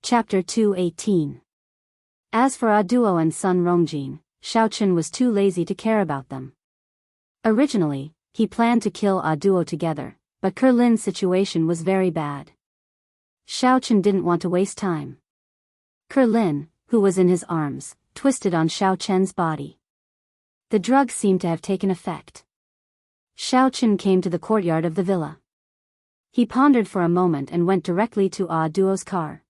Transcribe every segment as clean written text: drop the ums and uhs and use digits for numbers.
Chapter 218. As for Aduo and Sun Rongjin, Xiaochen was too lazy to care about them. Originally, he planned to kill Aduo together, but Kurlin's situation was very bad. Xiaochen didn't want to waste time. Kurlin, who was in his arms, twisted on Xiaochen's body. The drug seemed to have taken effect. Xiaochen came to the courtyard of the villa. He pondered for a moment and went directly to Aduo's car.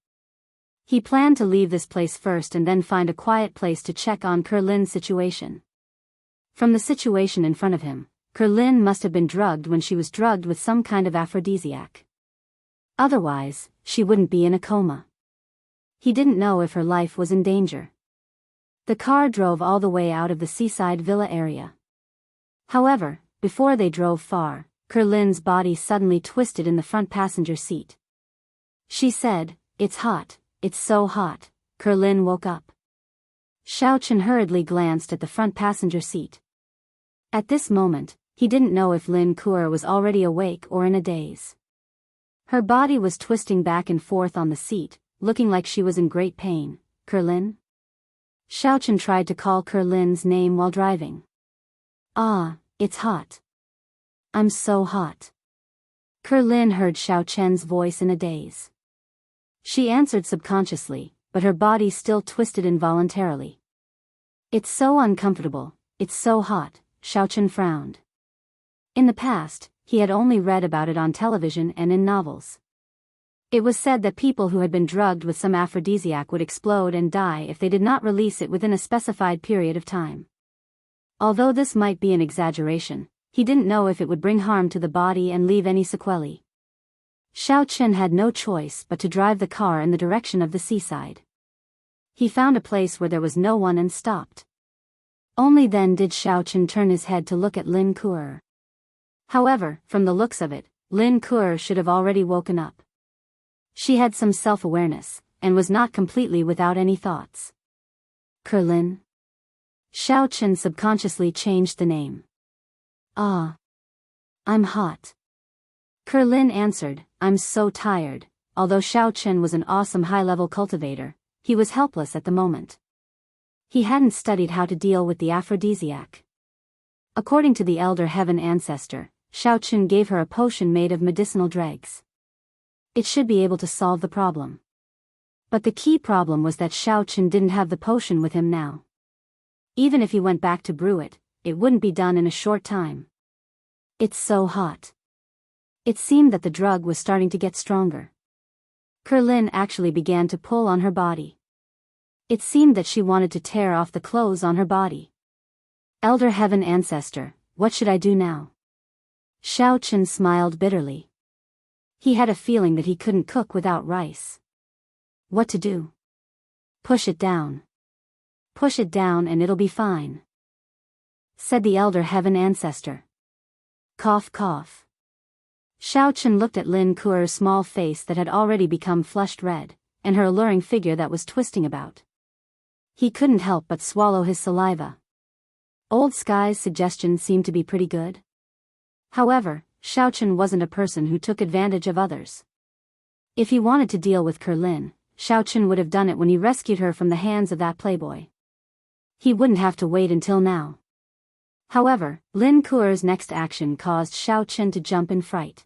He planned to leave this place first and then find a quiet place to check on Kurlin's situation. From the situation in front of him, Kurlin must have been drugged when she was drugged with some kind of aphrodisiac. Otherwise, she wouldn't be in a coma. He didn't know if her life was in danger. The car drove all the way out of the seaside villa area. However, before they drove far, Kurlin's body suddenly twisted in the front passenger seat. She said, "It's hot. It's so hot." Kurlin woke up. Xiaochen hurriedly glanced at the front passenger seat. At this moment, he didn't know if Lin Kuer was already awake or in a daze. Her body was twisting back and forth on the seat, looking like she was in great pain. "Kurlin?" Xiaochen tried to call Kurlin's name while driving. "Ah, it's hot. I'm so hot." Kurlin heard Xiaochen's voice in a daze. She answered subconsciously, but her body still twisted involuntarily. "It's so uncomfortable, it's so hot," Xiaochen frowned. In the past, he had only read about it on television and in novels. It was said that people who had been drugged with some aphrodisiac would explode and die if they did not release it within a specified period of time. Although this might be an exaggeration, he didn't know if it would bring harm to the body and leave any sequelae. Xiaochen had no choice but to drive the car in the direction of the seaside. He found a place where there was no one and stopped. Only then did Xiaochen turn his head to look at Lin Kuer. However, from the looks of it, Lin Kuer should have already woken up. She had some self-awareness, and was not completely without any thoughts. "Kurlin?" Xiaochen subconsciously changed the name. "Ah. I'm hot." Kurlin answered, "I'm so tired." Although Xiaochen was an awesome high-level cultivator, he was helpless at the moment. He hadn't studied how to deal with the aphrodisiac. According to the elder heaven ancestor, Xiaochen gave her a potion made of medicinal dregs. It should be able to solve the problem. But the key problem was that Xiaochen didn't have the potion with him now. Even if he went back to brew it, it wouldn't be done in a short time. "It's so hot." It seemed that the drug was starting to get stronger. Kurlin actually began to pull on her body. It seemed that she wanted to tear off the clothes on her body. "Elder Heaven Ancestor, what should I do now?" Xiaochen smiled bitterly. He had a feeling that he couldn't cook without rice. What to do? "Push it down. Push it down and it'll be fine," said the Elder Heaven Ancestor. Cough cough. Xiaochen looked at Lin Kuer's small face that had already become flushed red, and her alluring figure that was twisting about. He couldn't help but swallow his saliva. Old Sky's suggestion seemed to be pretty good. However, Xiaochen wasn't a person who took advantage of others. If he wanted to deal with Kurlin, Xiaochen would have done it when he rescued her from the hands of that playboy. He wouldn't have to wait until now. However, Lin Kuer's next action caused Xiaochen to jump in fright.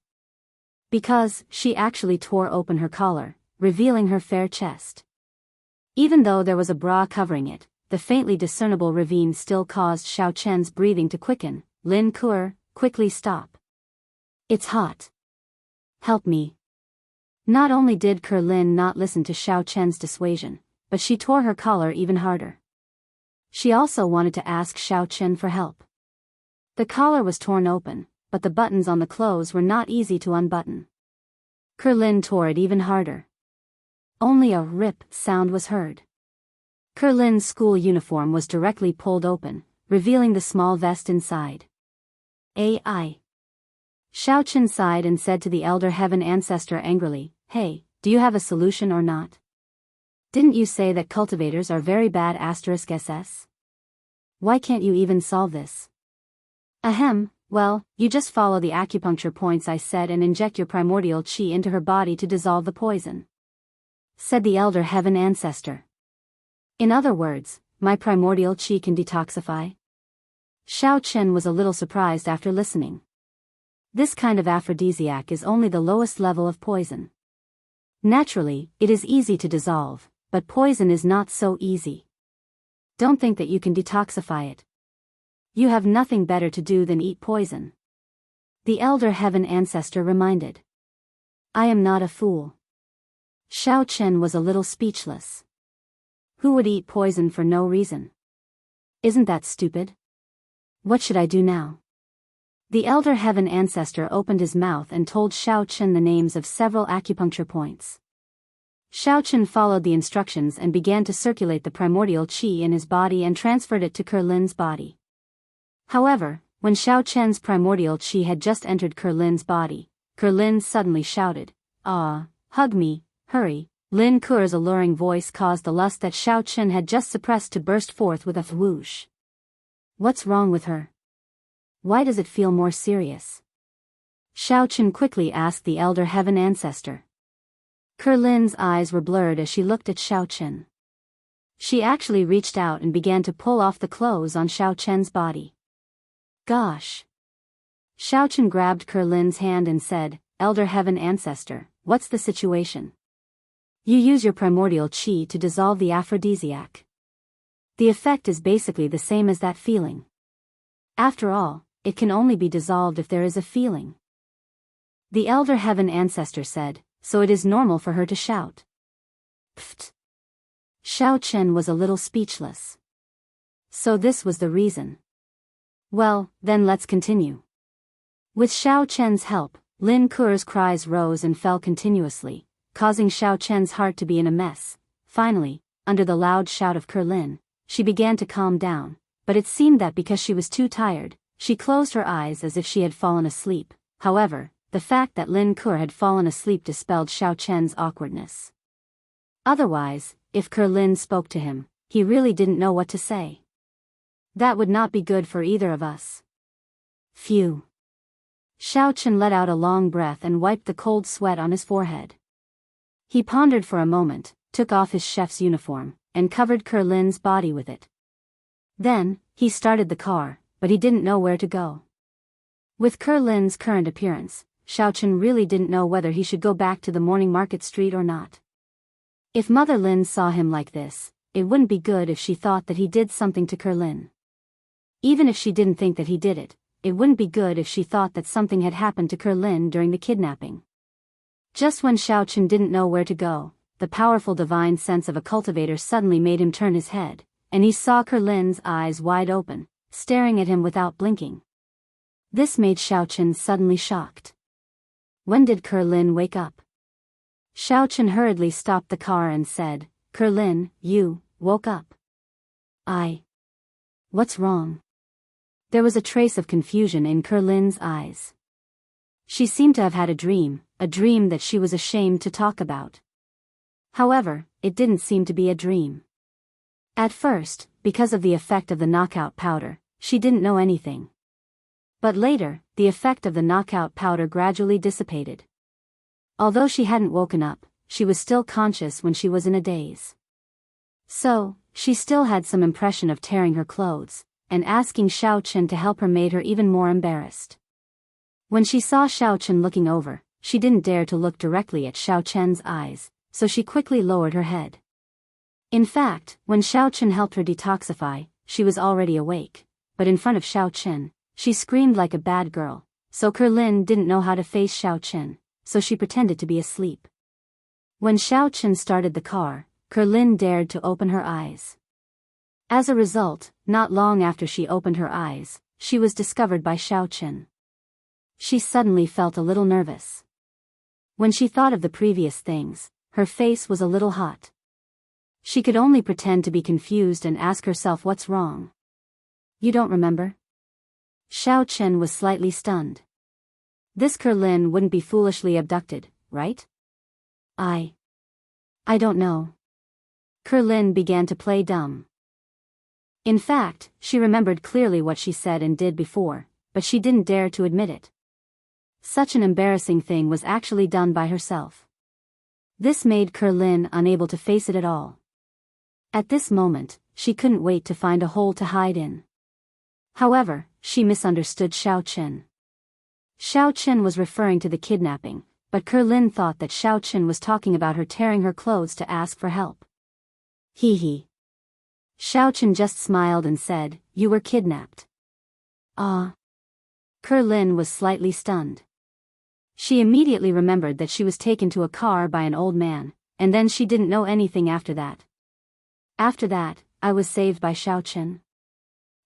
Because she actually tore open her collar, revealing her fair chest. Even though there was a bra covering it, the faintly discernible ravine still caused Xiaochen's breathing to quicken. "Lin Kuer, quickly stop. It's hot. Help me." Not only did Kurlin not listen to Xiaochen's dissuasion, but she tore her collar even harder. She also wanted to ask Xiaochen for help. The collar was torn open, but the buttons on the clothes were not easy to unbutton. Kurlin tore it even harder. Only a rip sound was heard. Kurlin's school uniform was directly pulled open, revealing the small vest inside. "AI." Xiaochen sighed and said to the Elder Heaven Ancestor angrily, "Hey, do you have a solution or not? Didn't you say that cultivators are very bad *SS? Why can't you even solve this?" "Ahem, well, you just follow the acupuncture points I said and inject your primordial qi into her body to dissolve the poison." said the elder heaven ancestor. In other words, my primordial chi can detoxify? Xiao Chen was a little surprised after listening. This kind of aphrodisiac is only the lowest level of poison. Naturally, it is easy to dissolve, but poison is not so easy. Don't think that you can detoxify it. You have nothing better to do than eat poison. The elder heaven ancestor reminded. I am not a fool. Xiao Chen was a little speechless. Who would eat poison for no reason? Isn't that stupid? What should I do now? The elder heaven ancestor opened his mouth and told Xiao Chen the names of several acupuncture points. Xiao Chen followed the instructions and began to circulate the primordial qi in his body and transferred it to Kurlin's body. However, when Xiao Chen's primordial qi had just entered Kurlin's body, Kurlin suddenly shouted, "Ah, hug me, hurry." Lin Kur's alluring voice caused the lust that Xiao Chen had just suppressed to burst forth with a whoosh. What's wrong with her? Why does it feel more serious? Xiao Chen quickly asked the elder heaven ancestor. Kurlin's eyes were blurred as she looked at Xiao Chen. She actually reached out and began to pull off the clothes on Xiao Chen's body. Gosh! Xiao Chen grabbed Kurlin's hand and said, Elder heaven ancestor, what's the situation? You use your primordial qi to dissolve the aphrodisiac. The effect is basically the same as that feeling. After all, it can only be dissolved if there is a feeling. The elder heaven ancestor said, so it is normal for her to shout. Pfft. Xiao Chen was a little speechless. So this was the reason. Well, then let's continue. With Xiao Chen's help, Lin Kur's cries rose and fell continuously, causing Xiao Chen's heart to be in a mess. Finally, under the loud shout of Kurlin, she began to calm down, but it seemed that because she was too tired, she closed her eyes as if she had fallen asleep. However, the fact that Lin Kur had fallen asleep dispelled Xiao Chen's awkwardness. Otherwise, if Kurlin spoke to him, he really didn't know what to say. That would not be good for either of us. Phew. Xiao Chen let out a long breath and wiped the cold sweat on his forehead. He pondered for a moment, took off his chef's uniform, and covered Kurlin's body with it. Then, he started the car, but he didn't know where to go. With Kurlin's current appearance, Xiao Chen really didn't know whether he should go back to the morning market street or not. If Mother Lin saw him like this, it wouldn't be good if she thought that he did something to Kurlin. Even if she didn't think that he did it, it wouldn't be good if she thought that something had happened to Kurlin during the kidnapping. Just when Xiao Chen didn't know where to go, the powerful divine sense of a cultivator suddenly made him turn his head, and he saw Kurlin's eyes wide open, staring at him without blinking. This made Xiao Chen suddenly shocked. When did Kurlin wake up? Xiao Chen hurriedly stopped the car and said, Kurlin, you woke up. What's wrong? There was a trace of confusion in Kurlin's eyes. She seemed to have had a dream that she was ashamed to talk about. However, it didn't seem to be a dream. At first, because of the effect of the knockout powder, she didn't know anything. But later, the effect of the knockout powder gradually dissipated. Although she hadn't woken up, she was still conscious when she was in a daze. So, she still had some impression of tearing her clothes, and asking Xiao Chen to help her made her even more embarrassed. When she saw Xiao Chen looking over, she didn't dare to look directly at Xiao Chen's eyes, so she quickly lowered her head. In fact, when Xiao Chen helped her detoxify, she was already awake, but in front of Xiao Chen, she screamed like a bad girl, so Kurlin didn't know how to face Xiao Chen, so she pretended to be asleep. When Xiao Chen started the car, Kurlin dared to open her eyes. As a result, not long after she opened her eyes, she was discovered by Xiao Chen. She suddenly felt a little nervous. When she thought of the previous things, her face was a little hot. She could only pretend to be confused and ask herself what's wrong. You don't remember? Xiao Chen was slightly stunned. This Kurlin wouldn't be foolishly abducted, right? I don't know. Kurlin began to play dumb. In fact, she remembered clearly what she said and did before, but she didn't dare to admit it. Such an embarrassing thing was actually done by herself. This made Kerlin unable to face it at all. At this moment, she couldn't wait to find a hole to hide in. However, she misunderstood Xiao Chen. Xiao Chen was referring to the kidnapping, but Kerlin thought that Xiao Chen was talking about her tearing her clothes to ask for help. Hee hee. Xiao Chen just smiled and said, "You were kidnapped." Ah. Kerlin was slightly stunned. She immediately remembered that she was taken to a car by an old man, and then she didn't know anything after that. After that, I was saved by Xiao Chen.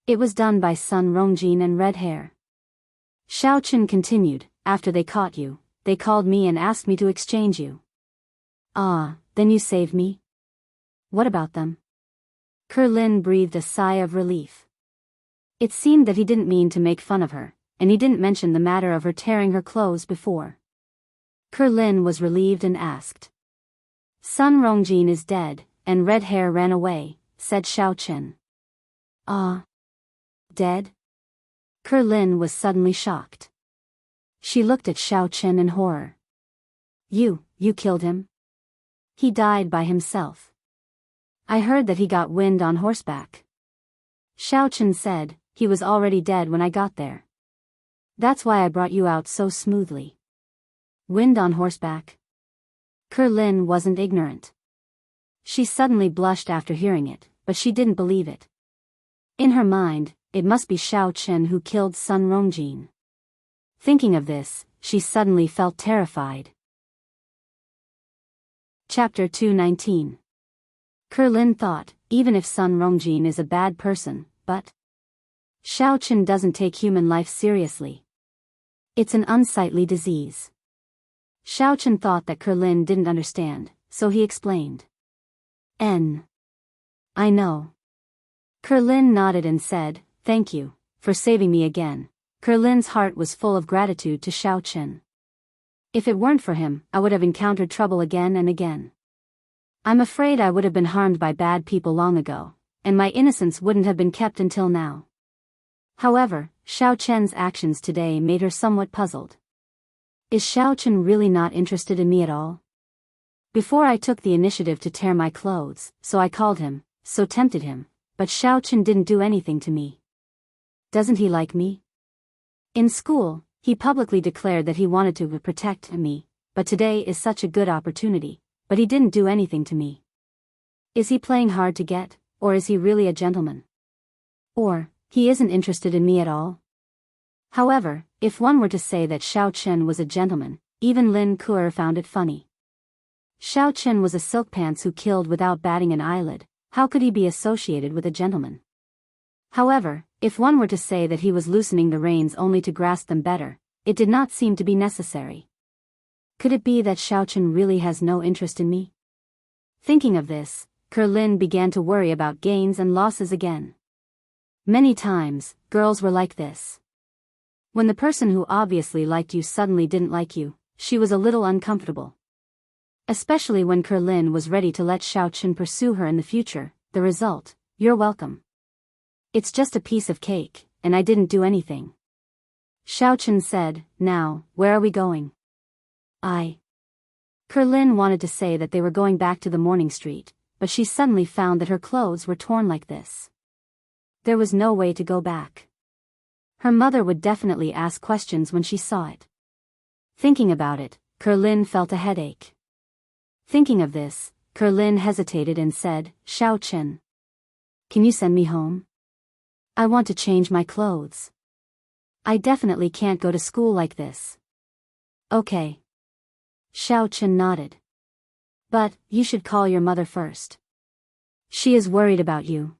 It was done by Sun Rongjin and Red Hair. Xiao Chen continued, after they caught you, they called me and asked me to exchange you. Ah, then you saved me? What about them? Kerlin breathed a sigh of relief. It seemed that he didn't mean to make fun of her, and he didn't mention the matter of her tearing her clothes before. Kerlin was relieved and asked. Sun Rongjin is dead, and Red Hair ran away, said Xiao Chen. Ah. Dead? Kerlin was suddenly shocked. She looked at Xiao Chen in horror. You killed him? He died by himself. I heard that he got wind on horseback. Xiao Chen said, he was already dead when I got there. That's why I brought you out so smoothly. Wind on horseback? Kerlin wasn't ignorant. She suddenly blushed after hearing it, but she didn't believe it. In her mind, it must be Xiao Chen who killed Sun Rongjin. Thinking of this, she suddenly felt terrified. Chapter 219. Kerlin thought, even if Sun Rongjin is a bad person, but Xiao Chen doesn't take human life seriously. It's an unsightly disease. Xiao Chen thought that Kerlin didn't understand, so he explained. I know. Kerlin nodded and said, thank you, for saving me again. Kerlin's heart was full of gratitude to Xiao Chen. If it weren't for him, I would have encountered trouble again and again. I'm afraid I would have been harmed by bad people long ago, and my innocence wouldn't have been kept until now. However, Xiao Chen's actions today made her somewhat puzzled. Is Xiao Chen really not interested in me at all? Before I took the initiative to tear my clothes, so I called him, so tempted him, but Xiao Chen didn't do anything to me. Doesn't he like me? In school, he publicly declared that he wanted to protect me, but today is such a good opportunity, but he didn't do anything to me. Is he playing hard to get, or is he really a gentleman? Or, he isn't interested in me at all? However, if one were to say that Xiao Chen was a gentleman, even Lin Kuer found it funny. Xiao Chen was a silk pants who killed without batting an eyelid. How could he be associated with a gentleman? However, if one were to say that he was loosening the reins only to grasp them better, it did not seem to be necessary. Could it be that Xiao Chen really has no interest in me? Thinking of this, Kerlin began to worry about gains and losses again. Many times, girls were like this. When the person who obviously liked you suddenly didn't like you, she was a little uncomfortable. Especially when Kerlin was ready to let Xiao Chen pursue her in the future, the result, you're welcome. It's just a piece of cake, and I didn't do anything. Xiao Chen said, now, where are we going? Kerlin wanted to say that they were going back to the morning street, but she suddenly found that her clothes were torn like this. There was no way to go back. Her mother would definitely ask questions when she saw it. Thinking about it, Kerlin felt a headache. Thinking of this, Kerlin hesitated and said, Xiao Chen. Can you send me home? I want to change my clothes. I definitely can't go to school like this. Okay. Xiao Chen nodded. But, you should call your mother first. She is worried about you.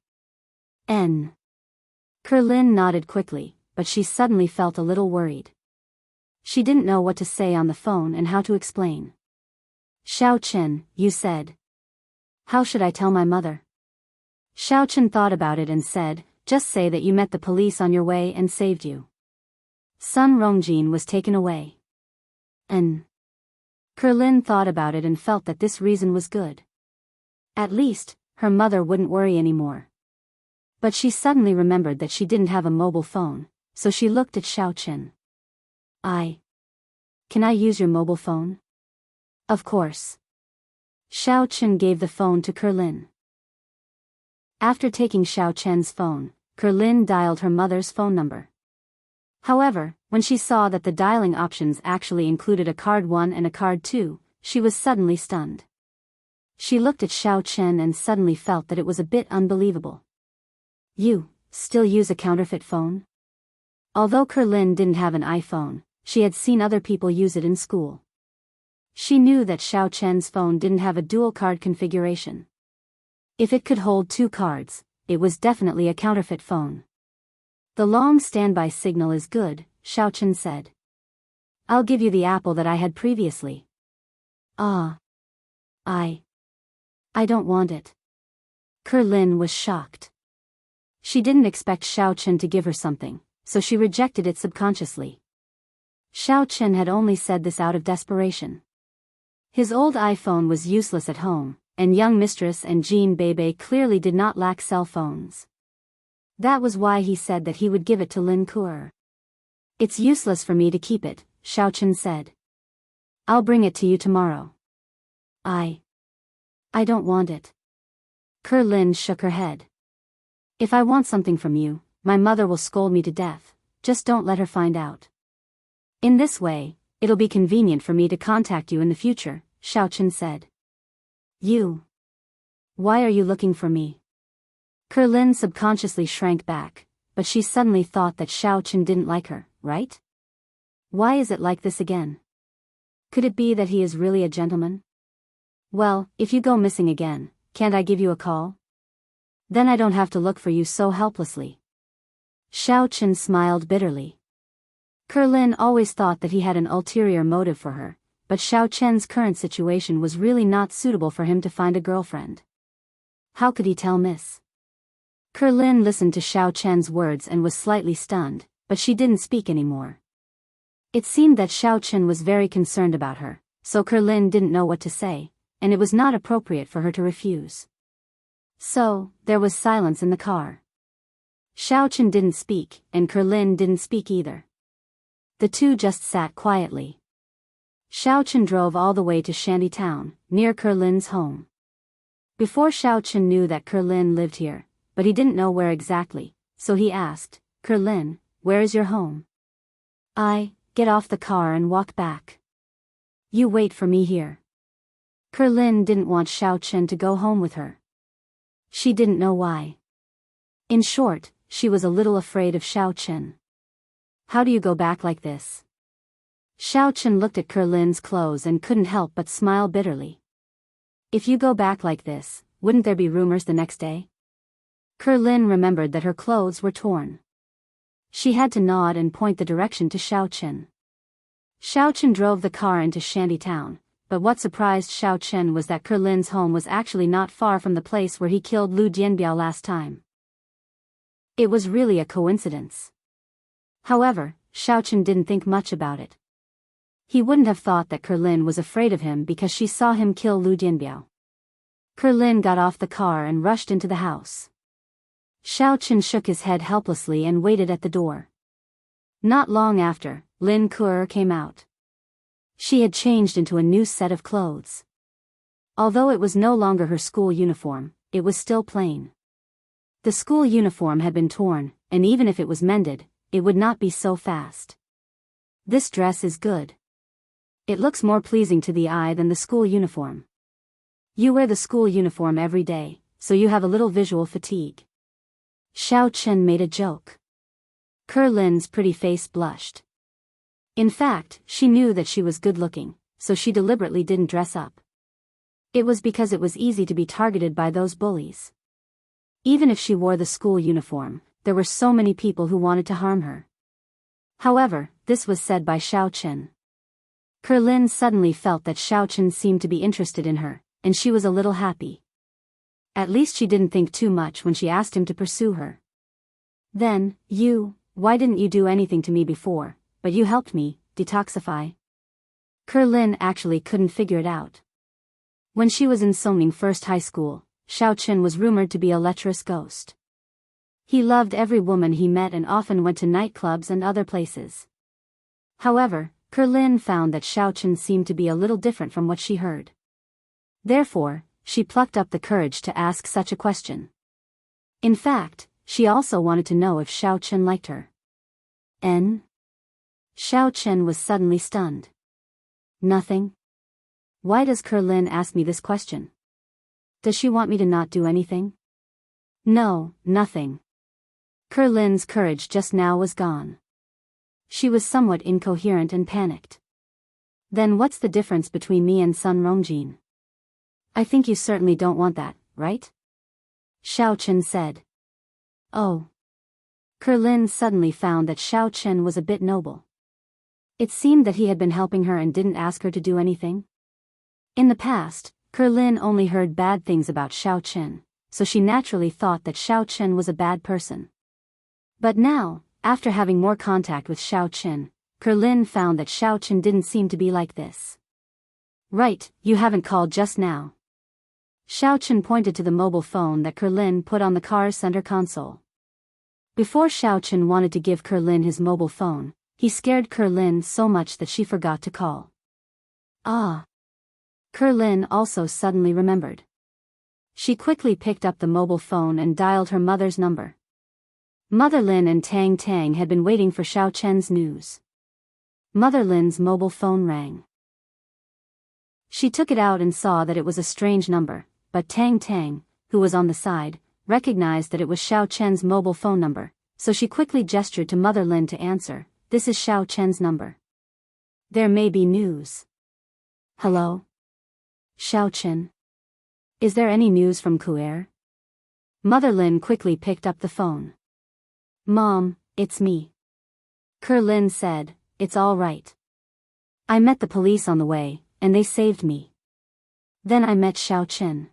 Kerlin nodded quickly, but she suddenly felt a little worried. She didn't know what to say on the phone and how to explain. Xiao Chen, you said. How should I tell my mother? Xiao Chen thought about it and said, just say that you met the police on your way and saved you. Sun Rongjin was taken away. Kerlin thought about it and felt that this reason was good. At least, her mother wouldn't worry anymore. But she suddenly remembered that she didn't have a mobile phone, so she looked at Xiao Chen. Can I use your mobile phone? Of course. Xiao Chen gave the phone to Kerlin. After taking Xiao Chen's phone, Kerlin dialed her mother's phone number. However, when she saw that the dialing options actually included a card 1 and a card 2, she was suddenly stunned. She looked at Xiao Chen and suddenly felt that it was a bit unbelievable. You still use a counterfeit phone? Although Kerlin didn't have an iPhone, she had seen other people use it in school. She knew that Xiao Chen's phone didn't have a dual card configuration. If it could hold 2 cards, it was definitely a counterfeit phone. The long standby signal is good, Xiao Chen said. I'll give you the Apple that I had previously. Ah. I don't want it. Kerlin was shocked. She didn't expect Xiao Chen to give her something, so she rejected it subconsciously. Xiao Chen had only said this out of desperation. His old iPhone was useless at home, and young mistress and Jean Bebe clearly did not lack cell phones. That was why he said that he would give it to Lin Kuer. It's useless for me to keep it, Xiao Chen said. I'll bring it to you tomorrow. I don't want it. Kerlin shook her head. If I want something from you, my mother will scold me to death, just don't let her find out. In this way, it'll be convenient for me to contact you in the future, Xiao Chen said. Why are you looking for me? Kerlin subconsciously shrank back, but she suddenly thought that Xiao Chen didn't like her, right? Why is it like this again? Could it be that he is really a gentleman? Well, if you go missing again, can't I give you a call? Then I don't have to look for you so helplessly. Xiao Chen smiled bitterly. Kerlin always thought that he had an ulterior motive for her, but Xiao Chen's current situation was really not suitable for him to find a girlfriend. How could he tell Miss? Kerlin listened to Xiao Chen's words and was slightly stunned, but she didn't speak anymore. It seemed that Xiao Chen was very concerned about her, so Kerlin didn't know what to say, and it was not appropriate for her to refuse. So, there was silence in the car. Xiao Chen didn't speak, and Kerlin didn't speak either. The two just sat quietly. Xiao Chen drove all the way to Shantytown, near Kerlin's home. Before Xiao Chen knew that Kerlin lived here, but he didn't know where exactly, so he asked, Kerlin, where is your home? Get off the car and walk back. You wait for me here. Kerlin didn't want Xiao Chen to go home with her. She didn't know why. In short, she was a little afraid of Xiao Chen. How do you go back like this? Xiao Chen looked at Kerlin's clothes and couldn't help but smile bitterly. If you go back like this, wouldn't there be rumors the next day? Kerlin remembered that her clothes were torn. She had to nod and point the direction to Xiao Chen. Xiao Chen drove the car into Shantytown, but what surprised Xiao Chen was that Kerlin's home was actually not far from the place where he killed Lu Jianbiao last time. It was really a coincidence. However, Xiao Chen didn't think much about it. He wouldn't have thought that Kerlin was afraid of him because she saw him kill Lu Jianbiao. Kerlin got off the car and rushed into the house. Xiao Chen shook his head helplessly and waited at the door. Not long after, Lin Kuer came out. She had changed into a new set of clothes. Although it was no longer her school uniform, it was still plain. The school uniform had been torn, and even if it was mended, it would not be so fast. This dress is good. It looks more pleasing to the eye than the school uniform. You wear the school uniform every day, so you have a little visual fatigue. Xiao Chen made a joke. Kerlin's pretty face blushed. In fact, she knew that she was good-looking, so she deliberately didn't dress up. It was because it was easy to be targeted by those bullies. Even if she wore the school uniform, there were so many people who wanted to harm her. However, this was said by Xiao Chen. Kerlin suddenly felt that Xiao Chen seemed to be interested in her, and she was a little happy. At least she didn't think too much when she asked him to pursue her. Then, why didn't you do anything to me before, but you helped me, detoxify? Kerlin actually couldn't figure it out. When she was in Songning First High School, Xiao Chen was rumored to be a lecherous ghost. He loved every woman he met and often went to nightclubs and other places. However, Kerlin found that Xiao Chen seemed to be a little different from what she heard. Therefore, she plucked up the courage to ask such a question. In fact, she also wanted to know if Xiao Chen liked her. N? Xiao Chen was suddenly stunned. Nothing? Why does Kerlin ask me this question? Does she want me to not do anything? No, nothing. Kerlin's courage just now was gone. She was somewhat incoherent and panicked. Then what's the difference between me and Sun Rongjin? I think you certainly don't want that, right? Xiao Chen said. Oh. Kerlin suddenly found that Xiao Chen was a bit noble. It seemed that he had been helping her and didn't ask her to do anything. In the past, Kerlin only heard bad things about Xiao Chen, so she naturally thought that Xiao Chen was a bad person. But now, after having more contact with Xiao Chen, Kerlin found that Xiao Chen didn't seem to be like this. Right, you haven't called just now. Xiao Chen pointed to the mobile phone that Kerlin put on the car's center console. Before Xiao Chen wanted to give Kerlin his mobile phone, he scared Kerlin so much that she forgot to call. Ah. Kerlin also suddenly remembered. She quickly picked up the mobile phone and dialed her mother's number. Mother Lin and Tang Tang had been waiting for Xiao Chen's news. Mother Lin's mobile phone rang. She took it out and saw that it was a strange number, but Tang Tang, who was on the side, recognized that it was Xiao Chen's mobile phone number, so she quickly gestured to Mother Lin to answer. This is Xiao Chen's number. There may be news. Hello? Xiao Chen. Is there any news from Kuer? Mother Lin quickly picked up the phone. Mom, it's me. Kerlin said, it's all right. I met the police on the way, and they saved me. Then I met Xiao Chen.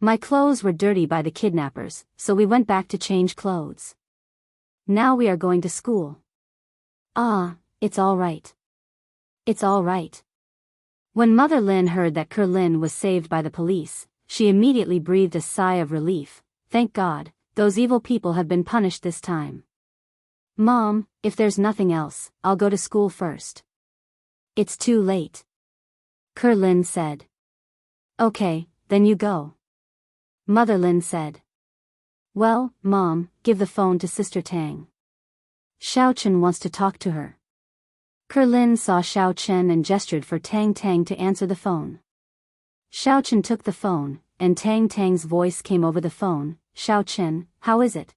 My clothes were dirty by the kidnappers, so we went back to change clothes. Now we are going to school. Ah, it's all right. It's all right. When Mother Lin heard that Kerlin was saved by the police, she immediately breathed a sigh of relief. Thank God, those evil people have been punished this time. Mom, if there's nothing else, I'll go to school first. It's too late. Kerlin said. Okay, then you go. Mother Lin said. Well, Mom, give the phone to Sister Tang. Xiao Chen wants to talk to her. Kerlin saw Xiao Chen and gestured for Tang Tang to answer the phone. Xiao Chen took the phone, and Tang Tang's voice came over the phone. Xiao Chen, how is it?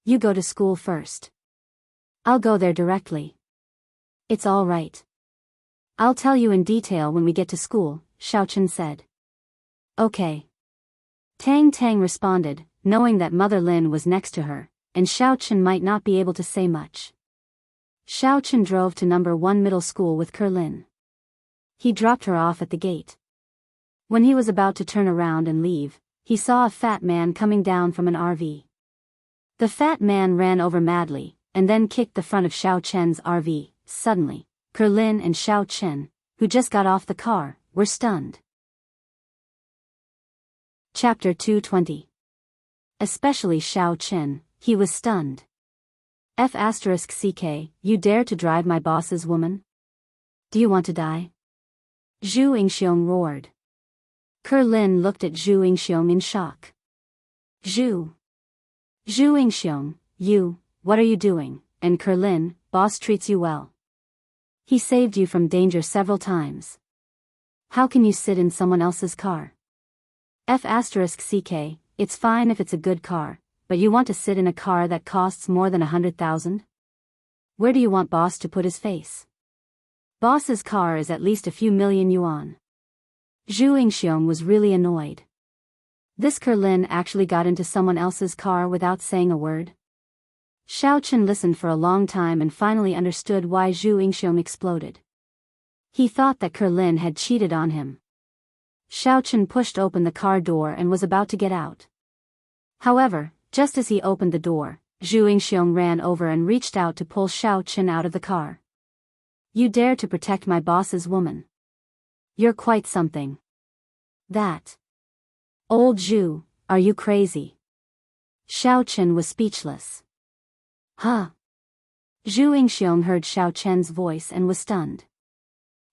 You go to school first. I'll go there directly. It's all right. I'll tell you in detail when we get to school, Xiao Chen said. Okay. Tang Tang responded, knowing that Mother Lin was next to her, and Xiao Chen might not be able to say much. Xiao Chen drove to No. 1 middle school with Kerlin. He dropped her off at the gate. When he was about to turn around and leave, he saw a fat man coming down from an RV. The fat man ran over madly, and then kicked the front of Xiao Chen's RV. Suddenly, Kerlin and Xiao Chen, who just got off the car, were stunned. Chapter 220. Especially Xiao Chen, he was stunned. F***ck, you dare to drive my boss's woman? Do you want to die? Zhu Yingxiong roared. Kerlin looked at Zhu Yingxiong in shock. Zhu Yingxiong, what are you doing? And Kerlin, boss treats you well. He saved you from danger several times. How can you sit in someone else's car? F***ck, it's fine if it's a good car, but you want to sit in a car that costs more than 100,000? Where do you want boss to put his face? Boss's car is at least a few million yuan. Zhu Yingxiong was really annoyed. This Kerlin actually got into someone else's car without saying a word. Xiao Chen listened for a long time and finally understood why Zhu Yingxiong exploded. He thought that Kerlin had cheated on him. Xiao Chen pushed open the car door and was about to get out. However, just as he opened the door, Zhu Yingxiong ran over and reached out to pull Xiao Chen out of the car. You dare to protect my boss's woman. You're quite something. That. Old Zhu, are you crazy? Xiao Chen was speechless. Huh? Zhu Yingxiong heard Xiao Chen's voice and was stunned.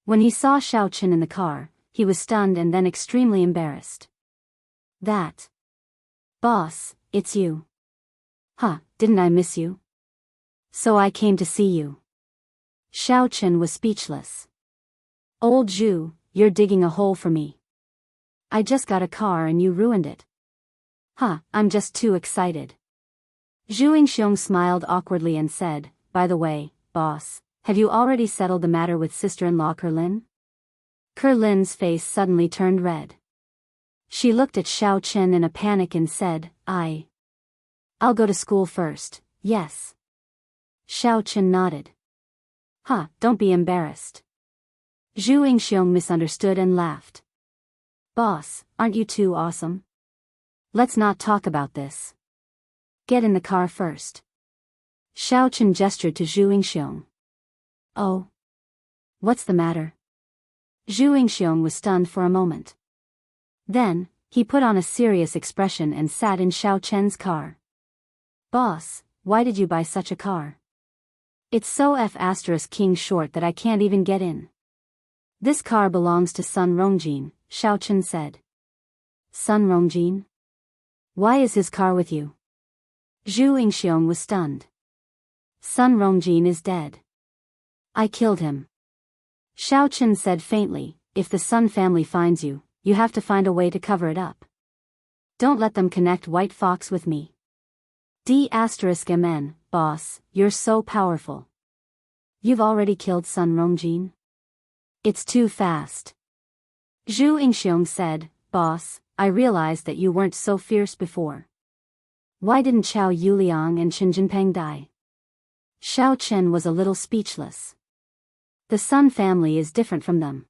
When he saw Xiao Chen in the car, he was stunned and then extremely embarrassed. That. Boss, it's you. Huh, didn't I miss you? So I came to see you. Xiao Chen was speechless. Old Zhu, you're digging a hole for me. I just got a car and you ruined it. Huh, I'm just too excited. Zhu Yingxiong smiled awkwardly and said, by the way, boss, have you already settled the matter with sister-in-law Kerlin? Kerlin's face suddenly turned red. She looked at Xiao Chen in a panic and said, I'll go to school first, yes. Xiao Chen nodded. Huh, don't be embarrassed. Zhu Yingxiong misunderstood and laughed. Boss, aren't you too awesome? Let's not talk about this. Get in the car first. Xiao Chen gestured to Zhu Yingxiong. Oh. What's the matter? Zhu Yingxiong was stunned for a moment. Then, he put on a serious expression and sat in Xiao Chen's car. Boss, why did you buy such a car? It's so F***king short that I can't even get in. This car belongs to Sun Rongjin, Xiao Chen said. Sun Rongjin? Why is his car with you? Zhu Yingxiong was stunned. Sun Rongjin is dead. I killed him. Xiao Chen said faintly, if the Sun family finds you, you have to find a way to cover it up. Don't let them connect White Fox with me. D***MN, boss, you're so powerful. You've already killed Sun Rongjin? It's too fast. Zhu Yingxiong said, boss, I realized that you weren't so fierce before. Why didn't Chao Yuliang and Qin Jinpeng die? Xiao Chen was a little speechless. The Sun family is different from them.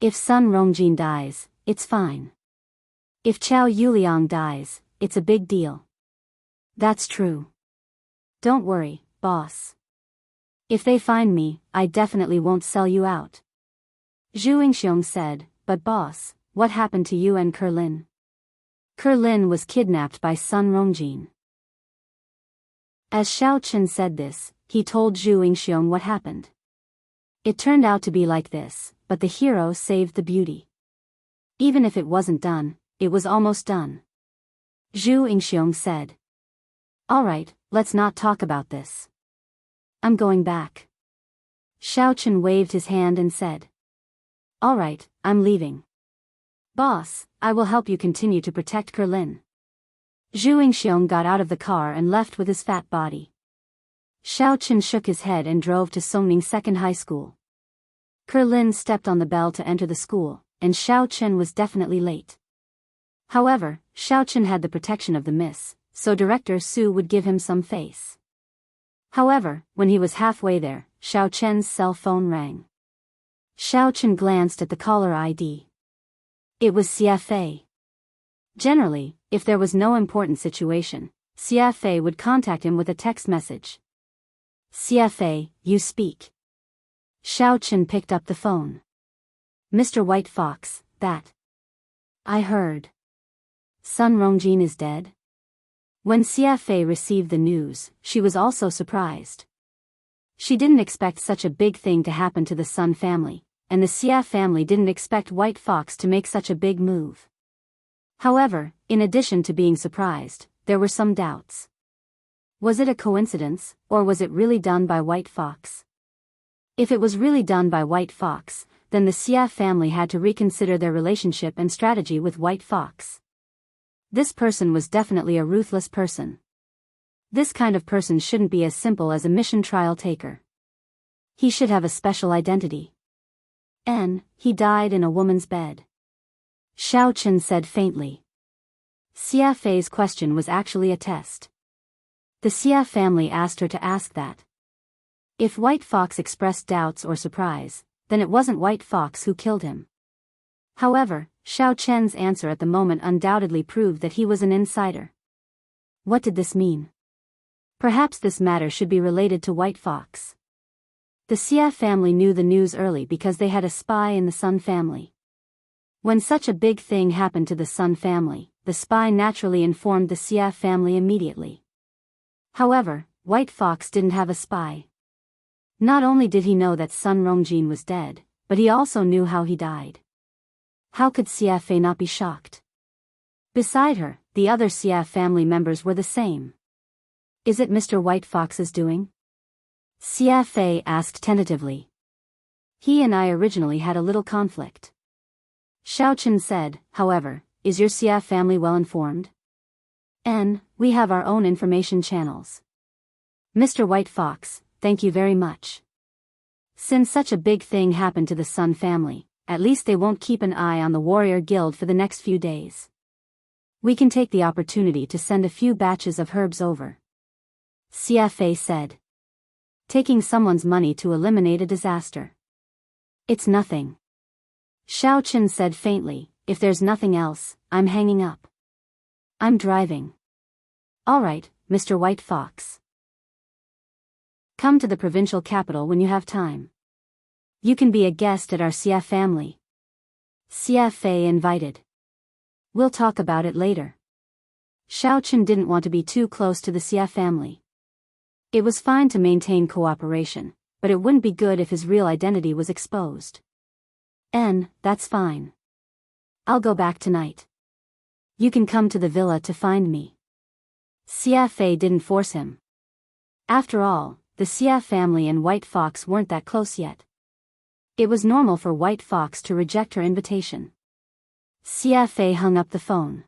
If Sun Rongjin dies, it's fine. If Chao Yuliang dies, it's a big deal. That's true. Don't worry, boss. If they find me, I definitely won't sell you out. Zhu Yingxiong said, but boss, what happened to you and Kerlin? Kerlin was kidnapped by Sun Rongjin. As Xiao Chen said this, he told Zhu Yingxiong what happened. It turned out to be like this, but the hero saved the beauty. Even if it wasn't done, it was almost done. Zhu Yingxiong said. Alright, let's not talk about this. I'm going back. Xiao Chen waved his hand and said. Alright, I'm leaving. Boss, I will help you continue to protect Kerlin. Zhu Yingxiong got out of the car and left with his fat body. Xiao Chen shook his head and drove to Songning Second High School. Kerlin stepped on the bell to enter the school, and Xiao Chen was definitely late. However, Xiao Chen had the protection of the miss, so Director Su would give him some face. However, when he was halfway there, Xiao Chen's cell phone rang. Xiao Chen glanced at the caller ID. It was CFA. Generally, if there was no important situation, CFA would contact him with a text message. CFA, you speak. Xiao Chen picked up the phone. Mr. White Fox, that. I heard. Sun Rongjin is dead? When CFA received the news, she was also surprised. She didn't expect such a big thing to happen to the Sun family, and the Xia family didn't expect White Fox to make such a big move. However, in addition to being surprised, there were some doubts. Was it a coincidence, or was it really done by White Fox? If it was really done by White Fox, then the Xia family had to reconsider their relationship and strategy with White Fox. This person was definitely a ruthless person. This kind of person shouldn't be as simple as a mission trial taker. He should have a special identity. He died in a woman's bed. Xiao Chen said faintly. Xia Fei's question was actually a test. The Xia family asked her to ask that. If White Fox expressed doubts or surprise, then it wasn't White Fox who killed him. However, Xiao Chen's answer at the moment undoubtedly proved that he was an insider. What did this mean? Perhaps this matter should be related to White Fox. The Xia family knew the news early because they had a spy in the Sun family. When such a big thing happened to the Sun family, the spy naturally informed the Xia family immediately. However, White Fox didn't have a spy. Not only did he know that Sun Rongjin was dead, but he also knew how he died. How could Xia Fei not be shocked? Beside her, the other Xia family members were the same. Is it Mr. White Fox's doing? Xia Fei asked tentatively. He and I originally had a little conflict. Xiao Chen said, however, is your Xia family well informed? We have our own information channels. Mr. White Fox, thank you very much. Since such a big thing happened to the Sun family, at least they won't keep an eye on the warrior guild for the next few days. We can take the opportunity to send a few batches of herbs over. Xia Fei said. Taking someone's money to eliminate a disaster. It's nothing. Xiao Chen said faintly, if there's nothing else, I'm hanging up. I'm driving. All right, Mr. White Fox. Come to the provincial capital when you have time. You can be a guest at our Xia family. Xia Fei invited. We'll talk about it later. Xiao Chen didn't want to be too close to the Xia family. It was fine to maintain cooperation, but it wouldn't be good if his real identity was exposed. That's fine. I'll go back tonight. You can come to the villa to find me. Xia Fei didn't force him. After all, the Xia family and White Fox weren't that close yet. It was normal for White Fox to reject her invitation. Xia Fei hung up the phone.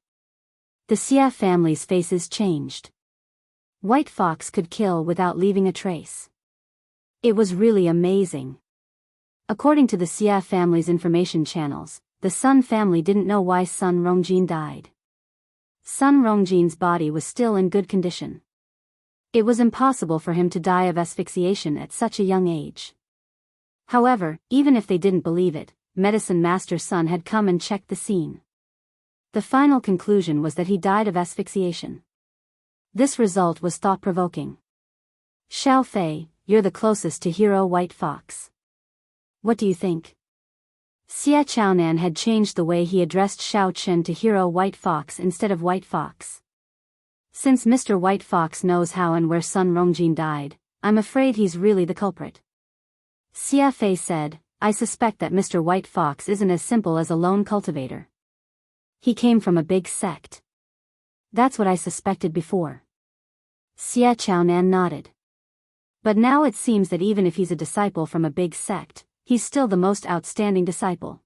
The Xia family's faces changed. White Fox could kill without leaving a trace. It was really amazing. According to the Xia family's information channels, the Sun family didn't know why Sun Rongjin died. Sun Rongjin's body was still in good condition. It was impossible for him to die of asphyxiation at such a young age. However, even if they didn't believe it, Medicine Master Sun had come and checked the scene. The final conclusion was that he died of asphyxiation. This result was thought-provoking. Xiao Fei, you're the closest to Hero White Fox. What do you think? Xia Chaonan had changed the way he addressed Xiao Chen to Hero White Fox instead of White Fox. Since Mr. White Fox knows how and where Sun Rongjin died, I'm afraid he's really the culprit. Xia Fei said, I suspect that Mr. White Fox isn't as simple as a lone cultivator. He came from a big sect. That's what I suspected before. Xia Chaonan nodded. But now it seems that even if he's a disciple from a big sect, he's still the most outstanding disciple.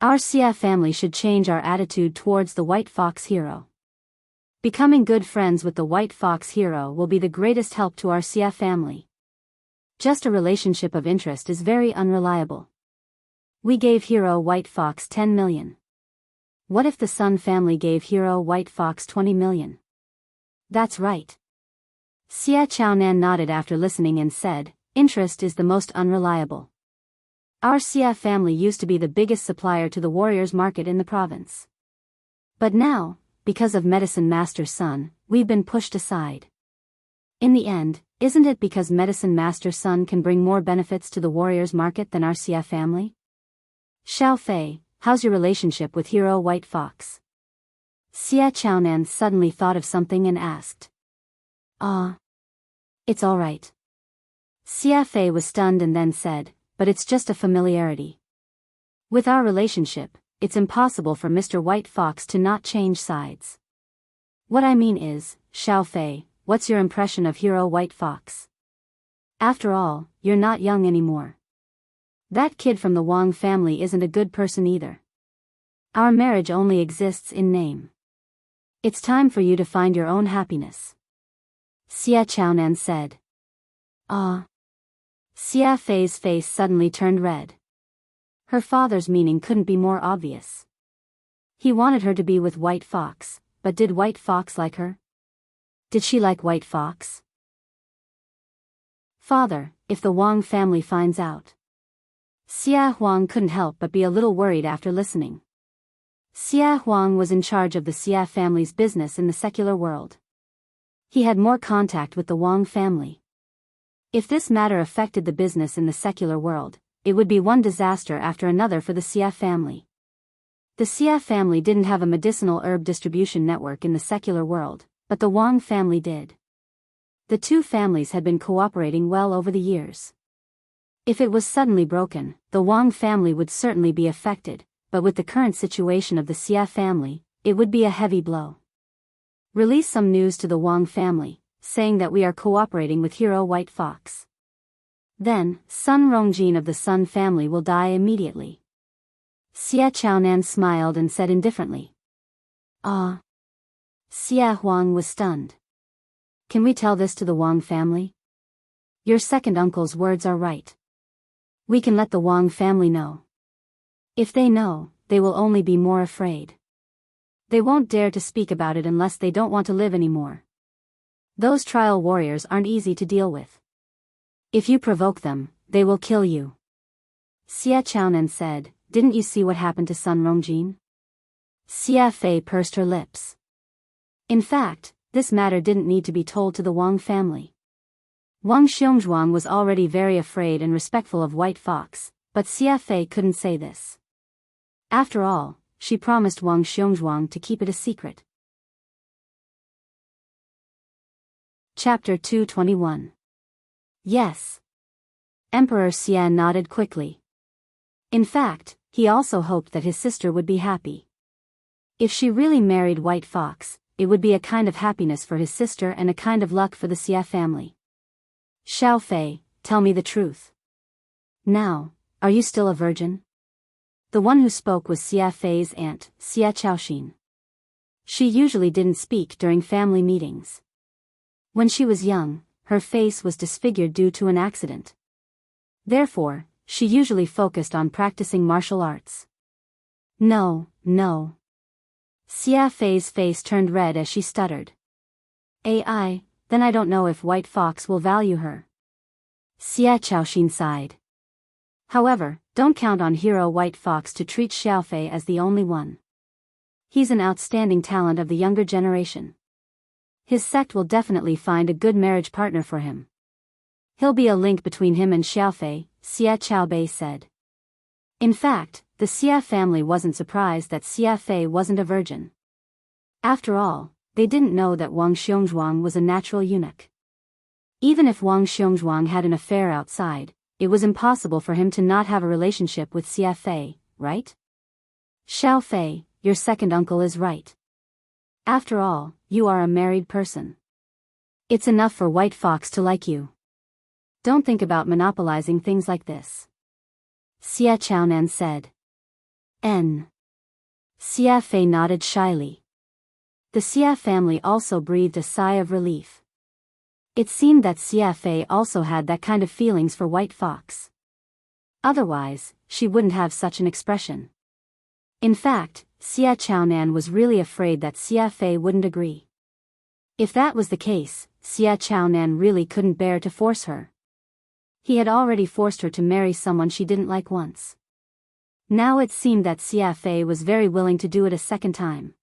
Our Xia family should change our attitude towards the White Fox hero. Becoming good friends with the White Fox hero will be the greatest help to our Xia family. Just a relationship of interest is very unreliable. We gave Hero White Fox 10 million. What if the Sun family gave Hero White Fox 20 million? That's right. Xia Chaonan nodded after listening and said, interest is the most unreliable. Our Xia family used to be the biggest supplier to the warriors' market in the province. But now, because of Medicine Master Sun, we've been pushed aside. In the end, isn't it because Medicine Master Sun can bring more benefits to the warriors' market than our Xia family? Xiao Fei, how's your relationship with Hero White Fox? Xia Chaonan suddenly thought of something and asked. It's all right. Xia Fei was stunned and then said, but it's just a familiarity. With our relationship, it's impossible for Mr. White Fox to not change sides. What I mean is, Xiao Fei, what's your impression of Hero White Fox? After all, you're not young anymore. That kid from the Wang family isn't a good person either. Our marriage only exists in name. It's time for you to find your own happiness. Xia Chaonan said. Xia Fei's face suddenly turned red. Her father's meaning couldn't be more obvious. He wanted her to be with White Fox, but did White Fox like her? Did she like White Fox? Father, if the Wang family finds out. Xia Huang couldn't help but be a little worried after listening. Xia Huang was in charge of the Xia family's business in the secular world. He had more contact with the Wang family. If this matter affected the business in the secular world, it would be one disaster after another for the Xia family. The Xia family didn't have a medicinal herb distribution network in the secular world, but the Wang family did. The two families had been cooperating well over the years. If it was suddenly broken, the Wang family would certainly be affected, but with the current situation of the Xia family, it would be a heavy blow. Release some news to the Wang family, saying that we are cooperating with Hero White Fox. Then, Sun Rongjin of the Sun family will die immediately. Xia Chaonan smiled and said indifferently. Ah. Xia Huang was stunned. Can we tell this to the Wang family? Your second uncle's words are right. We can let the Wang family know. If they know, they will only be more afraid. They won't dare to speak about it unless they don't want to live anymore. Those trial warriors aren't easy to deal with. If you provoke them, they will kill you. Xia Chaonan said, didn't you see what happened to Sun Rongjin? Xia Fei pursed her lips. In fact, this matter didn't need to be told to the Wang family. Wang Xiongzhuang was already very afraid and respectful of White Fox, but Xia Fei couldn't say this. After all, she promised Wang Xiongzhuang to keep it a secret. Chapter 221. Yes. Emperor Xian nodded quickly. In fact, he also hoped that his sister would be happy. If she really married White Fox, it would be a kind of happiness for his sister and a kind of luck for the Xia family. Xiao Fei, tell me the truth. Now, are you still a virgin? The one who spoke was Xia Fei's aunt, Xia Chaoxin. She usually didn't speak during family meetings. When she was young, her face was disfigured due to an accident. Therefore, she usually focused on practicing martial arts. No. Xia Fei's face turned red as she stuttered. Then I don't know if White Fox will value her. Xia Chaoxin sighed. However, don't count on Hero White Fox to treat Xiao Fei as the only one. He's an outstanding talent of the younger generation. His sect will definitely find a good marriage partner for him. He'll be a link between him and Xiao Fei, Xia Chaobei said. In fact, the Xia family wasn't surprised that Xia Fei wasn't a virgin. After all, they didn't know that Wang Xiongzhuang was a natural eunuch. Even if Wang Xiongzhuang had an affair outside, it was impossible for him to not have a relationship with Xia Fei, right? Xiao Fei, your second uncle is right. After all, you are a married person. It's enough for White Fox to like you. Don't think about monopolizing things like this. Xia Chaonan said. Xia Fei nodded shyly. The Xia family also breathed a sigh of relief. It seemed that Xia Fei also had that kind of feelings for White Fox. Otherwise, she wouldn't have such an expression. In fact, Xia Chaonan was really afraid that Xia Fei wouldn't agree. If that was the case, Xia Chaonan really couldn't bear to force her. He had already forced her to marry someone she didn't like once. Now it seemed that Xia Fei was very willing to do it a second time.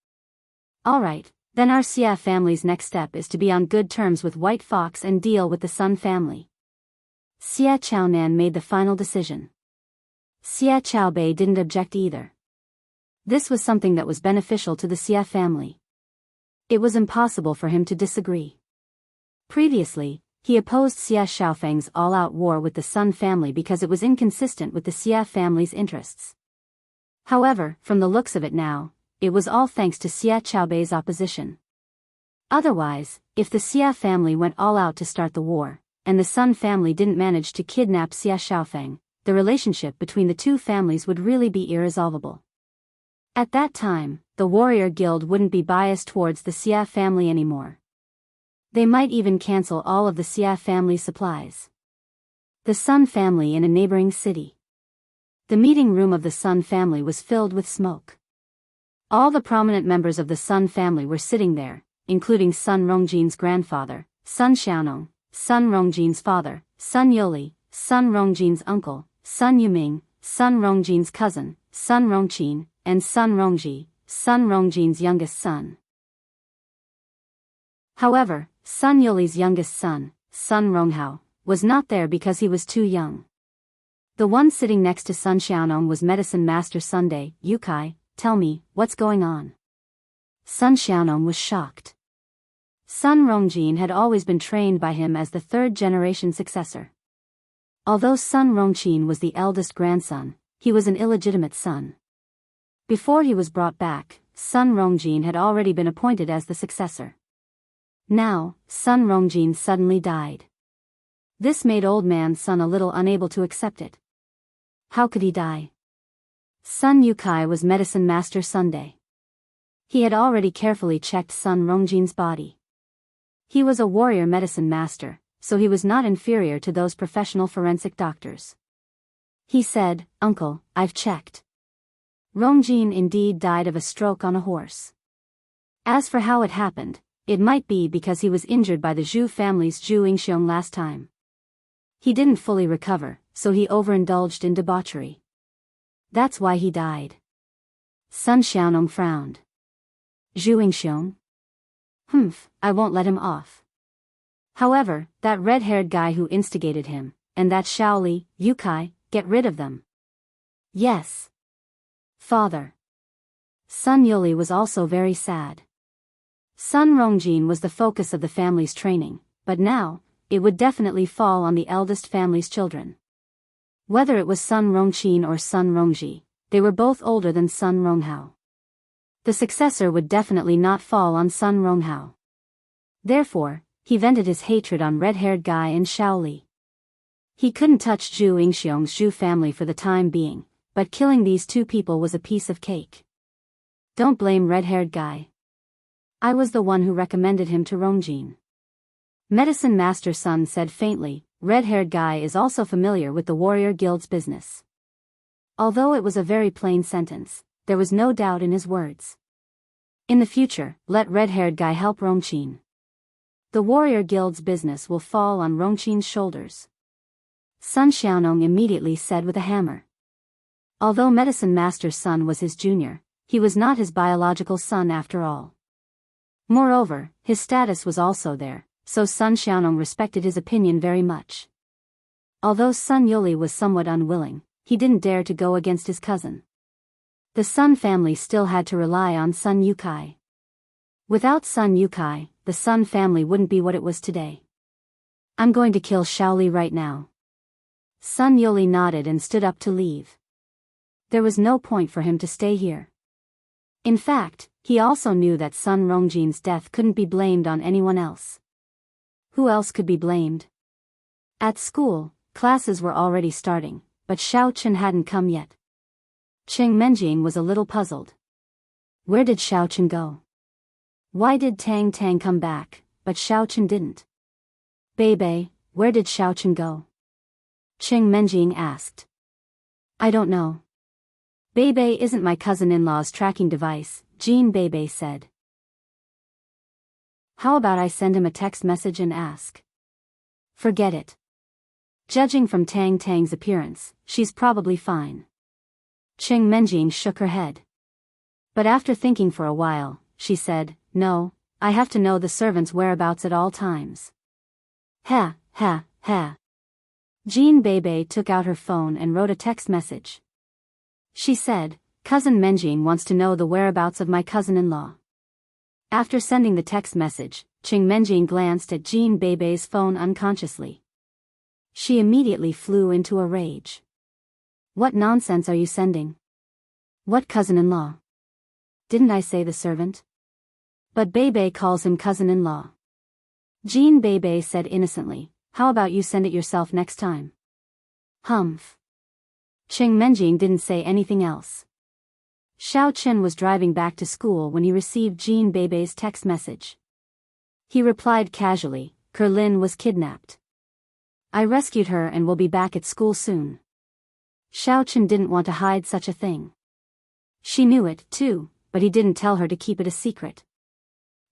Alright, then our Xia family's next step is to be on good terms with White Fox and deal with the Sun family. Xia Chaonan made the final decision. Xia Chaobei didn't object either. This was something that was beneficial to the Xia family. It was impossible for him to disagree. Previously, he opposed Xia Xiaofeng's all-out war with the Sun family because it was inconsistent with the Xia family's interests. However, from the looks of it now, it was all thanks to Xia Chaobei's opposition. Otherwise, if the Xia family went all out to start the war, and the Sun family didn't manage to kidnap Xia Xiaofeng, the relationship between the two families would really be irresolvable. At that time, the warrior guild wouldn't be biased towards the Xia family anymore. They might even cancel all of the Xia family supplies. The Sun family in a neighboring city. The meeting room of the Sun family was filled with smoke. All the prominent members of the Sun family were sitting there, including Sun Rongjin's grandfather, Sun Xiaonong, Sun Rongjin's father, Sun Yoli, Sun Rongjin's uncle, Sun Yuming, Sun Rongjin's cousin, Sun Rongqin, and Sun Rongji, Sun Rongjin's youngest son. However, Sun Yoli's youngest son, Sun Ronghao, was not there because he was too young. The one sitting next to Sun Xiaonong was Medicine Master Sunday. Yukai, tell me, what's going on? Sun Xiaonong was shocked. Sun Rongjin had always been trained by him as the third-generation successor. Although Sun Rongqin was the eldest grandson, he was an illegitimate son. Before he was brought back, Sun Rongjin had already been appointed as the successor. Now, Sun Rongjin suddenly died. This made old man Sun a little unable to accept it. How could he die? Sun Yukai was medicine master Sunday. He had already carefully checked Sun Rongjin's body. He was a warrior medicine master, so he was not inferior to those professional forensic doctors. He said, "Uncle, I've checked. Rongjin indeed died of a stroke on a horse. As for how it happened, it might be because he was injured by the Zhu family's Zhu Yingxiong last time. He didn't fully recover, so he overindulged in debauchery. That's why he died." Sun Xiaonong frowned. Zhu Yingxiong? I won't let him off. However, that red-haired guy who instigated him, and that Shaoli, Yukai, get rid of them. Yes. Father. Sun Yuli was also very sad. Sun Rongjin was the focus of the family's training, but now, it would definitely fall on the eldest family's children. Whether it was Sun Rongqin or Sun Rongji, they were both older than Sun Ronghao. The successor would definitely not fall on Sun Ronghao. Therefore, he vented his hatred on red-haired guy and Shaoli. He couldn't touch Zhu Yingxiong's Zhu family for the time being, but killing these two people was a piece of cake. Don't blame red-haired guy. I was the one who recommended him to Rongjin. Medicine Master Sun said faintly, red-haired guy is also familiar with the warrior guild's business. Although it was a very plain sentence, there was no doubt in his words. In the future, let red-haired guy help Rongjin. The warrior guild's business will fall on Rongjin's shoulders. Sun Xiaonong immediately said with a hammer. Although Medicine Master Sun was his junior, he was not his biological son after all. Moreover, his status was also there, so Sun Xiaonong respected his opinion very much. Although Sun Yuli was somewhat unwilling, he didn't dare to go against his cousin. The Sun family still had to rely on Sun Yukai. Without Sun Yukai, the Sun family wouldn't be what it was today. I'm going to kill Shaoli right now. Sun Yuli nodded and stood up to leave. There was no point for him to stay here. In fact, he also knew that Sun Rongjin's death couldn't be blamed on anyone else. Who else could be blamed? At school, classes were already starting, but Xiao Chen hadn't come yet. Qing Menjing was a little puzzled. Where did Xiao Chen go? Why did Tang Tang come back, but Xiao Chen didn't? Bei, where did Xiao Chen go? Qing Menjing asked. I don't know. Bei isn't my cousin-in-law's tracking device, Jean Bei said. How about I send him a text message and ask? Forget it. Judging from Tang Tang's appearance, she's probably fine. Qing Menjing shook her head. But after thinking for a while, she said, no, I have to know the servant's whereabouts at all times. Ha. Jean Bei took out her phone and wrote a text message. She said, Cousin Menjing wants to know the whereabouts of my cousin-in-law. After sending the text message, Qing Menjing glanced at Jean Bei's phone unconsciously. She immediately flew into a rage. What nonsense are you sending? What cousin-in-law? Didn't I say the servant? But Bei calls him cousin-in-law. Jean Bei said innocently, how about you send it yourself next time? Humph. Qing Menjing didn't say anything else. Xiao Chen was driving back to school when he received Jean Bei's text message. He replied casually, Kerlin was kidnapped. I rescued her and will be back at school soon. Xiao Chen didn't want to hide such a thing. She knew it, too, but he didn't tell her to keep it a secret.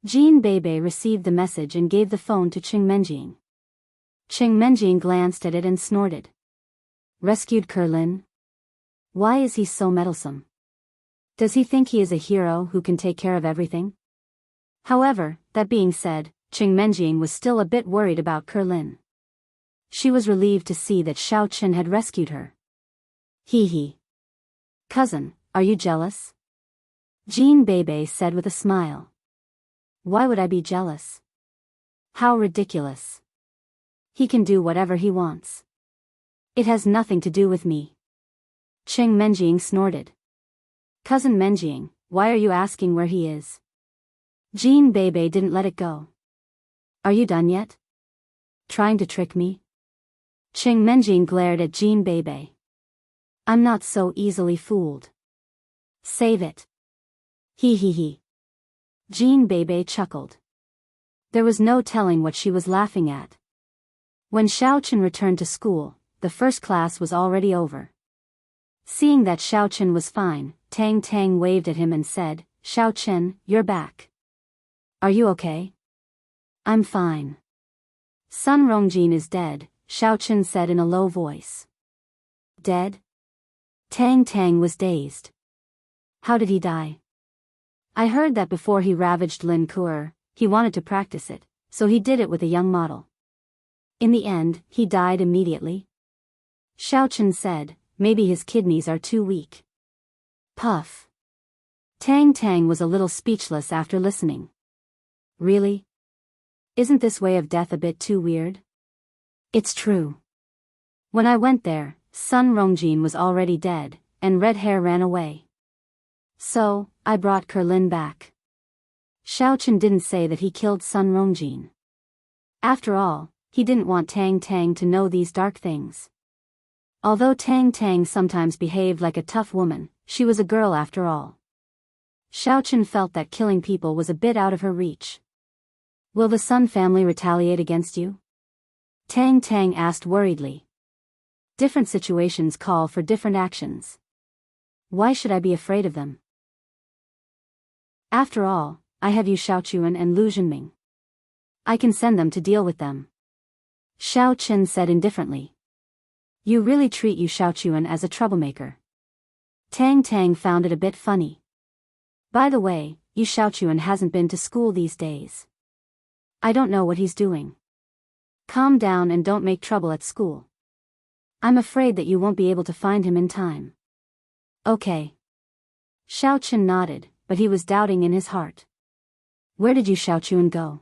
Jean Bei received the message and gave the phone to Qing Menjing. Qing Menjing glanced at it and snorted. Rescued Kerlin? Why is he so meddlesome? Does he think he is a hero who can take care of everything? However, that being said, Qing Menjing was still a bit worried about Kerlin. She was relieved to see that Xiao Chen had rescued her. Hee. Cousin, are you jealous? Jean Bei said with a smile. Why would I be jealous? How ridiculous. He can do whatever he wants. It has nothing to do with me. Qing Menjing snorted. Cousin Menjing, why are you asking where he is? Jean Bebe didn't let it go. Are you done yet? Trying to trick me? Ching Menjing glared at Jean Bebe. I'm not so easily fooled. Save it. Hee hee hee. Jean Bebe chuckled. There was no telling what she was laughing at. When Xiaochen returned to school, the first class was already over. Seeing that Xiaochen was fine, Tang Tang waved at him and said, Xiaochen, you're back. Are you okay? I'm fine. Sun Rongjin is dead, Xiaochen said in a low voice. Dead? Tang Tang was dazed. How did he die? I heard that before he ravaged Lin Kuer, he wanted to practice it, so he did it with a young model. In the end, he died immediately. Xiaochen said, maybe his kidneys are too weak. Puff. Tang Tang was a little speechless after listening. Really? Isn't this way of death a bit too weird? It's true. When I went there, Sun Rongjin was already dead, and Red Hair ran away. So, I brought Kerlin back. Xiaochen didn't say that he killed Sun Rongjin. After all, he didn't want Tang Tang to know these dark things. Although Tang Tang sometimes behaved like a tough woman, she was a girl after all. Xiaochen felt that killing people was a bit out of her reach. Will the Sun family retaliate against you? Tang Tang asked worriedly. Different situations call for different actions. Why should I be afraid of them? After all, I have you Xiaochuan and Lu Zhenming. I can send them to deal with them. Xiao Chen said indifferently. You really treat you Xiaochuan as a troublemaker. Tang Tang found it a bit funny. By the way, Yu Xiaochuan hasn't been to school these days. I don't know what he's doing. Calm down and don't make trouble at school. I'm afraid that you won't be able to find him in time. Okay. Xiaochen nodded, but he was doubting in his heart. Where did Yu Xiaochuan go?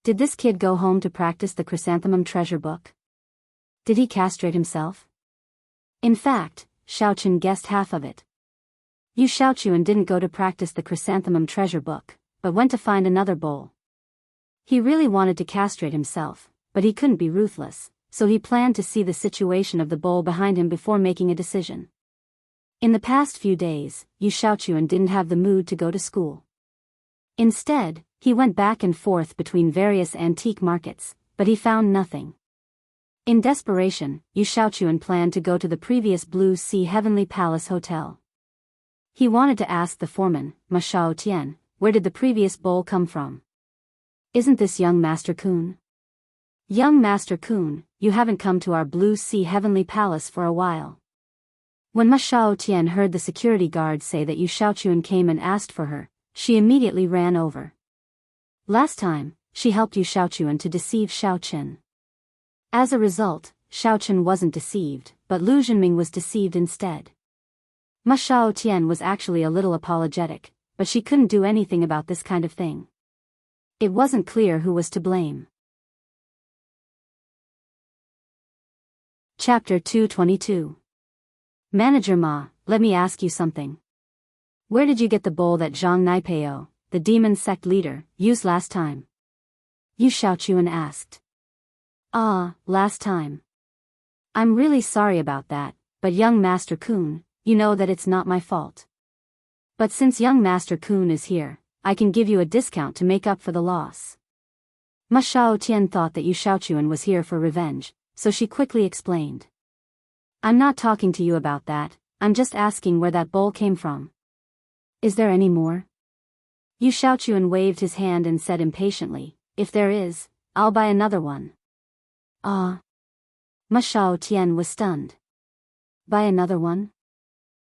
Did this kid go home to practice the chrysanthemum treasure book? Did he castrate himself? In fact, Xiaochen guessed half of it. Yu Xiaochuan didn't go to practice the chrysanthemum treasure book, but went to find another bowl. He really wanted to castrate himself, but he couldn't be ruthless, so he planned to see the situation of the bowl behind him before making a decision. In the past few days, Yu Xiaochuan didn't have the mood to go to school. Instead, he went back and forth between various antique markets, but he found nothing. In desperation, Yu Xiaochuan planned to go to the previous Blue Sea Heavenly Palace Hotel. He wanted to ask the foreman, Ma Shao Tian, where did the previous bowl come from? Isn't this young Master Kun? Young Master Kun, you haven't come to our Blue Sea Heavenly Palace for a while. When Ma Shao Tian heard the security guard say that Yu Xiaochuan came and asked for her, she immediately ran over. Last time, she helped Yu Xiaochuan to deceive Xiaochen. As a result, Xiaochen wasn't deceived, but Lu Zhenming was deceived instead. Ma Shao Tian was actually a little apologetic, but she couldn't do anything about this kind of thing. It wasn't clear who was to blame. Chapter 222. Manager Ma, let me ask you something. Where did you get the bowl that Zhang Naipeo, the demon sect leader, used last time? Yu Xiaochuan asked. Last time. I'm really sorry about that, but young Master Kun, you know that it's not my fault. But since young Master Kun is here, I can give you a discount to make up for the loss. Ma Shao Tian thought that Yu Xiaochuan was here for revenge, so she quickly explained. I'm not talking to you about that, I'm just asking where that bowl came from. Is there any more? Yu Xiaochuan waved his hand and said impatiently, if there is, I'll buy another one. Ma Shao Tian was stunned. Buy another one?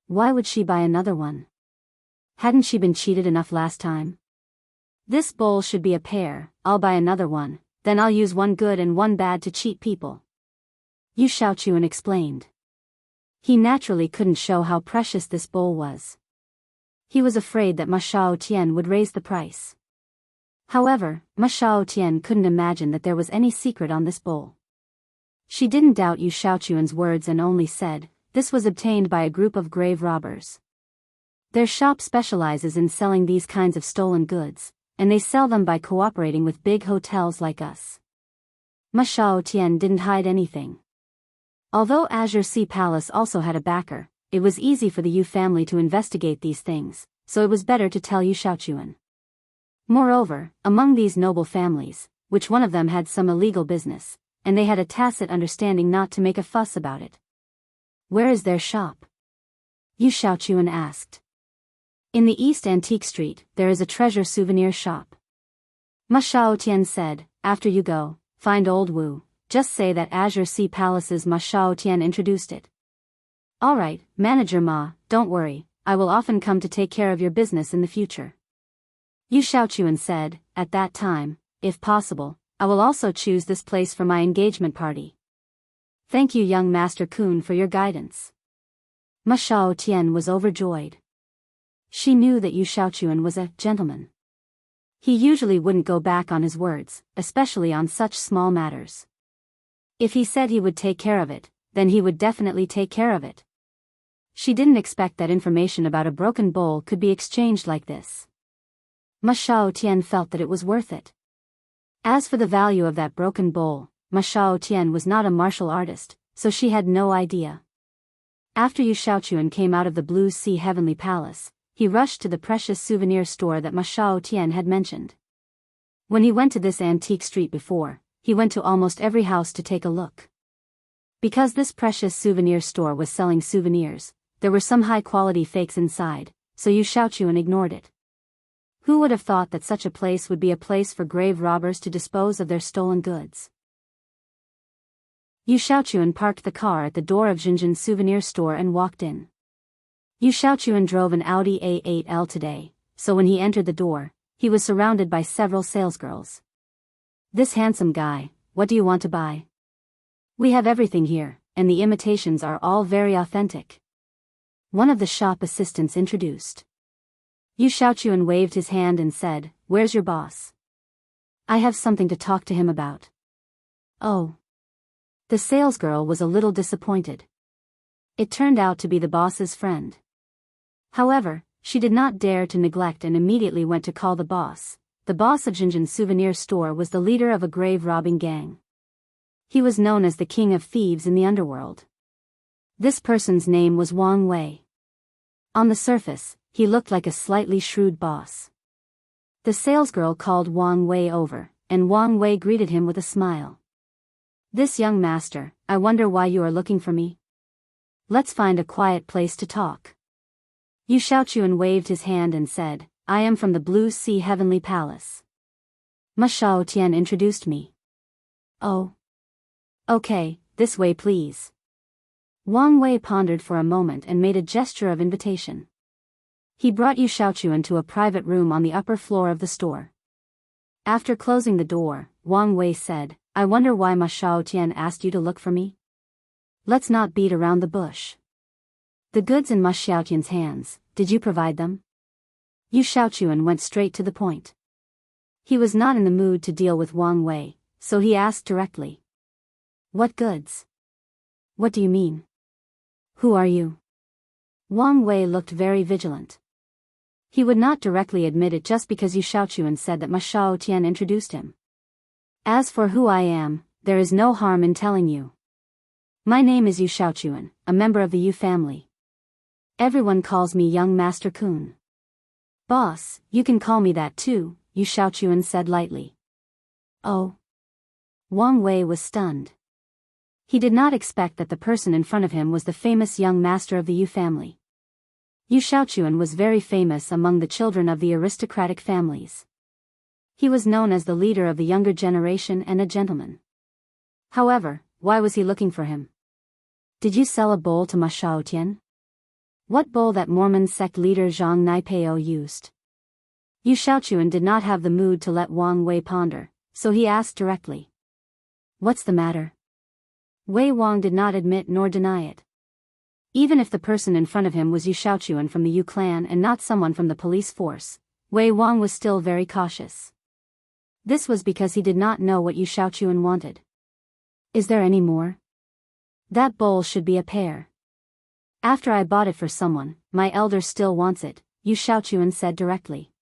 Why would she buy another one? Hadn't she been cheated enough last time? This bowl should be a pair, I'll buy another one, then I'll use one good and one bad to cheat people. Yu Xiaochuan explained. He naturally couldn't show how precious this bowl was. He was afraid that Ma Shao Tian would raise the price. However, Ma Shao Tian couldn't imagine that there was any secret on this bowl. She didn't doubt Yu Xiaochuan's words and only said, this was obtained by a group of grave robbers. Their shop specializes in selling these kinds of stolen goods, and they sell them by cooperating with big hotels like us. Ma Xiaotian didn't hide anything. Although Azure Sea Palace also had a backer, it was easy for the Yu family to investigate these things, so it was better to tell Yu Xiaochuan. Moreover, among these noble families, which one of them had some illegal business, and they had a tacit understanding not to make a fuss about it. Where is their shop? Yu Xiaochuan asked. In the East Antique Street, there is a treasure souvenir shop. Ma Xiaotian said, after you go, find old Wu, just say that Azure Sea Palace's Ma Xiaotian introduced it. Alright, Manager Ma, don't worry, I will often come to take care of your business in the future. Yu Xiaochuan said, at that time, if possible, I will also choose this place for my engagement party. Thank you young Master Kun for your guidance. Ma Xiaotian was overjoyed. She knew that Yu Xiaochuan was a gentleman. He usually wouldn't go back on his words, especially on such small matters. If he said he would take care of it, then he would definitely take care of it. She didn't expect that information about a broken bowl could be exchanged like this. Ma Xiaotian felt that it was worth it. As for the value of that broken bowl, Ma Xiaotian was not a martial artist, so she had no idea. After Yu Xiaochuan came out of the Blue Sea Heavenly Palace, he rushed to the precious souvenir store that Ma Xiaotian had mentioned. When he went to this antique street before, he went to almost every house to take a look. Because this precious souvenir store was selling souvenirs, there were some high-quality fakes inside, so Yu Xiaochuan ignored it. Who would have thought that such a place would be a place for grave robbers to dispose of their stolen goods? Yu Xiaochuan parked the car at the door of Jinjin's souvenir store and walked in. Yu Xiaochuan drove an Audi A8L today, so when he entered the door, he was surrounded by several salesgirls. This handsome guy, what do you want to buy? We have everything here, and the imitations are all very authentic. One of the shop assistants introduced. Yu Xiaochuan waved his hand and said, where's your boss? I have something to talk to him about. Oh. The salesgirl was a little disappointed. It turned out to be the boss's friend. However, she did not dare to neglect and immediately went to call the boss. The boss of Jinjin's souvenir store was the leader of a grave robbing gang. He was known as the king of thieves in the underworld. This person's name was Wang Wei. On the surface, he looked like a slightly shrewd boss. The salesgirl called Wang Wei over, and Wang Wei greeted him with a smile. This young master, I wonder why you are looking for me? Let's find a quiet place to talk. Yu Xiaochuan waved his hand and said, I am from the Blue Sea Heavenly Palace. Ma Xiaotian introduced me. Oh. Okay, this way please. Wang Wei pondered for a moment and made a gesture of invitation. He brought Yu Xiaochuan to a private room on the upper floor of the store. After closing the door, Wang Wei said, I wonder why Ma Xiaotian asked you to look for me? Let's not beat around the bush. The goods in Ma Xiaotian's hands, did you provide them? Yu Xiaochuan went straight to the point. He was not in the mood to deal with Wang Wei, so he asked directly. What goods? What do you mean? Who are you? Wang Wei looked very vigilant. He would not directly admit it just because Yu Xiaochuan said that Ma Xiaotian introduced him. As for who I am, there is no harm in telling you. My name is Yu Xiaochuan, a member of the Yu family. Everyone calls me young Master Kun. Boss, you can call me that too, Yu Xiaochuan said lightly. Oh. Wang Wei was stunned. He did not expect that the person in front of him was the famous young master of the Yu family. Yu Xiaochuan was very famous among the children of the aristocratic families. He was known as the leader of the younger generation and a gentleman. However, why was he looking for him? Did you sell a bowl to Ma Xiaotian? What bowl that Mormon sect leader Zhang Naipeo used? Yu Xiaochuan did not have the mood to let Wang Wei ponder, so he asked directly. What's the matter? Wei Wang did not admit nor deny it. Even if the person in front of him was Yu Xiaochuan from the Yu clan and not someone from the police force, Wei Wang was still very cautious. This was because he did not know what Yu Xiaochuan wanted. Is there any more? That bowl should be a pair. After I bought it for someone, my elder still wants it, Yu Shaochuan said directly.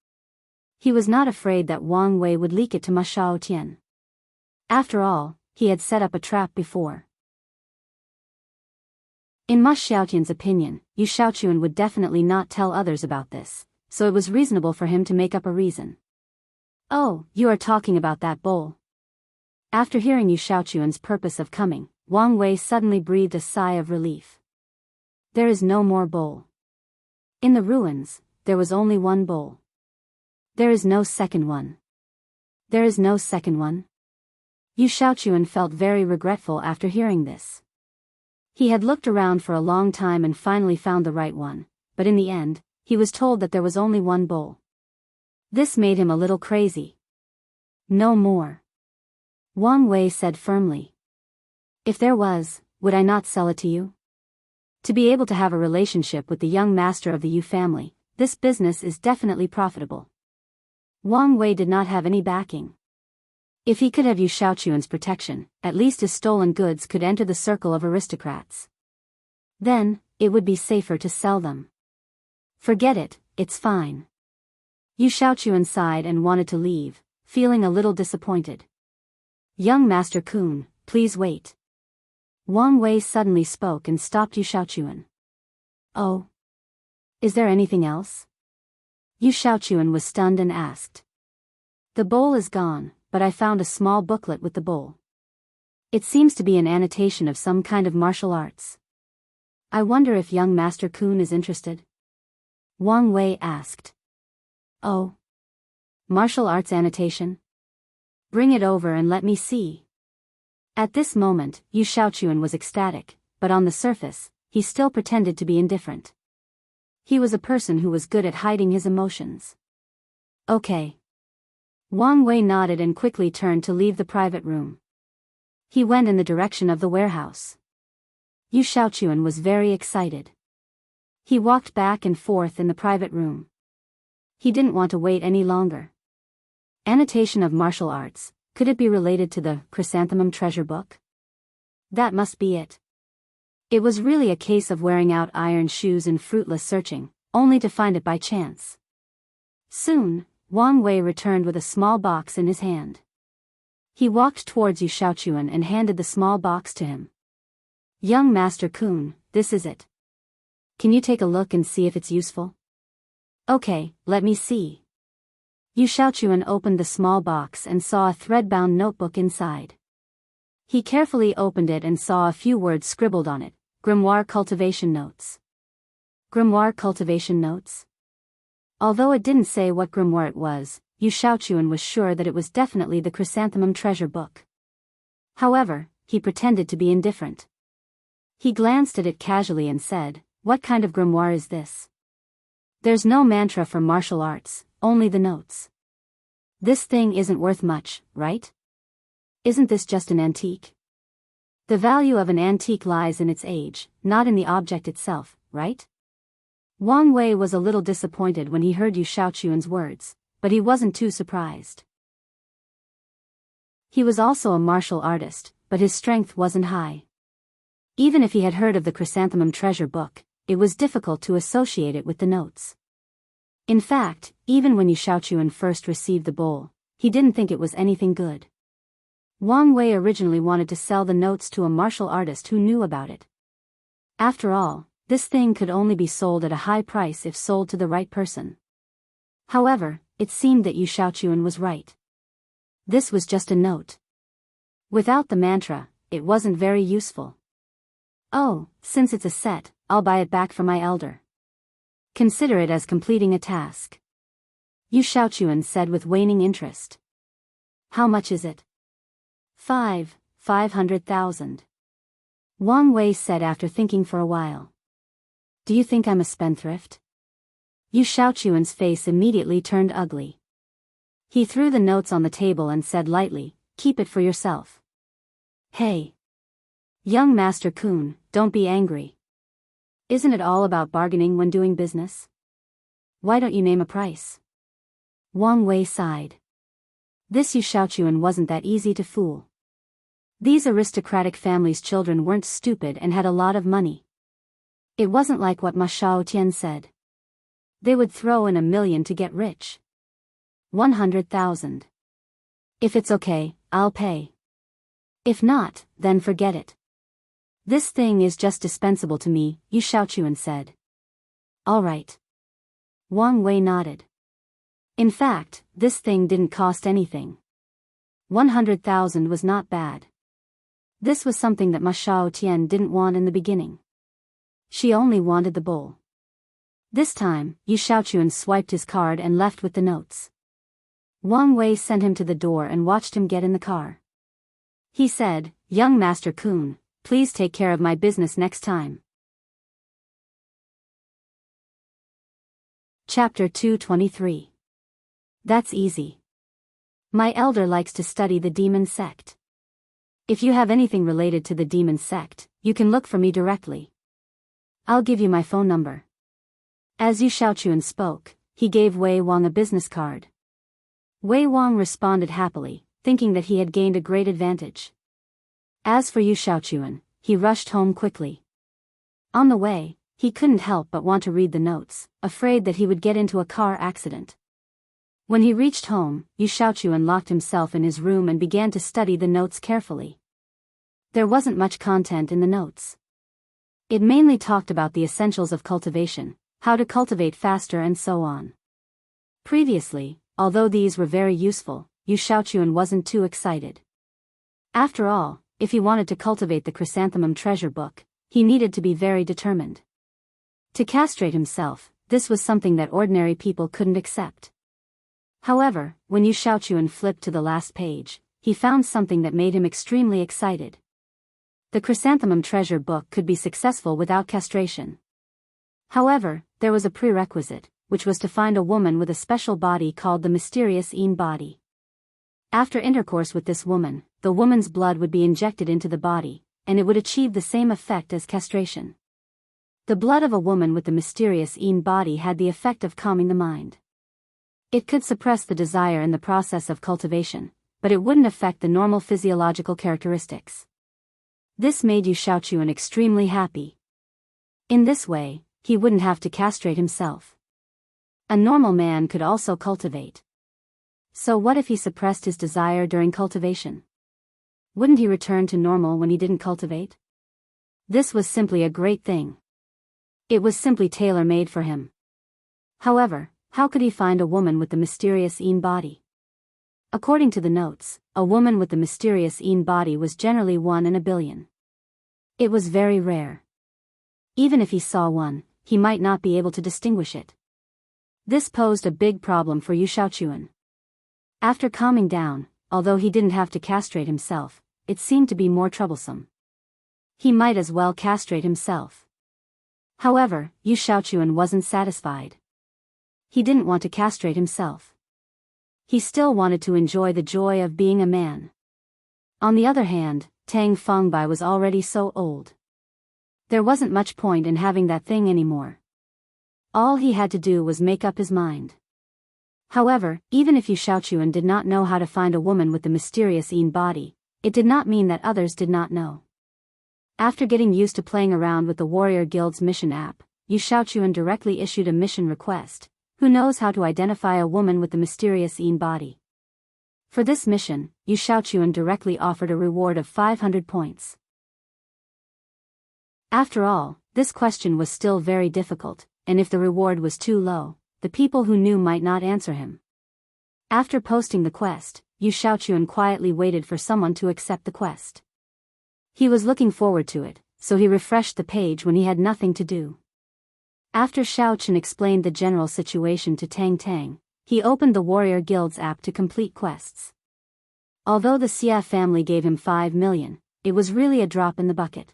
He was not afraid that Wang Wei would leak it to Ma Xiaotian. After all, he had set up a trap before. In Ma Xiaotian's opinion, Yu Shaochuan would definitely not tell others about this, so it was reasonable for him to make up a reason. Oh, you are talking about that bowl. After hearing Yu Shaochuan's purpose of coming, Wang Wei suddenly breathed a sigh of relief. There is no more bowl. In the ruins, there was only one bowl. There is no second one. There is no second one. Yu Shaochuan felt very regretful after hearing this. He had looked around for a long time and finally found the right one, but in the end, he was told that there was only one bowl. This made him a little crazy. No more. Wang Wei said firmly. If there was, would I not sell it to you? To be able to have a relationship with the young master of the Yu family, this business is definitely profitable. Wang Wei did not have any backing. If he could have Yu Shaochuan's protection, at least his stolen goods could enter the circle of aristocrats. Then, it would be safer to sell them. Forget it, it's fine. Yu Shaochuan sighed and wanted to leave, feeling a little disappointed. Young Master Kun, please wait. Wang Wei suddenly spoke and stopped Yu Shaochuan. Oh? Is there anything else? Yu Shaochuan was stunned and asked. The bowl is gone, but I found a small booklet with the bowl. It seems to be an annotation of some kind of martial arts. I wonder if young Master Kun is interested? Wang Wei asked. Oh? Martial arts annotation? Bring it over and let me see. At this moment, Yu Shaochuan was ecstatic, but on the surface, he still pretended to be indifferent. He was a person who was good at hiding his emotions. Okay. Wang Wei nodded and quickly turned to leave the private room. He went in the direction of the warehouse. Yu Shaochuan was very excited. He walked back and forth in the private room. He didn't want to wait any longer. Annotation of martial arts, could it be related to the Chrysanthemum treasure book? That must be it. It was really a case of wearing out iron shoes and fruitless searching, only to find it by chance. Soon, Wang Wei returned with a small box in his hand. He walked towards Yu Shaochuan and handed the small box to him. Young Master Kun, this is it. Can you take a look and see if it's useful? Okay, let me see. Yu Shaochuan opened the small box and saw a thread-bound notebook inside. He carefully opened it and saw a few words scribbled on it, Grimoire Cultivation Notes. Grimoire Cultivation Notes? Although it didn't say what grimoire it was, Yu Shaochuan was sure that it was definitely the Chrysanthemum treasure book. However, he pretended to be indifferent. He glanced at it casually and said, "What kind of grimoire is this? There's no mantra for martial arts, only the notes. This thing isn't worth much, right? Isn't this just an antique? The value of an antique lies in its age, not in the object itself, right?" Wang Wei was a little disappointed when he heard Yu Shaochuan's words, but he wasn't too surprised. He was also a martial artist, but his strength wasn't high. Even if he had heard of the Chrysanthemum treasure book, it was difficult to associate it with the notes. In fact, even when Yu Shaochuan first received the bowl, he didn't think it was anything good. Wang Wei originally wanted to sell the notes to a martial artist who knew about it. After all, this thing could only be sold at a high price if sold to the right person. However, it seemed that Yu Shaochuan was right. This was just a note. Without the mantra, it wasn't very useful. Oh, since it's a set, I'll buy it back from my elder. Consider it as completing a task. Yu Shaochuan said with waning interest. How much is it? 500,000. Wang Wei said after thinking for a while. Do you think I'm a spendthrift? Yu Shaochuan's face immediately turned ugly. He threw the notes on the table and said lightly, "Keep it for yourself." Hey! Young Master Kun, don't be angry. Isn't it all about bargaining when doing business? Why don't you name a price? Wang Wei sighed. This Yu Shaochuan wasn't that easy to fool. These aristocratic families' children weren't stupid and had a lot of money. It wasn't like what Ma Xiaotian said. They would throw in 1,000,000 to get rich. 100,000. If it's okay, I'll pay. If not, then forget it. This thing is just dispensable to me, Yu Xiaochuan said. All right. Wang Wei nodded. In fact, this thing didn't cost anything. 100,000 was not bad. This was something that Ma Xiaotian didn't want in the beginning. She only wanted the bowl. This time, Yu Xiaochuan swiped his card and left with the notes. Wang Wei sent him to the door and watched him get in the car. He said, "Young Master Kun, please take care of my business next time." Chapter 223. That's easy. My elder likes to study the demon sect. If you have anything related to the demon sect, you can look for me directly. I'll give you my phone number. As Yu Xiaochuan spoke, he gave Wei Wang a business card. Wei Wang responded happily, thinking that he had gained a great advantage. As for Yu Xiaochuan, he rushed home quickly. On the way, he couldn't help but want to read the notes, afraid that he would get into a car accident. When he reached home, Yu Xiaochuan locked himself in his room and began to study the notes carefully. There wasn't much content in the notes. It mainly talked about the essentials of cultivation, how to cultivate faster and so on. Previously, although these were very useful, Yu Xiaochuan wasn't too excited. After all, if he wanted to cultivate the chrysanthemum treasure book, he needed to be very determined. To castrate himself, this was something that ordinary people couldn't accept. However, when Yu Xiaochuan flipped to the last page, he found something that made him extremely excited. The chrysanthemum treasure book could be successful without castration. However, there was a prerequisite, which was to find a woman with a special body called the mysterious Yin body. After intercourse with this woman, the woman's blood would be injected into the body, and it would achieve the same effect as castration. The blood of a woman with the mysterious Yin body had the effect of calming the mind. It could suppress the desire in the process of cultivation, but it wouldn't affect the normal physiological characteristics. This made Yu Xiaochuan extremely happy. In this way, he wouldn't have to castrate himself. A normal man could also cultivate. So what if he suppressed his desire during cultivation? Wouldn't he return to normal when he didn't cultivate? This was simply a great thing. It was simply tailor-made for him. However, how could he find a woman with the mysterious Yin body? According to the notes, a woman with the mysterious Yin body was generally 1 in a billion. It was very rare. Even if he saw one, he might not be able to distinguish it. This posed a big problem for Yu Xiaochuan. After calming down, although he didn't have to castrate himself, it seemed to be more troublesome. He might as well castrate himself. However, Yu Xiaochuan wasn't satisfied. He didn't want to castrate himself. He still wanted to enjoy the joy of being a man. On the other hand, Tang Fengbai was already so old. There wasn't much point in having that thing anymore. All he had to do was make up his mind. However, even if Yu Xiaochuan did not know how to find a woman with the mysterious Yin body, it did not mean that others did not know. After getting used to playing around with the Warrior Guild's mission app, Yu Xiaochuan directly issued a mission request. Who knows how to identify a woman with the mysterious Yin body? For this mission, Yu Xiaochuan directly offered a reward of 500 points. After all, this question was still very difficult, and if the reward was too low, the people who knew might not answer him. After posting the quest, Yu Xiaochuan quietly waited for someone to accept the quest. He was looking forward to it, so he refreshed the page when he had nothing to do. After Xiao Chen explained the general situation to Tang Tang, he opened the Warrior Guild's app to complete quests. Although the Xia family gave him 5 million, it was really a drop in the bucket.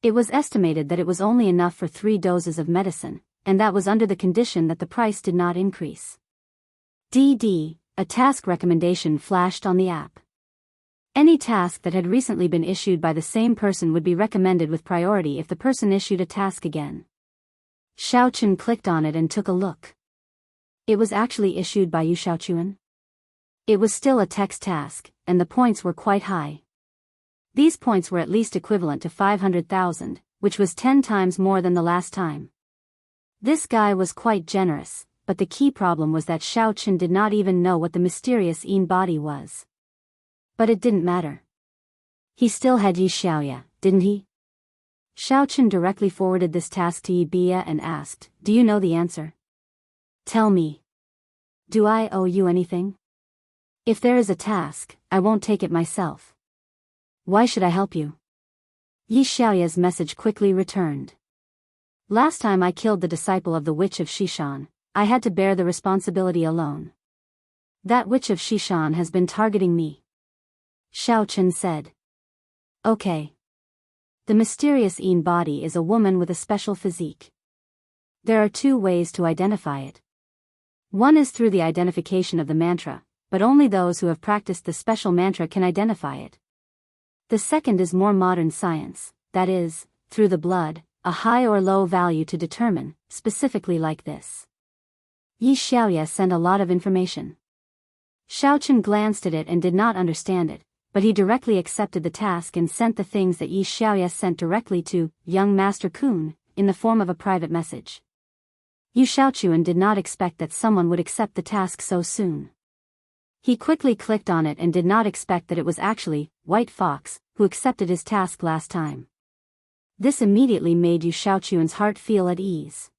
It was estimated that it was only enough for 3 doses of medicine, and that was under the condition that the price did not increase. A task recommendation flashed on the app. Any task that had recently been issued by the same person would be recommended with priority if the person issued a task again. Xiao Chen clicked on it and took a look. It was actually issued by Yu Xiaochuan. It was still a text task, and the points were quite high. These points were at least equivalent to 500,000, which was 10 times more than the last time. This guy was quite generous, but the key problem was that Xiaochen did not even know what the mysterious Yin body was. But it didn't matter. He still had Yi Xiaoya, didn't he? Xiaochen directly forwarded this task to Yi Bia and asked, "Do you know the answer? Tell me. Do I owe you anything? If there is a task, I won't take it myself. Why should I help you?" Yi Xiaoya's message quickly returned. "Last time I killed the disciple of the witch of Shishan, I had to bear the responsibility alone. That witch of Shishan has been targeting me," Xiaochen said. "Okay. The mysterious Yin body is a woman with a special physique. There are 2 ways to identify it. One is through the identification of the mantra, but only those who have practiced the special mantra can identify it. The second is more modern science, that is, through the blood, a high or low value to determine, specifically like this." Yi Xiaoya sent a lot of information. Xiaochen glanced at it and did not understand it, but he directly accepted the task and sent the things that Yi Xiaoya sent directly to young Master Kun, in the form of a private message. Yu Xiaochuan did not expect that someone would accept the task so soon. He quickly clicked on it and did not expect that it was actually White Fox who accepted his task last time. This immediately made Yu Xiaochuan's heart feel at ease.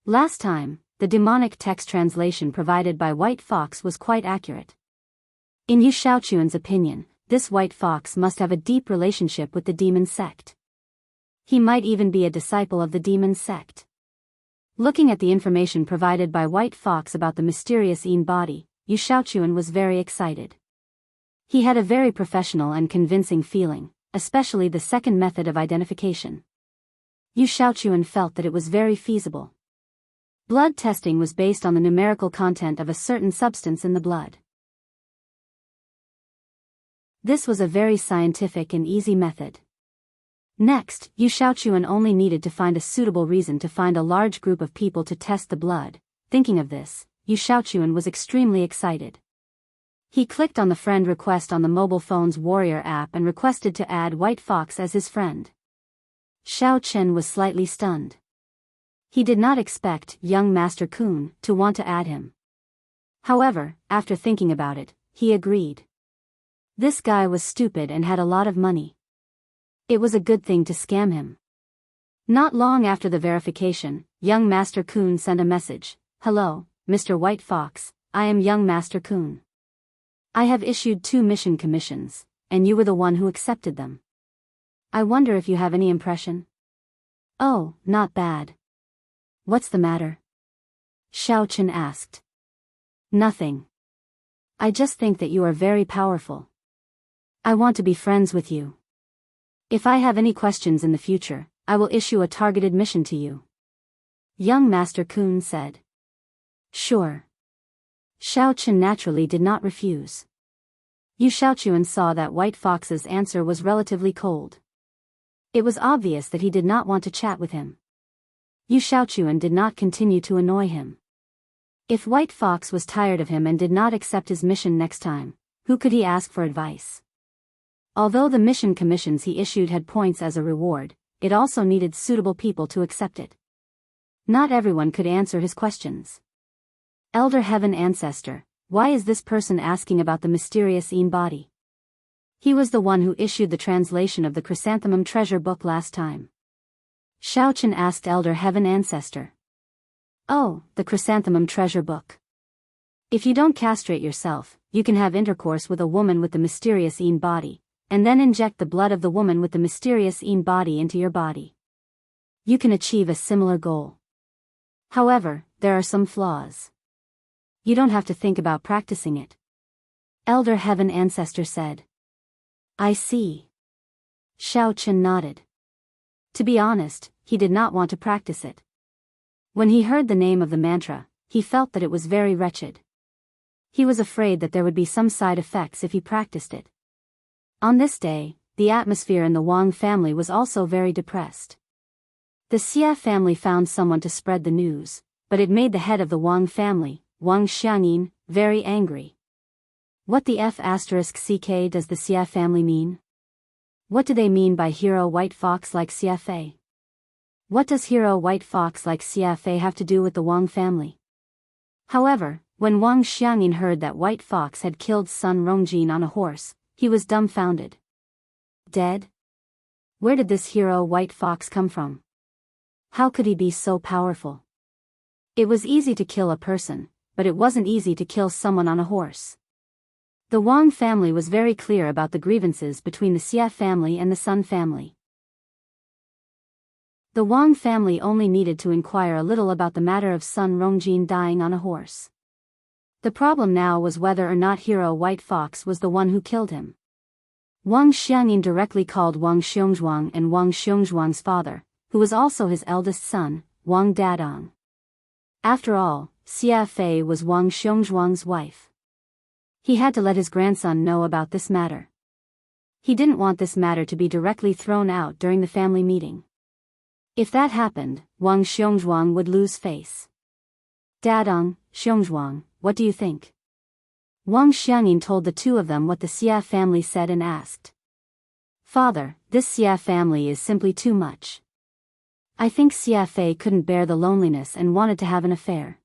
Last time, the demonic text translation provided by White Fox was quite accurate. In Yu Xiaochuan's opinion, this White Fox must have a deep relationship with the demon sect. He might even be a disciple of the demon sect. Looking at the information provided by White Fox about the mysterious Yin body, Yu Xiaochuan was very excited. He had a very professional and convincing feeling, especially the second method of identification. Yu Xiaochuan felt that it was very feasible. Blood testing was based on the numerical content of a certain substance in the blood. This was a very scientific and easy method. Next, Yu Xiaochuan only needed to find a suitable reason to find a large group of people to test the blood. Thinking of this, Yu Xiaochuan was extremely excited. He clicked on the friend request on the mobile phone's Warrior app and requested to add White Fox as his friend. Xiaochen was slightly stunned. He did not expect young Master Kun to want to add him. However, after thinking about it, he agreed. This guy was stupid and had a lot of money. It was a good thing to scam him. Not long after the verification, young Master Kun sent a message. "Hello, Mr. White Fox, I am young Master Kun. I have issued 2 mission commissions, and you were the one who accepted them. I wonder if you have any impression?" "Oh, not bad. What's the matter?" Xiaochen asked. "Nothing. I just think that you are very powerful. I want to be friends with you. If I have any questions in the future, I will issue a targeted mission to you," young Master Kun said. "Sure." Xiaochen naturally did not refuse. Yu Xiaochuan saw that White Fox's answer was relatively cold. It was obvious that he did not want to chat with him. Yu Xiaochuan did not continue to annoy him. If White Fox was tired of him and did not accept his mission next time, who could he ask for advice? Although the mission commissions he issued had points as a reward, it also needed suitable people to accept it. Not everyone could answer his questions. "Elder Heaven Ancestor, why is this person asking about the mysterious Yin body?" He was the one who issued the translation of the Chrysanthemum treasure book last time. Xiaochen asked Elder Heaven Ancestor. "Oh, the Chrysanthemum treasure book. If you don't castrate yourself, you can have intercourse with a woman with the mysterious Yin body, and then inject the blood of the woman with the mysterious Yin body into your body. You can achieve a similar goal. However, there are some flaws. You don't have to think about practicing it," Elder Heaven Ancestor said. "I see." Xiaochen nodded. To be honest, he did not want to practice it. When he heard the name of the mantra, he felt that it was very wretched. He was afraid that there would be some side effects if he practiced it. On this day, the atmosphere in the Wang family was also very depressed. The Xia family found someone to spread the news, but it made the head of the Wang family, Wang Xiangyin, very angry. What the F*** does the Xia family mean? What do they mean by hero white fox like CFA? What does hero white fox like CFA have to do with the Wang family? However, when Wang Xiangyin heard that White Fox had killed Sun Rongjin on a horse, he was dumbfounded. Dead? Where did this hero White Fox come from? How could he be so powerful? It was easy to kill a person, but it wasn't easy to kill someone on a horse. The Wang family was very clear about the grievances between the Xia family and the Sun family. The Wang family only needed to inquire a little about the matter of Sun Rongjin dying on a horse. The problem now was whether or not hero White Fox was the one who killed him. Wang Xiangyin directly called Wang Xiongzhuang and Wang Xiongzhuang's father, who was also his eldest son, Wang Dadong. After all, Xia Fei was Wang Xiongzhuang's wife. He had to let his grandson know about this matter. He didn't want this matter to be directly thrown out during the family meeting. If that happened, Wang Xiongzhuang would lose face. Dadong, Xiongzhuang, what do you think? Wang Xiangyin told the two of them what the Xia family said and asked. Father, this Xia family is simply too much. I think Xia Fei couldn't bear the loneliness and wanted to have an affair.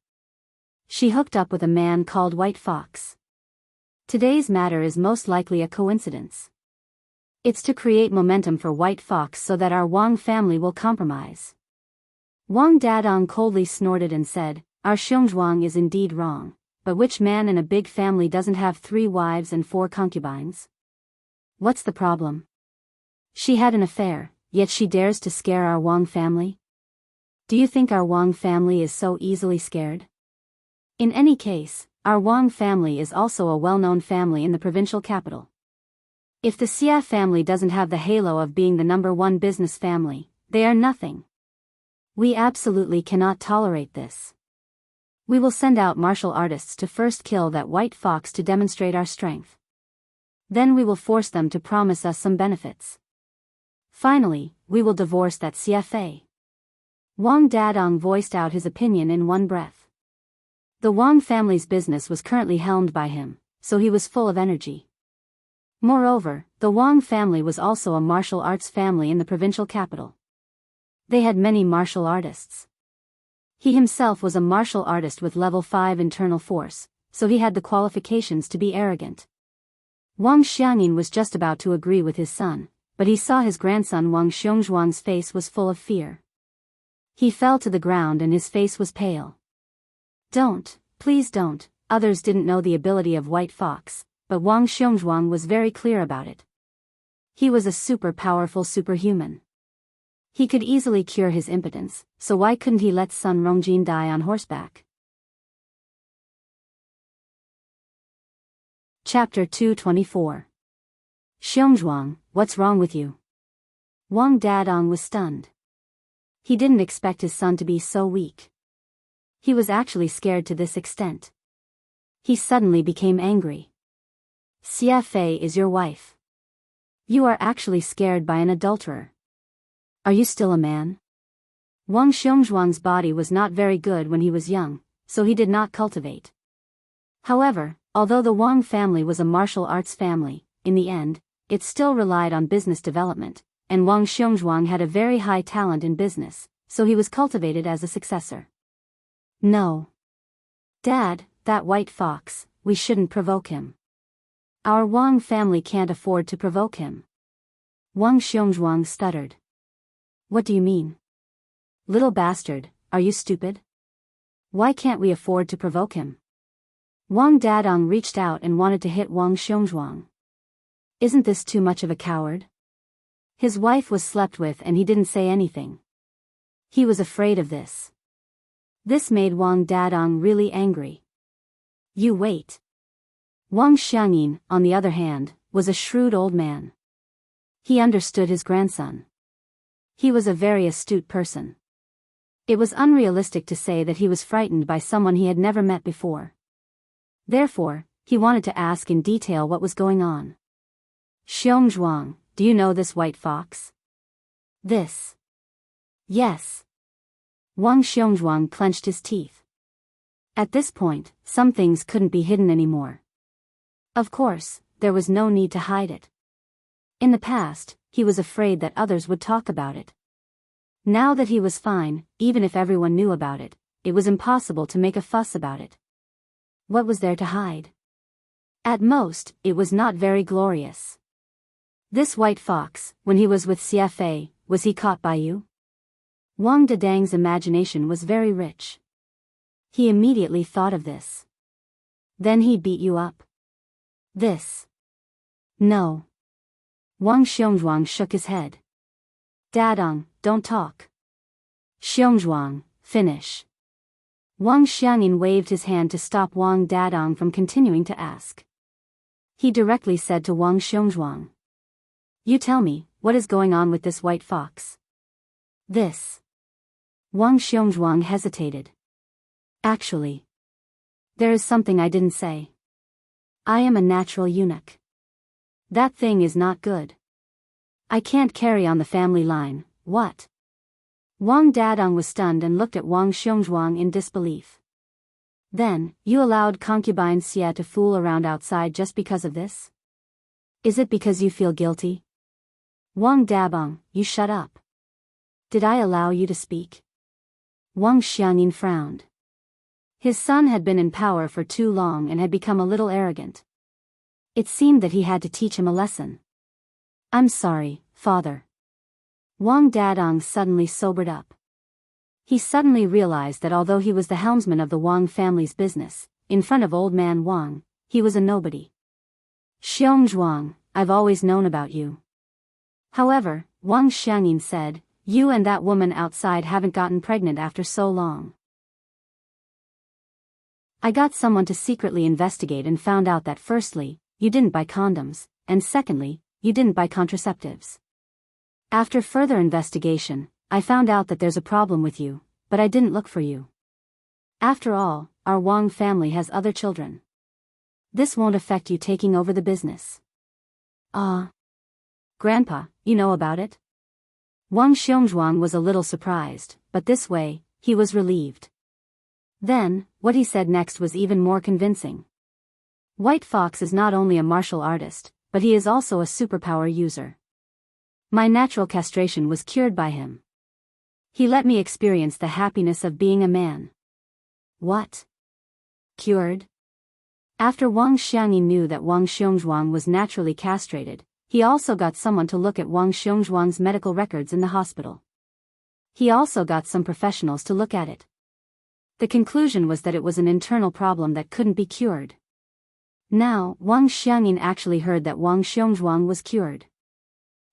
She hooked up with a man called White Fox. Today's matter is most likely a coincidence. It's to create momentum for White Fox so that our Wang family will compromise. Wang Dadong coldly snorted and said, Our Xiongzhuang is indeed wrong, but which man in a big family doesn't have 3 wives and 4 concubines? What's the problem? She had an affair, yet she dares to scare our Wang family? Do you think our Wang family is so easily scared? In any case, our Wang family is also a well-known family in the provincial capital. If the Xia family doesn't have the halo of being the #1 business family, they are nothing. We absolutely cannot tolerate this. We will send out martial artists to first kill that White Fox to demonstrate our strength. Then we will force them to promise us some benefits. Finally, we will divorce that CFA. Wang Dadong voiced out his opinion in one breath. The Wang family's business was currently helmed by him, so he was full of energy. Moreover, the Wang family was also a martial arts family in the provincial capital. They had many martial artists. He himself was a martial artist with level 5 internal force, so he had the qualifications to be arrogant. Wang Xiangyin was just about to agree with his son, but he saw his grandson Wang Xiongzhuang's face was full of fear. He fell to the ground and his face was pale. Don't, please don't. Others didn't know the ability of White Fox, but Wang Xiongzhuang was very clear about it. He was a super powerful superhuman. He could easily cure his impotence, so why couldn't he let Sun Rongjin die on horseback? Chapter 224. Xiongzhuang, what's wrong with you? Wang Dadong was stunned. He didn't expect his son to be so weak. He was actually scared to this extent. He suddenly became angry. Xia Fei is your wife. You are actually scared by an adulterer. Are you still a man? Wang Xiongzhuang's body was not very good when he was young, so he did not cultivate. However, although the Wang family was a martial arts family, in the end, it still relied on business development, and Wang Xiongzhuang had a very high talent in business, so he was cultivated as a successor. No. Dad, that White Fox, we shouldn't provoke him. Our Wang family can't afford to provoke him. Wang Xiongzhuang stuttered. What do you mean? Little bastard, are you stupid? Why can't we afford to provoke him? Wang Dadong reached out and wanted to hit Wang Xiongzhuang. Isn't this too much of a coward? His wife was slept with and he didn't say anything. He was afraid of this. This made Wang Dadong really angry. You wait. Wang Xiangyin, on the other hand, was a shrewd old man. He understood his grandson. He was a very astute person. It was unrealistic to say that he was frightened by someone he had never met before. Therefore, he wanted to ask in detail what was going on. Xiongzhuang, do you know this White Fox? This. Yes. Wang Xiongzhuang clenched his teeth. At this point, some things couldn't be hidden anymore. Of course, there was no need to hide it. In the past, he was afraid that others would talk about it. Now that he was fine, even if everyone knew about it, it was impossible to make a fuss about it. What was there to hide? At most, it was not very glorious. This white fox, when he was with CFA, was he caught by you? Wang Dadang's imagination was very rich. He immediately thought of this. Then he beat you up. This. No. Wang Xiongzhuang shook his head. Dadong, don't talk. Xiongzhuang, finish. Wang Xiangyin waved his hand to stop Wang Dadong from continuing to ask. He directly said to Wang Xiongzhuang. You tell me, what is going on with this white fox? This. Wang Xiongzhuang hesitated. Actually, there is something I didn't say. I am a natural eunuch. That thing is not good. I can't carry on the family line. What? Wang Dadong was stunned and looked at Wang Xiongzhuang in disbelief. Then, you allowed concubine Xie to fool around outside just because of this? Is it because you feel guilty? Wang Dabong, you shut up. Did I allow you to speak? Wang Xiangyin frowned. His son had been in power for too long and had become a little arrogant. It seemed that he had to teach him a lesson. I'm sorry, father. Wang Dadong suddenly sobered up. He suddenly realized that although he was the helmsman of the Wang family's business, in front of old man Wang, he was a nobody. Xiongzhuang, I've always known about you. However, Wang Xiangyin said, you and that woman outside haven't gotten pregnant after so long. I got someone to secretly investigate and found out that firstly, you didn't buy condoms, and secondly, you didn't buy contraceptives. After further investigation, I found out that there's a problem with you, but I didn't look for you. After all, our Wang family has other children. This won't affect you taking over the business. Grandpa, you know about it? Wang Xiongzhuang was a little surprised, but this way, he was relieved. Then, what he said next was even more convincing. White Fox is not only a martial artist, but he is also a superpower user. My natural castration was cured by him. He let me experience the happiness of being a man. What? Cured? After Wang Xiangyin knew that Wang Xiongzhuang was naturally castrated, he also got someone to look at Wang Xiongzhuang's medical records in the hospital. He also got some professionals to look at it. The conclusion was that it was an internal problem that couldn't be cured. Now, Wang Xiangyin actually heard that Wang Xiongzhuang was cured.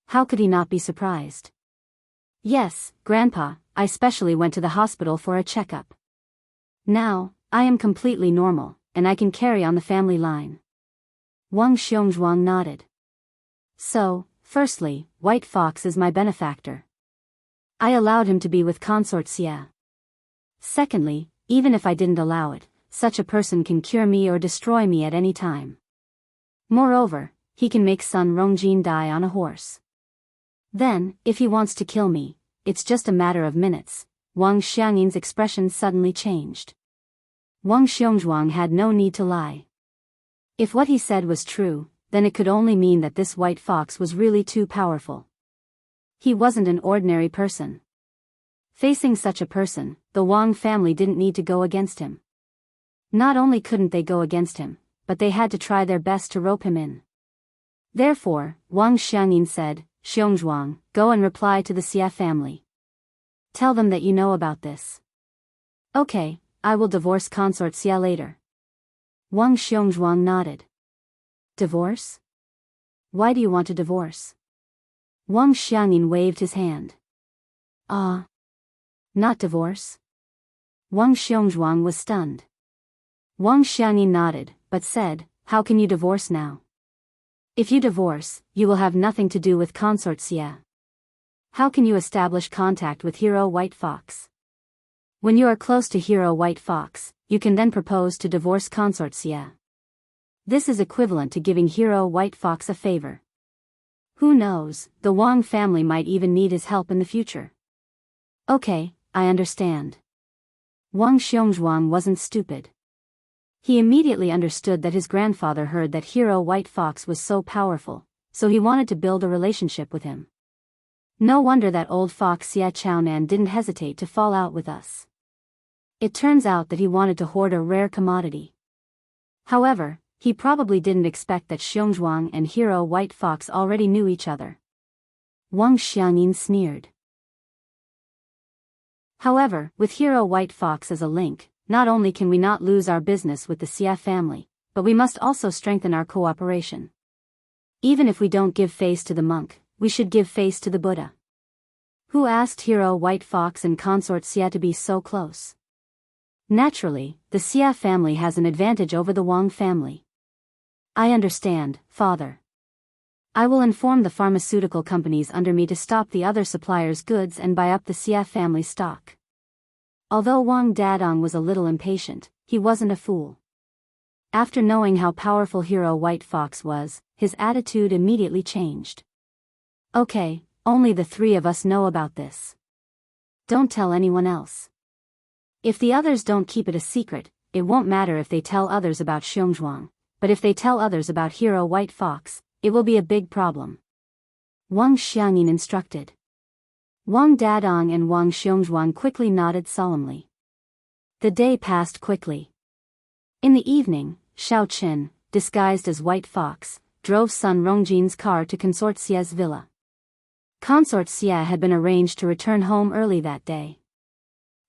How could he not be surprised? Yes, Grandpa, I specially went to the hospital for a checkup. Now, I am completely normal, and I can carry on the family line. Wang Xiongzhuang nodded. So, firstly, White Fox is my benefactor. I allowed him to be with consort Xie. Secondly, even if I didn't allow it, such a person can cure me or destroy me at any time. Moreover, he can make Sun Rongjin die on a horse. Then, if he wants to kill me, it's just a matter of minutes. Wang Xiangyin's expression suddenly changed. Wang Xiongzhuang had no need to lie. If what he said was true, then it could only mean that this white fox was really too powerful. He wasn't an ordinary person. Facing such a person, the Wang family didn't need to go against him. Not only couldn't they go against him, but they had to try their best to rope him in. Therefore, Wang Xiangyin said, Xiongzhuang, go and reply to the Xie family. Tell them that you know about this. Okay, I will divorce consort Xie later. Wang Xiongzhuang nodded. Divorce? Why do you want to divorce? Wang Xiangyin waved his hand. Not divorce? Wang Xiongzhuang was stunned. Wang Xiangyin nodded, but said, how can you divorce now? If you divorce, you will have nothing to do with consort Xie. How can you establish contact with Hero White Fox? When you are close to Hero White Fox, you can then propose to divorce consort Xie. This is equivalent to giving Hero White Fox a favor. Who knows, the Wang family might even need his help in the future. Okay, I understand. Wang Xiongzhuang wasn't stupid. He immediately understood that his grandfather heard that Hero White Fox was so powerful, so he wanted to build a relationship with him. No wonder that old fox Xia Chaonan didn't hesitate to fall out with us. It turns out that he wanted to hoard a rare commodity. However, he probably didn't expect that Xiongzhuang and Hero White Fox already knew each other. Wang Xiangyin sneered. However, with Hero White Fox as a link, not only can we not lose our business with the Xia family, but we must also strengthen our cooperation. Even if we don't give face to the monk, we should give face to the Buddha. Who asked Hero White Fox and consort Xia to be so close? Naturally, the Xia family has an advantage over the Wang family. I understand, father. I will inform the pharmaceutical companies under me to stop the other suppliers' goods and buy up the Xia family stock. Although Wang Dadong was a little impatient, he wasn't a fool. After knowing how powerful Hero White Fox was, his attitude immediately changed. Okay, only the three of us know about this. Don't tell anyone else. If the others don't keep it a secret, it won't matter if they tell others about Xiongzhuang, but if they tell others about Hero White Fox, it will be a big problem. Wang Xiangyin instructed. Wang Dadong and Wang Xiongzhuang quickly nodded solemnly. The day passed quickly. In the evening, Shao Chen, disguised as White Fox, drove Sun Rongjin's car to Consort Xia's villa. Consort Xia had been arranged to return home early that day.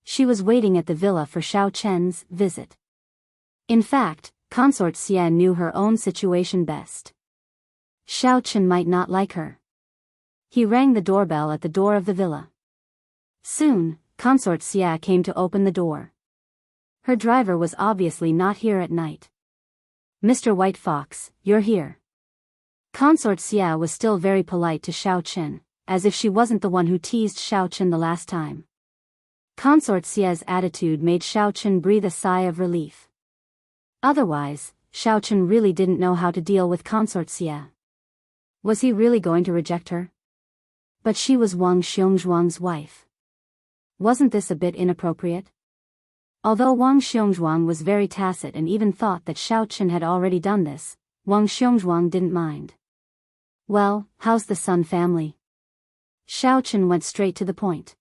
She was waiting at the villa for Shao Chen's visit. In fact, Consort Xia knew her own situation best. Shao Chen might not like her. He rang the doorbell at the door of the villa. Soon, Consort Xia came to open the door. Her driver was obviously not here at night. Mr. White Fox, you're here. Consort Xia was still very polite to Shao Chen, as if she wasn't the one who teased Shao Chen the last time. Consort Xia's attitude made Shao Chen breathe a sigh of relief. Otherwise, Shao Chen really didn't know how to deal with Consort Xia. Was he really going to reject her? But she was Wang Xiongzhuang's wife. Wasn't this a bit inappropriate? Although Wang Xiongzhuang was very tacit and even thought that Shao Chen had already done this, Wang Xiongzhuang didn't mind. Well, how's the Sun family? Shao Chen went straight to the point.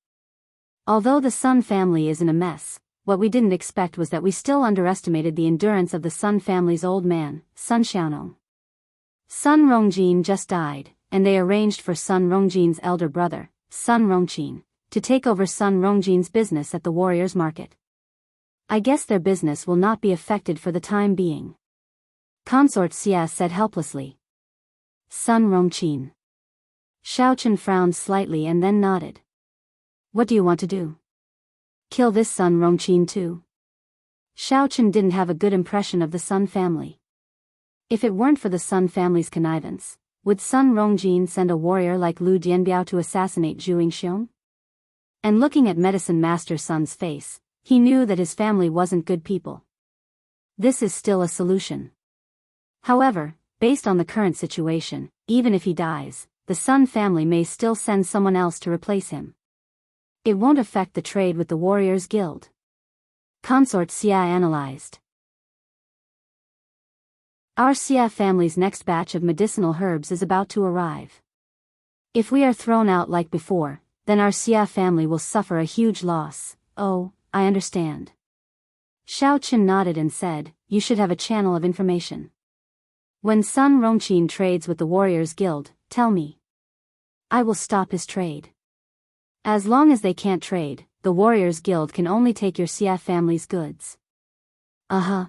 Although the Sun family is in a mess, what we didn't expect was that we still underestimated the endurance of the Sun family's old man, Sun Xiaonong. Sun Rongjin just died, and they arranged for Sun Rongjin's elder brother, Sun Rongqin, to take over Sun Rongjin's business at the Warriors' Market. I guess their business will not be affected for the time being. Consort Xia said helplessly. Sun Rongqin. Shao Chen frowned slightly and then nodded. What do you want to do? Kill this Sun Rongqin too? Shao Chen didn't have a good impression of the Sun family. If it weren't for the Sun family's connivance, would Sun Rongjin send a warrior like Lu Dianbiao to assassinate Zhu Yingxiong? And looking at Medicine Master Sun's face, he knew that his family wasn't good people. This is still a solution. However, based on the current situation, even if he dies, the Sun family may still send someone else to replace him. It won't affect the trade with the Warriors Guild. Consort Xia analyzed. Our Xia family's next batch of medicinal herbs is about to arrive. If we are thrown out like before, then our Xia family will suffer a huge loss. Oh, I understand. Shao Chen nodded and said, you should have a channel of information. When Sun Rongqin trades with the Warriors Guild, tell me. I will stop his trade. As long as they can't trade, the Warriors Guild can only take your Xia family's goods. Uh-huh.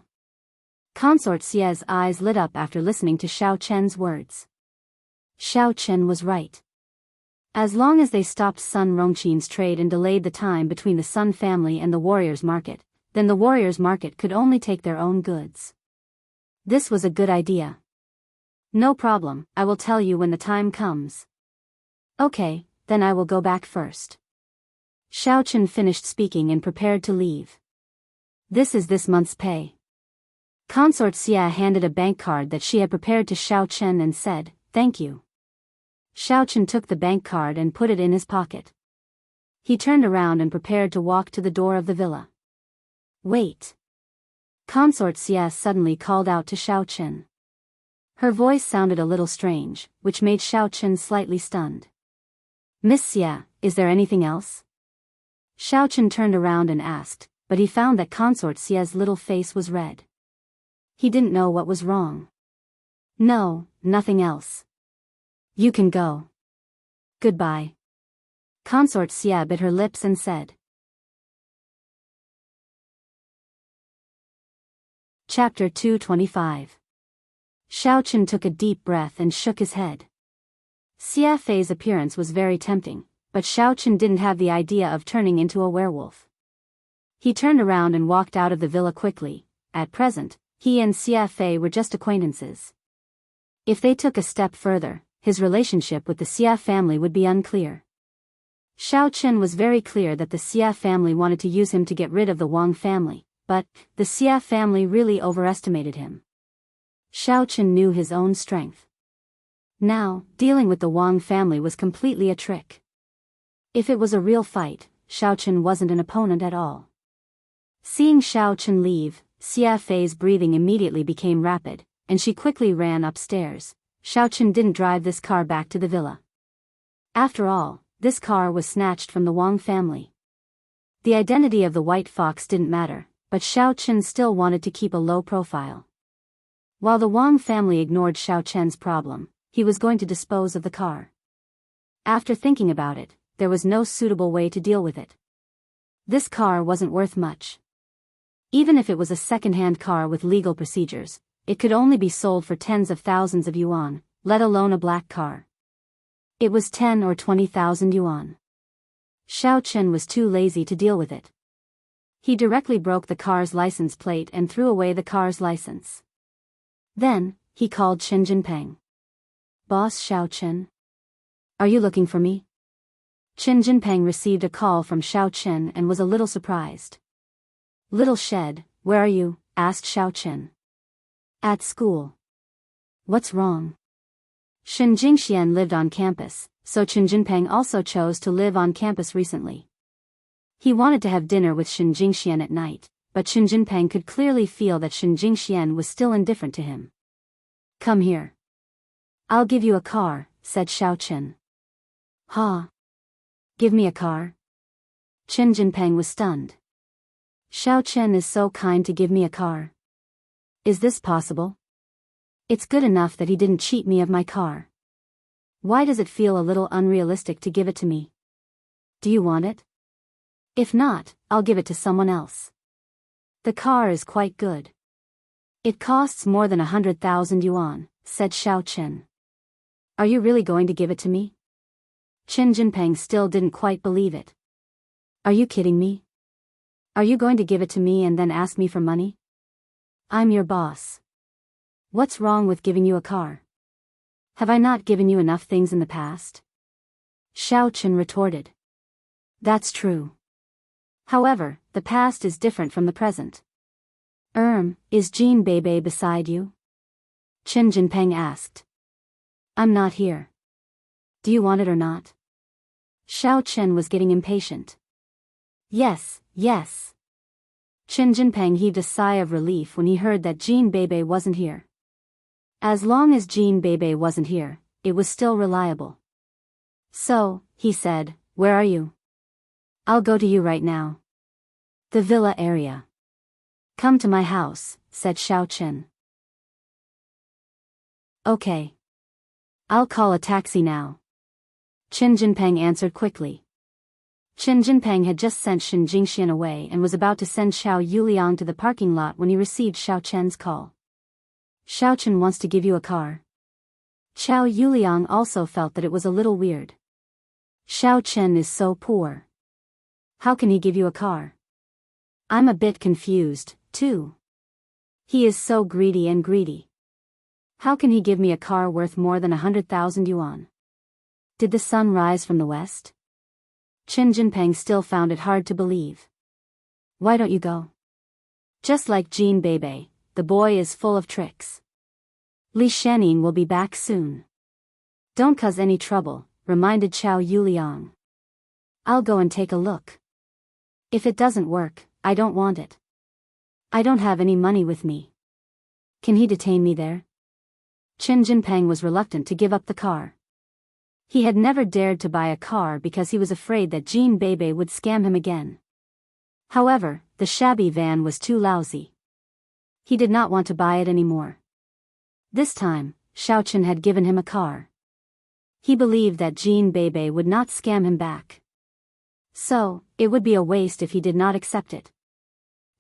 Consort Xia's eyes lit up after listening to Shao Chen's words. Shao Chen was right. As long as they stopped Sun Rongqin's trade and delayed the time between the Sun family and the Warriors' Market, then the Warriors' Market could only take their own goods. This was a good idea. No problem, I will tell you when the time comes. Okay, then I will go back first. Shao Chen finished speaking and prepared to leave. This is this month's pay. Consort Xia handed a bank card that she had prepared to Shao Chen and said, thank you. Shao Chen took the bank card and put it in his pocket. He turned around and prepared to walk to the door of the villa. Wait. Consort Xia suddenly called out to Shao Chen. Her voice sounded a little strange, which made Xiao Chen slightly stunned. Miss Xia, is there anything else? Xiao Chen turned around and asked, but he found that Consort Xia's little face was red. He didn't know what was wrong. No, nothing else. You can go. Goodbye. Consort Xia bit her lips and said. Chapter 225. Xiao Chen took a deep breath and shook his head. Xia Fei's appearance was very tempting, but Xiao Chen didn't have the idea of turning into a werewolf. He turned around and walked out of the villa quickly. At present, he and Xia Fei were just acquaintances. If they took a step further, his relationship with the Xia family would be unclear. Xiao Chen was very clear that the Xia family wanted to use him to get rid of the Wang family, but the Xia family really overestimated him. Xiao Chen knew his own strength. Now, dealing with the Wang family was completely a trick. If it was a real fight, Xiao Chen wasn't an opponent at all. Seeing Xiao Chen leave, Xia Fei's breathing immediately became rapid, and she quickly ran upstairs. Xiao Chen didn't drive this car back to the villa. After all, this car was snatched from the Wang family. The identity of the white fox didn't matter, but Xiao Chen still wanted to keep a low profile. While the Wang family ignored Xiao Chen's problem, he was going to dispose of the car. After thinking about it, there was no suitable way to deal with it. This car wasn't worth much. Even if it was a second-hand car with legal procedures, it could only be sold for tens of thousands of yuan, let alone a black car. It was 10 or 20,000 yuan. Xiao Chen was too lazy to deal with it. He directly broke the car's license plate and threw away the car's license. Then, he called Qin Jinpeng. Boss Xiao Chen? Are you looking for me? Qin Jinpeng received a call from Xiao Chen and was a little surprised. Little Shed, where are you? Asked Xiao Chen. At school. What's wrong? Shen Jingxian lived on campus, so Qin Jinpeng also chose to live on campus recently. He wanted to have dinner with Shen Jingxian at night, but Qin Jinpeng could clearly feel that Shen Jingxian was still indifferent to him. Come here. I'll give you a car, said Xiao Chen. Huh? Give me a car? Qin Jinpeng was stunned. Xiao Chen is so kind to give me a car. Is this possible? It's good enough that he didn't cheat me of my car. Why does it feel a little unrealistic to give it to me? Do you want it? If not, I'll give it to someone else. The car is quite good. It costs more than 100,000 yuan, said Xiao Chen. Are you really going to give it to me? Qin Jinpeng still didn't quite believe it. Are you kidding me? Are you going to give it to me and then ask me for money? I'm your boss. What's wrong with giving you a car? Have I not given you enough things in the past? Xiao Chen retorted. That's true. However, the past is different from the present. Is Jean Bebe beside you? Qin Jinpeng asked. I'm not here. Do you want it or not? Xiao Chen was getting impatient. Yes, yes. Qin Jinpeng heaved a sigh of relief when he heard that Jean Bebe wasn't here. As long as Jean Bebe wasn't here, it was still reliable. So, he said, where are you? I'll go to you right now. The villa area. Come to my house, said Xiao Chen. Okay. I'll call a taxi now. Qin Jinpeng answered quickly. Qin Jinpeng had just sent Shen Jingxian away and was about to send Xiao Yuliang to the parking lot when he received Xiao Chen's call. Xiao Chen wants to give you a car. Xiao Yuliang also felt that it was a little weird. Xiao Chen is so poor. How can he give you a car? I'm a bit confused, too. He is so greedy and greedy. How can he give me a car worth more than 100,000 yuan? Did the sun rise from the west? Qin Jinpeng still found it hard to believe. Why don't you go? Just like Jean Bebe, the boy is full of tricks. Li Shaning will be back soon. Don't cause any trouble, reminded Xiao Yuliang. I'll go and take a look. If it doesn't work, I don't want it. I don't have any money with me. Can he detain me there? Qin Jinpeng was reluctant to give up the car. He had never dared to buy a car because he was afraid that Jean Bebe would scam him again. However, the shabby van was too lousy. He did not want to buy it anymore. This time, Xiaoqun had given him a car. He believed that Jean Bebe would not scam him back. So, it would be a waste if he did not accept it.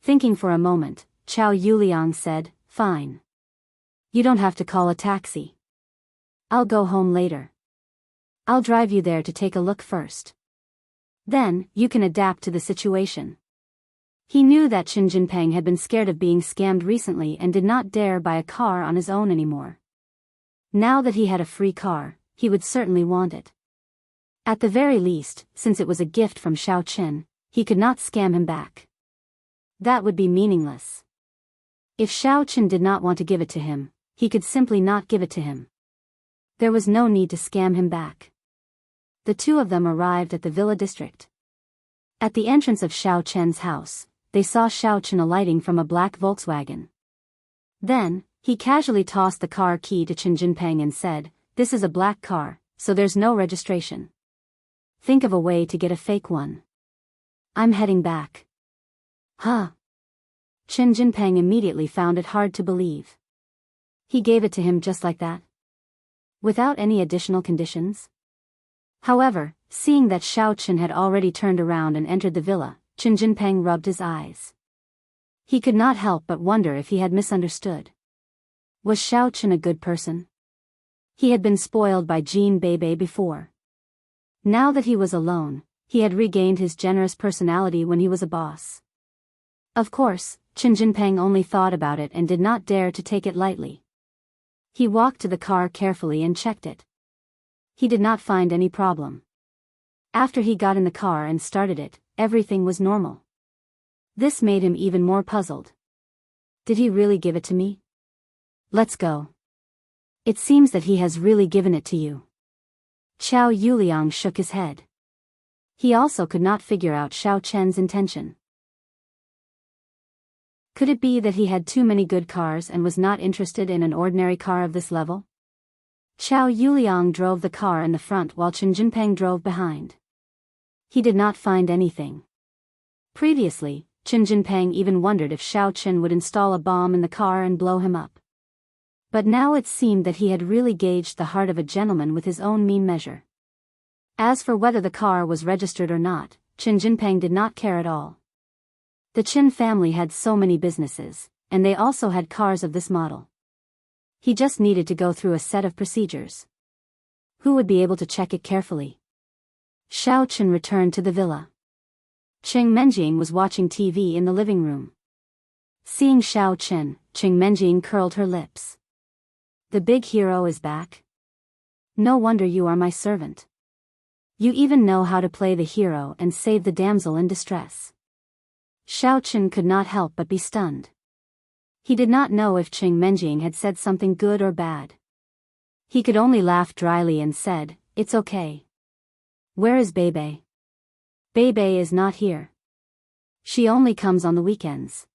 Thinking for a moment, Chao Yuliang said, "Fine. You don't have to call a taxi. I'll go home later. I'll drive you there to take a look first. Then, you can adapt to the situation." He knew that Qin Jinpeng had been scared of being scammed recently and did not dare buy a car on his own anymore. Now that he had a free car, he would certainly want it. At the very least, since it was a gift from Xiaoqun, he could not scam him back. That would be meaningless. If Xiaoqun did not want to give it to him, he could simply not give it to him. There was no need to scam him back. The two of them arrived at the villa district. At the entrance of Xiaoqun's house, they saw Xiaoqun alighting from a black Volkswagen. Then, he casually tossed the car key to Qin Jinpeng and said, "This is a black car, so there's no registration. Think of a way to get a fake one. I'm heading back." Huh? Qin Jinpeng immediately found it hard to believe. He gave it to him just like that? Without any additional conditions? However, seeing that Xiaoqun had already turned around and entered the villa, Qin Jinpeng rubbed his eyes. He could not help but wonder if he had misunderstood. Was Xiaoqun a good person? He had been spoiled by Jean Bebe before. Now that he was alone, he had regained his generous personality when he was a boss. Of course, Qin Jinpeng only thought about it and did not dare to take it lightly. He walked to the car carefully and checked it. He did not find any problem. After he got in the car and started it, everything was normal. This made him even more puzzled. Did he really give it to me? Let's go. It seems that he has really given it to you. Chao Yuliang shook his head. He also could not figure out Xiaoqun's intention. Could it be that he had too many good cars and was not interested in an ordinary car of this level? Chao Yuliang drove the car in the front while Qin Jinpeng drove behind. He did not find anything. Previously, Qin Jinpeng even wondered if Xiaoqun would install a bomb in the car and blow him up. But now it seemed that he had really gauged the heart of a gentleman with his own mean measure. As for whether the car was registered or not, Qin Jinpeng did not care at all. The Qin family had so many businesses, and they also had cars of this model. He just needed to go through a set of procedures. Who would be able to check it carefully? Xiaoqun returned to the villa. Cheng Menjing was watching TV in the living room. Seeing Xiaoqun, Cheng Menjing curled her lips. The big hero is back? No wonder you are my servant. You even know how to play the hero and save the damsel in distress. Xiaoqun could not help but be stunned. He did not know if Cheng Menjing had said something good or bad. He could only laugh dryly and said, "It's okay." Where is Bebe? Bebe is not here. She only comes on the weekends.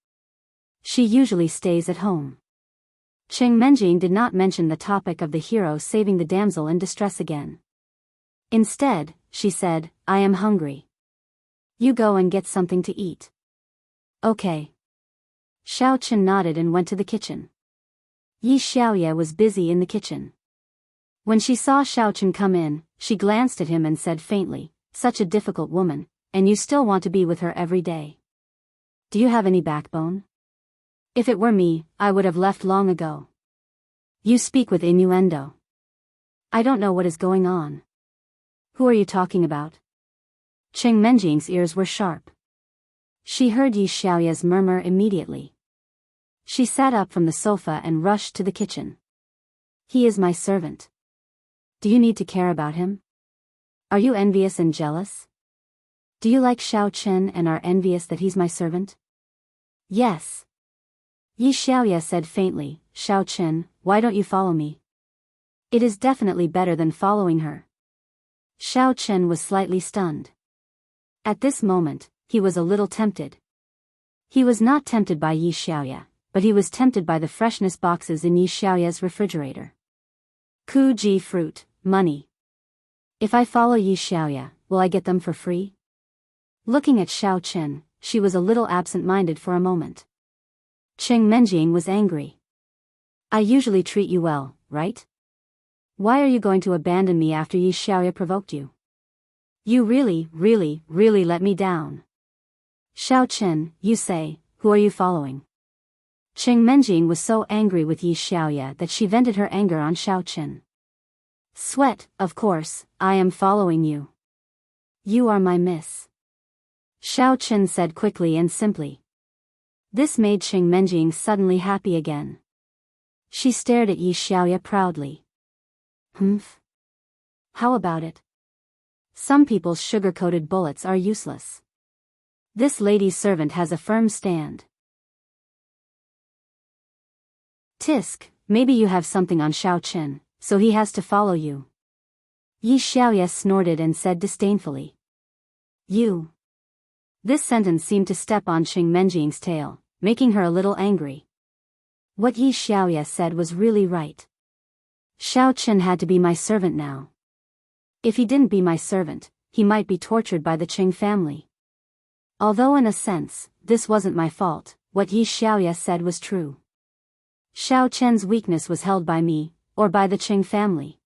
She usually stays at home. Cheng Menjing did not mention the topic of the hero saving the damsel in distress again. Instead, she said, "I am hungry. You go and get something to eat." Okay. Xiaoqun nodded and went to the kitchen. Yi Xiaoye was busy in the kitchen. When she saw Xiaoqun come in, she glanced at him and said faintly, "Such a difficult woman, and you still want to be with her every day. Do you have any backbone? If it were me, I would have left long ago. You speak with innuendo. I don't know what is going on. Who are you talking about?" Cheng Menjing's ears were sharp. She heard Yi Xiaoye's murmur immediately. She sat up from the sofa and rushed to the kitchen. "He is my servant. Do you need to care about him? Are you envious and jealous? Do you like Xiaoqun and are envious that he's my servant?" "Yes." Yi Xiaoye said faintly, "Xiaoqun, why don't you follow me? It is definitely better than following her." Xiaoqun was slightly stunned. At this moment, he was a little tempted. He was not tempted by Yi Xiaoye, but he was tempted by the freshness boxes in Yi Xiaoye's refrigerator. Ji fruit, money. If I follow Yi Xiaoya, will I get them for free? Looking at Xiao Chen, she was a little absent-minded for a moment. Cheng Menjing was angry. I usually treat you well, right? Why are you going to abandon me after Yi Xiaoya provoked you? You really let me down. Xiao Chen, you say, who are you following? Cheng Menjing was so angry with Yi Xiaoya that she vented her anger on Xiao Chen. Sweat, of course, I am following you. You are my miss. Xiao Chen said quickly and simply. This made Cheng Menjing suddenly happy again. She stared at Yi Xiaoya proudly. Humph. How about it? Some people's sugar-coated bullets are useless. This lady's servant has a firm stand. Tisk, maybe you have something on Xiao Chen, so he has to follow you. Yi Xiaoya snorted and said disdainfully. You. This sentence seemed to step on Cheng Menjing's tail, making her a little angry. What Yi Xiaoya said was really right. Xiao Chen had to be my servant now. If he didn't be my servant, he might be tortured by the Cheng family. Although in a sense, this wasn't my fault, what Yi Xiaoya said was true. Xiao Chen's weakness was held by me, or by the Cheng family.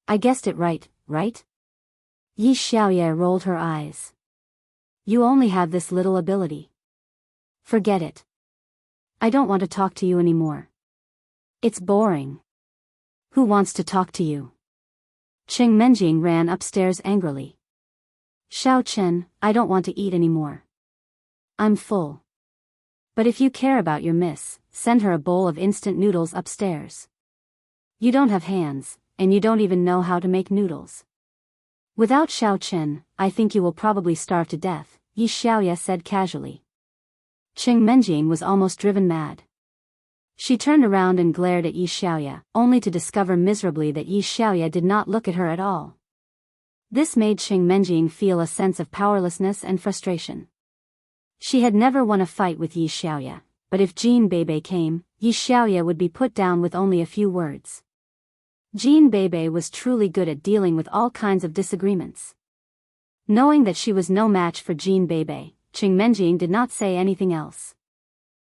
I guessed it right? Yi Xiaoya rolled her eyes. You only have this little ability. Forget it. I don't want to talk to you anymore. It's boring. Who wants to talk to you? Cheng Menjing ran upstairs angrily. Xiao Chen, I don't want to eat anymore. I'm full. But if you care about your miss, send her a bowl of instant noodles upstairs. You don't have hands, and you don't even know how to make noodles. Without Xiao Chen, I think you will probably starve to death, Yi Xiaoya said casually. Cheng Menjing was almost driven mad. She turned around and glared at Yi Xiaoya, only to discover miserably that Yi Xiaoya did not look at her at all. This made Cheng Menjing feel a sense of powerlessness and frustration. She had never won a fight with Yi Xiaoya, but if Jean Bebe came, Yi Xiaoya would be put down with only a few words. Jean Bebe was truly good at dealing with all kinds of disagreements. Knowing that she was no match for Jean Bebe, Cheng Menjing did not say anything else.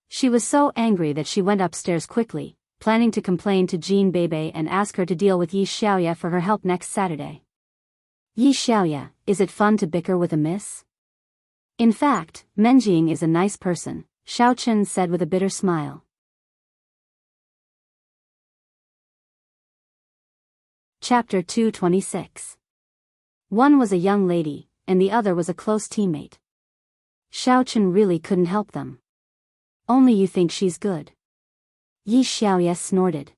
She was so angry that she went upstairs quickly, planning to complain to Jean Bebe and ask her to deal with Yi Xiaoya for her help next Saturday. Yi Xiaoya, is it fun to bicker with a miss? In fact, Menjing is a nice person, Xiao Chen said with a bitter smile. Chapter 226. One was a young lady, and the other was a close teammate. Xiao Chen really couldn't help them. Only you think she's good. Yi Xiaoya snorted.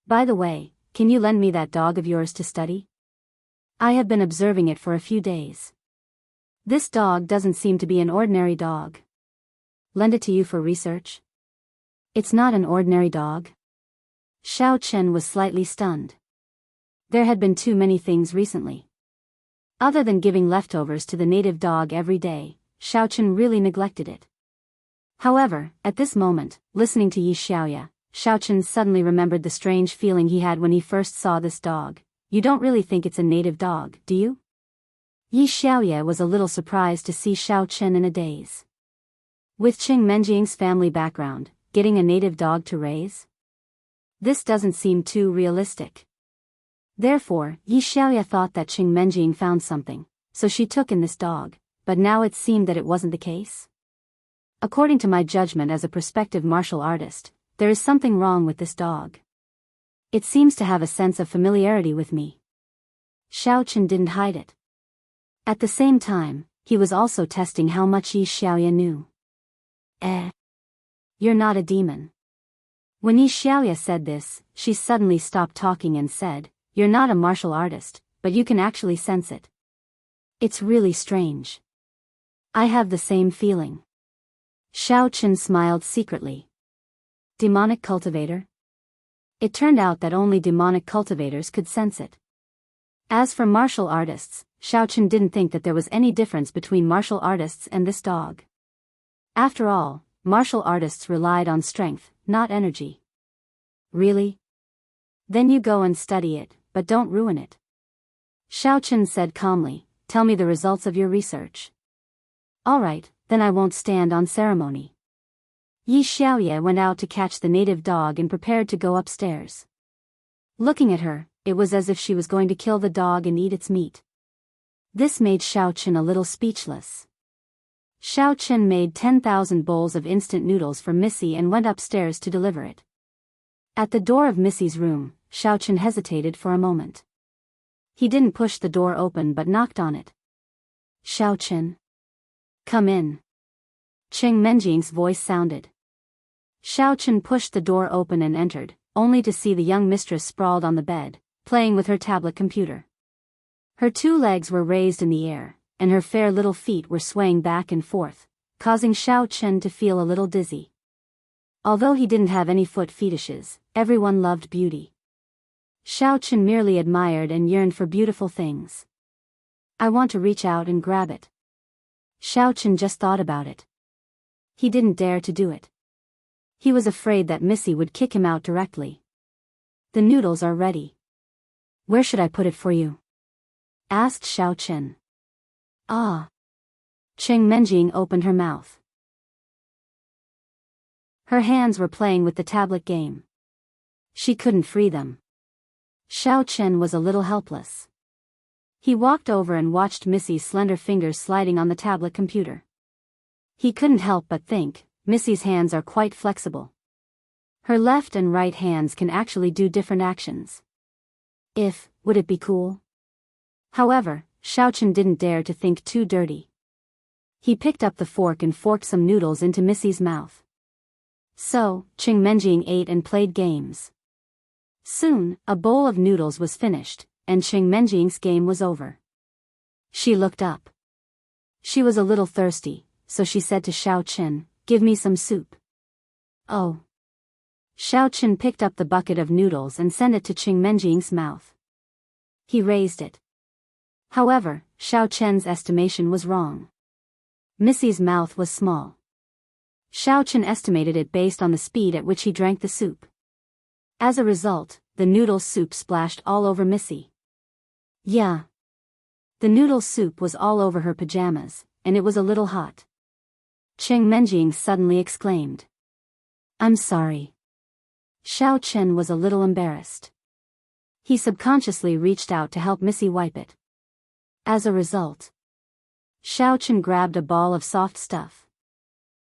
By the way, can you lend me that dog of yours to study? I have been observing it for a few days. This dog doesn't seem to be an ordinary dog. Lend it to you for research? It's not an ordinary dog. Xiao Chen was slightly stunned. There had been too many things recently. Other than giving leftovers to the native dog every day, Xiao Chen really neglected it. However, at this moment, listening to Yi Xiaoya, Xiao Chen suddenly remembered the strange feeling he had when he first saw this dog. You don't really think it's a native dog, do you? Yi Xiaoya was a little surprised to see Xiao Chen in a daze. With Cheng Menjing's family background, getting a native dog to raise? This doesn't seem too realistic. Therefore, Yi Xiaoya thought that Cheng Menjing found something, so she took in this dog, but now it seemed that it wasn't the case. According to my judgment as a prospective martial artist, there is something wrong with this dog. It seems to have a sense of familiarity with me. Xiao Chen didn't hide it. At the same time, he was also testing how much Yi Xiaoya knew. You're not a demon. When Yi Xiaoya said this, she suddenly stopped talking and said, You're not a martial artist, but you can actually sense it. It's really strange. I have the same feeling. Xiao Chen smiled secretly. Demonic cultivator? It turned out that only demonic cultivators could sense it. As for martial artists, Xiao Chen didn't think that there was any difference between martial artists and this dog. After all, martial artists relied on strength, not energy. Really? Then you go and study it, but don't ruin it. Xiaochen said calmly, tell me the results of your research. All right, then I won't stand on ceremony. Yi Xiaoye went out to catch the native dog and prepared to go upstairs. Looking at her, it was as if she was going to kill the dog and eat its meat. This made Xiaochen a little speechless. Xiaochen made 10,000 bowls of instant noodles for Missy and went upstairs to deliver it. At the door of Missy's room, Xiaochen hesitated for a moment. He didn't push the door open but knocked on it. Xiaochen. Come in. Cheng Menjing's voice sounded. Xiaochen pushed the door open and entered, only to see the young mistress sprawled on the bed, playing with her tablet computer. Her 2 legs were raised in the air, and her fair little feet were swaying back and forth, causing Xiaochen to feel a little dizzy. Although he didn't have any foot fetishes, everyone loved beauty. Xiaochen merely admired and yearned for beautiful things. I want to reach out and grab it. Xiaochen just thought about it. He didn't dare to do it. He was afraid that Missy would kick him out directly. The noodles are ready. Where should I put it for you? Asked Xiaochen. Ah. Cheng Menjing opened her mouth. Her hands were playing with the tablet game. She couldn't free them. Xiaochen was a little helpless. He walked over and watched Missy's slender fingers sliding on the tablet computer. He couldn't help but think, Missy's hands are quite flexible. Her left and right hands can actually do different actions. Would it be cool? However, Xiaochen didn't dare to think too dirty. He picked up the fork and forked some noodles into Missy's mouth. So, Cheng Menjing ate and played games. Soon, a bowl of noodles was finished, and Cheng Menjing's game was over. She looked up. She was a little thirsty, so she said to Xiaochen, give me some soup. Oh. Xiaochen picked up the bucket of noodles and sent it to Cheng Menjing's mouth. He raised it. However, Xiaochen's estimation was wrong. Missy's mouth was small. Xiaochen estimated it based on the speed at which he drank the soup. As a result, the noodle soup splashed all over Missy. Yeah. The noodle soup was all over her pajamas, and it was a little hot. Cheng Menjing suddenly exclaimed. I'm sorry. Xiaochen was a little embarrassed. He subconsciously reached out to help Missy wipe it. As a result, Xiaochen grabbed a ball of soft stuff.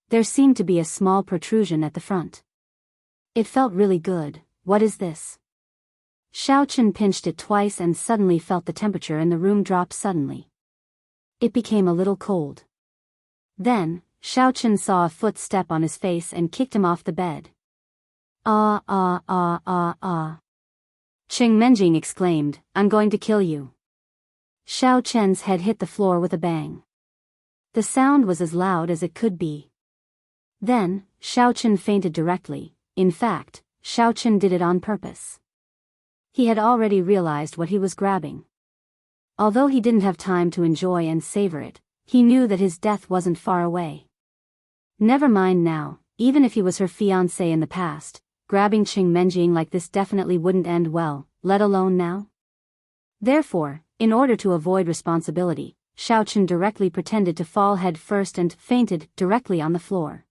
There seemed to be a small protrusion at the front. It felt really good. What is this? Xiaochen pinched it twice and suddenly felt the temperature in the room drop suddenly. It became a little cold. Then, Xiaochen saw a foot step on his face and kicked him off the bed. Ah ah ah ah ah. Cheng Menjing exclaimed, I'm going to kill you. Xiaochen's head hit the floor with a bang. The sound was as loud as it could be. Then, Xiaochen fainted directly. In fact, Xiaochen did it on purpose. He had already realized what he was grabbing. Although he didn't have time to enjoy and savor it, he knew that his death wasn't far away. Never mind now, even if he was her fiancé in the past, grabbing Cheng Menjing like this definitely wouldn't end well, let alone now. Therefore, in order to avoid responsibility, Xiaochen directly pretended to fall head first and fainted directly on the floor.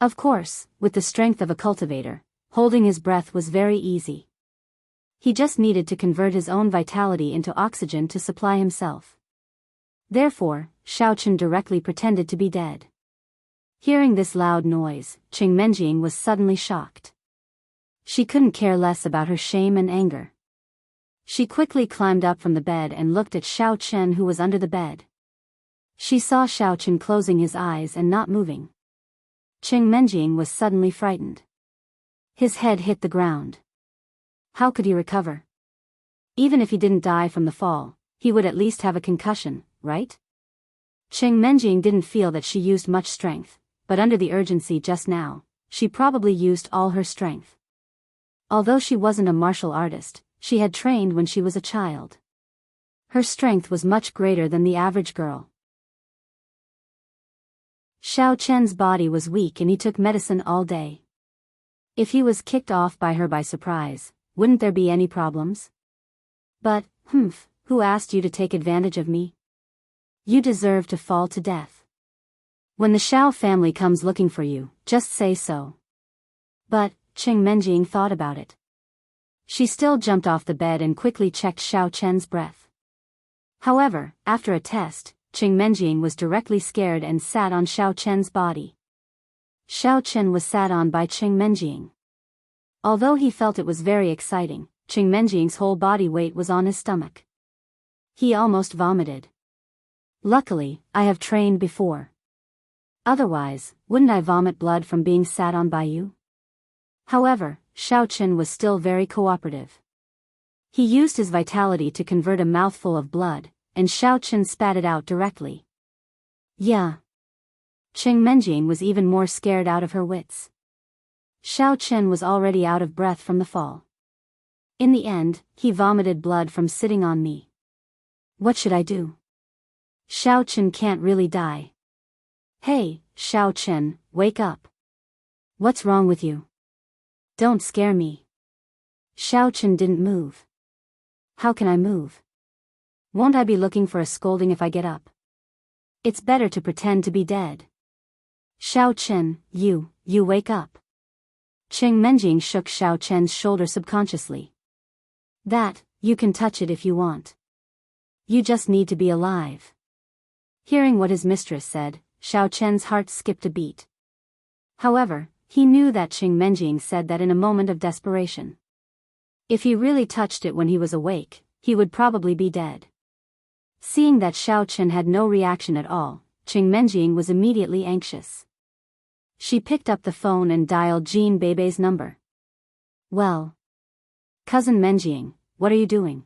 Of course, with the strength of a cultivator, holding his breath was very easy. He just needed to convert his own vitality into oxygen to supply himself. Therefore, Xiaochen directly pretended to be dead. Hearing this loud noise, Cheng Menjing was suddenly shocked. She couldn't care less about her shame and anger. She quickly climbed up from the bed and looked at Xiaochen, who was under the bed. She saw Xiaochen closing his eyes and not moving. Cheng Menjing was suddenly frightened. His head hit the ground. How could he recover? Even if he didn't die from the fall, he would at least have a concussion, right? Cheng Menjing didn't feel that she used much strength, but under the urgency just now, she probably used all her strength. Although she wasn't a martial artist, she had trained when she was a child. Her strength was much greater than the average girl. Xiaochen's body was weak and he took medicine all day. If he was kicked off by her by surprise, wouldn't there be any problems? But, who asked you to take advantage of me? You deserve to fall to death. When the Xiao family comes looking for you, just say so. But, Qing Menjing thought about it. She still jumped off the bed and quickly checked Xiao Chen's breath. However, after a test, Qing Menjing was directly scared and sat on Xiao Chen's body. Xiao Chen was sat on by Qing Menjing. Although he felt it was very exciting, Qing Menjing's whole body weight was on his stomach. He almost vomited. Luckily, I have trained before. Otherwise, wouldn't I vomit blood from being sat on by you? However, Xiao Chen was still very cooperative. He used his vitality to convert a mouthful of blood, and Xiao Chen spat it out directly. Yeah. Qing Menjing was even more scared out of her wits. Xiao Chen was already out of breath from the fall. In the end, he vomited blood from sitting on me. What should I do? Xiao Chen can't really die. Hey, Xiao Chen, wake up. What's wrong with you? Don't scare me. Xiao Chen didn't move. How can I move? Won't I be looking for a scolding if I get up? It's better to pretend to be dead. Xiao Chen, you wake up. Qing Menjing shook Xiao Chen's shoulder subconsciously. That, you can touch it if you want. You just need to be alive. Hearing what his mistress said, Xiao Chen's heart skipped a beat. However, he knew that Qing Menjing said that in a moment of desperation. If he really touched it when he was awake, he would probably be dead. Seeing that Xiao Chen had no reaction at all, Qing Menjing was immediately anxious. She picked up the phone and dialed Jean Bei's number. Well. Cousin Menjing, what are you doing?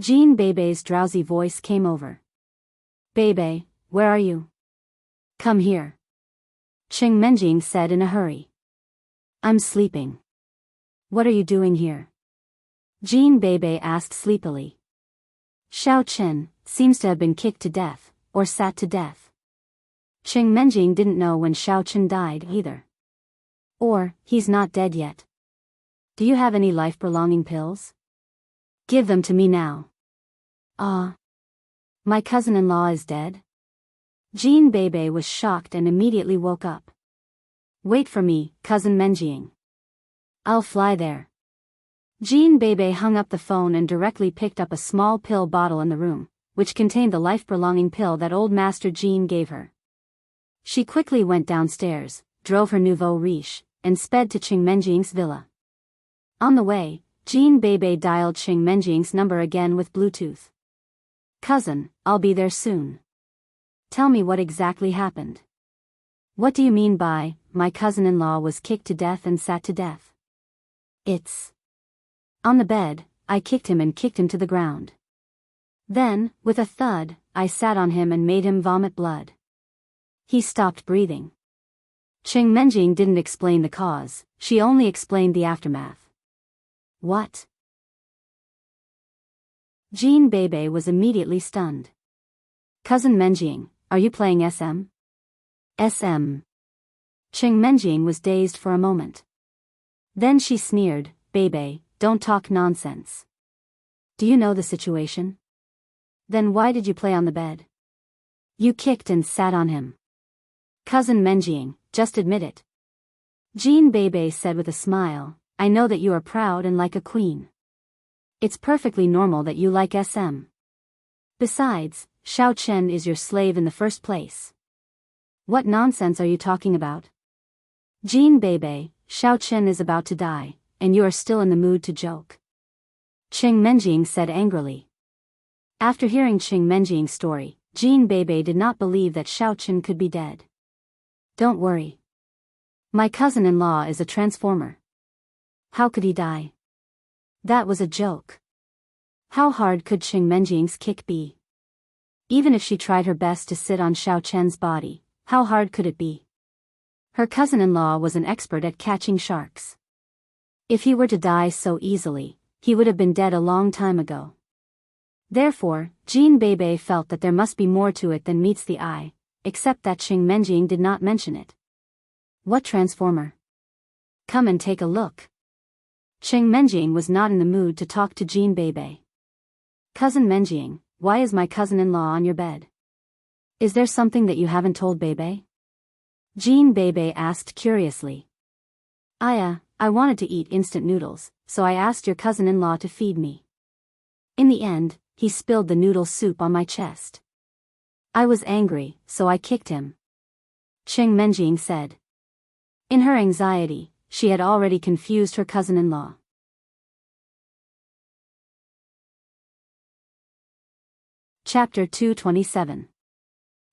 Jean Bei's drowsy voice came over. Bei, where are you? Come here. Qing Menjing said in a hurry. I'm sleeping. What are you doing here? Jean Bei asked sleepily. Xiao Chen seems to have been kicked to death, or sat to death. Qing Menjing didn't know when Xiao Chen died either. Or, he's not dead yet. Do you have any life-prolonging pills? Give them to me now. My cousin-in-law is dead? Jean Bei was shocked and immediately woke up. Wait for me, cousin Menjing. I'll fly there. Jean Bei hung up the phone and directly picked up a small pill bottle in the room, which contained the life-prolonging pill that old Master Jean gave her. She quickly went downstairs, drove her nouveau riche, and sped to Qing Menjing's villa. On the way, Jean Bei dialed Qing Menjing's number again with Bluetooth. Cousin, I'll be there soon. Tell me what exactly happened. What do you mean by, my cousin-in-law was kicked to death and sat to death? It's on the bed, I kicked him and kicked him to the ground. Then, with a thud, I sat on him and made him vomit blood. He stopped breathing. Qing Menjing didn't explain the cause, she only explained the aftermath. What? Jean Bei was immediately stunned. Cousin Menjing, are you playing SM? SM. Qing Menjing was dazed for a moment. Then she sneered, Bei, don't talk nonsense. Do you know the situation? Then why did you play on the bed? You kicked and sat on him. Cousin Menjing, just admit it. Jean Bei said with a smile, I know that you are proud and like a queen. It's perfectly normal that you like SM. Besides, Xiao Chen is your slave in the first place. What nonsense are you talking about? Jean Bei, Xiao Chen is about to die, and you are still in the mood to joke. Qing Menjing said angrily. After hearing Qing Menjing's story, Jean Bei did not believe that Xiao Chen could be dead. Don't worry. My cousin-in-law is a transformer. How could he die? That was a joke. How hard could Qing Menjing's kick be? Even if she tried her best to sit on Xiao Chen's body, how hard could it be? Her cousin-in-law was an expert at catching sharks. If he were to die so easily, he would have been dead a long time ago. Therefore, Jean Bei felt that there must be more to it than meets the eye, except that Qing Menjing did not mention it. What transformer? Come and take a look. Cheng Menjing was not in the mood to talk to Jean Bebe. Cousin Menjing, why is my cousin-in-law on your bed? Is there something that you haven't told Bebe? Jean Bebe asked curiously. I wanted to eat instant noodles, so I asked your cousin-in-law to feed me. In the end, he spilled the noodle soup on my chest. I was angry, so I kicked him. Cheng Menjing said. In her anxiety, she had already confused her cousin-in-law. Chapter 227.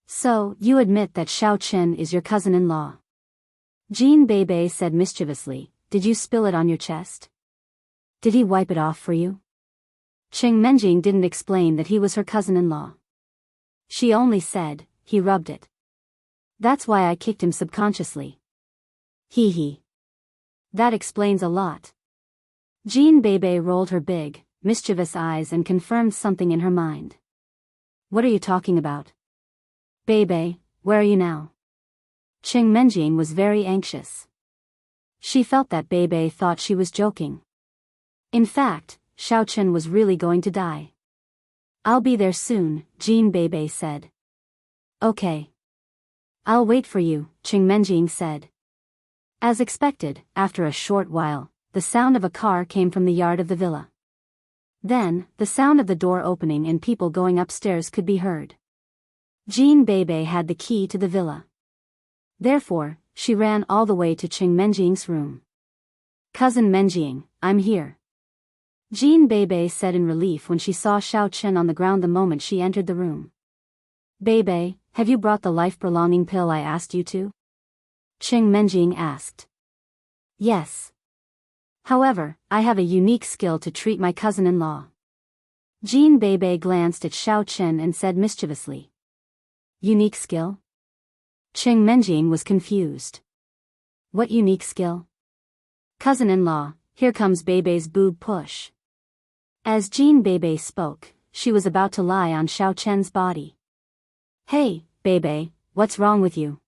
So, you admit that Xiao Chen is your cousin-in-law? Jean Bebe said mischievously, did you spill it on your chest? Did he wipe it off for you? Cheng Menjing didn't explain that he was her cousin-in-law. She only said, he rubbed it. That's why I kicked him subconsciously. Hee. That explains a lot. Jean Bebe rolled her big, mischievous eyes and confirmed something in her mind. What are you talking about? Bebe, where are you now? Cheng Menjing was very anxious. She felt that Bebe thought she was joking. In fact, Xiao Chen was really going to die. I'll be there soon, Jean Bebe said. Okay. I'll wait for you, Cheng Menjing said. As expected, after a short while, the sound of a car came from the yard of the villa. Then, the sound of the door opening and people going upstairs could be heard. Jean Bebe had the key to the villa. Therefore, she ran all the way to Cheng Menjing's room. Cousin Menjing, I'm here. Jean Bebe said in relief when she saw Xiao Chen on the ground the moment she entered the room. Bebe, have you brought the life-prolonging pill I asked you to? Cheng Menjing asked. Yes. However, I have a unique skill to treat my cousin-in-law. Jean Bebe glanced at Xiao Chen and said mischievously. Unique skill? Cheng Menjing was confused. What unique skill? Cousin-in-law, here comes Bebe's boob push. As Jean Bebe spoke, she was about to lie on Xiao Chen's body. Hey, Bebe, what's wrong with you?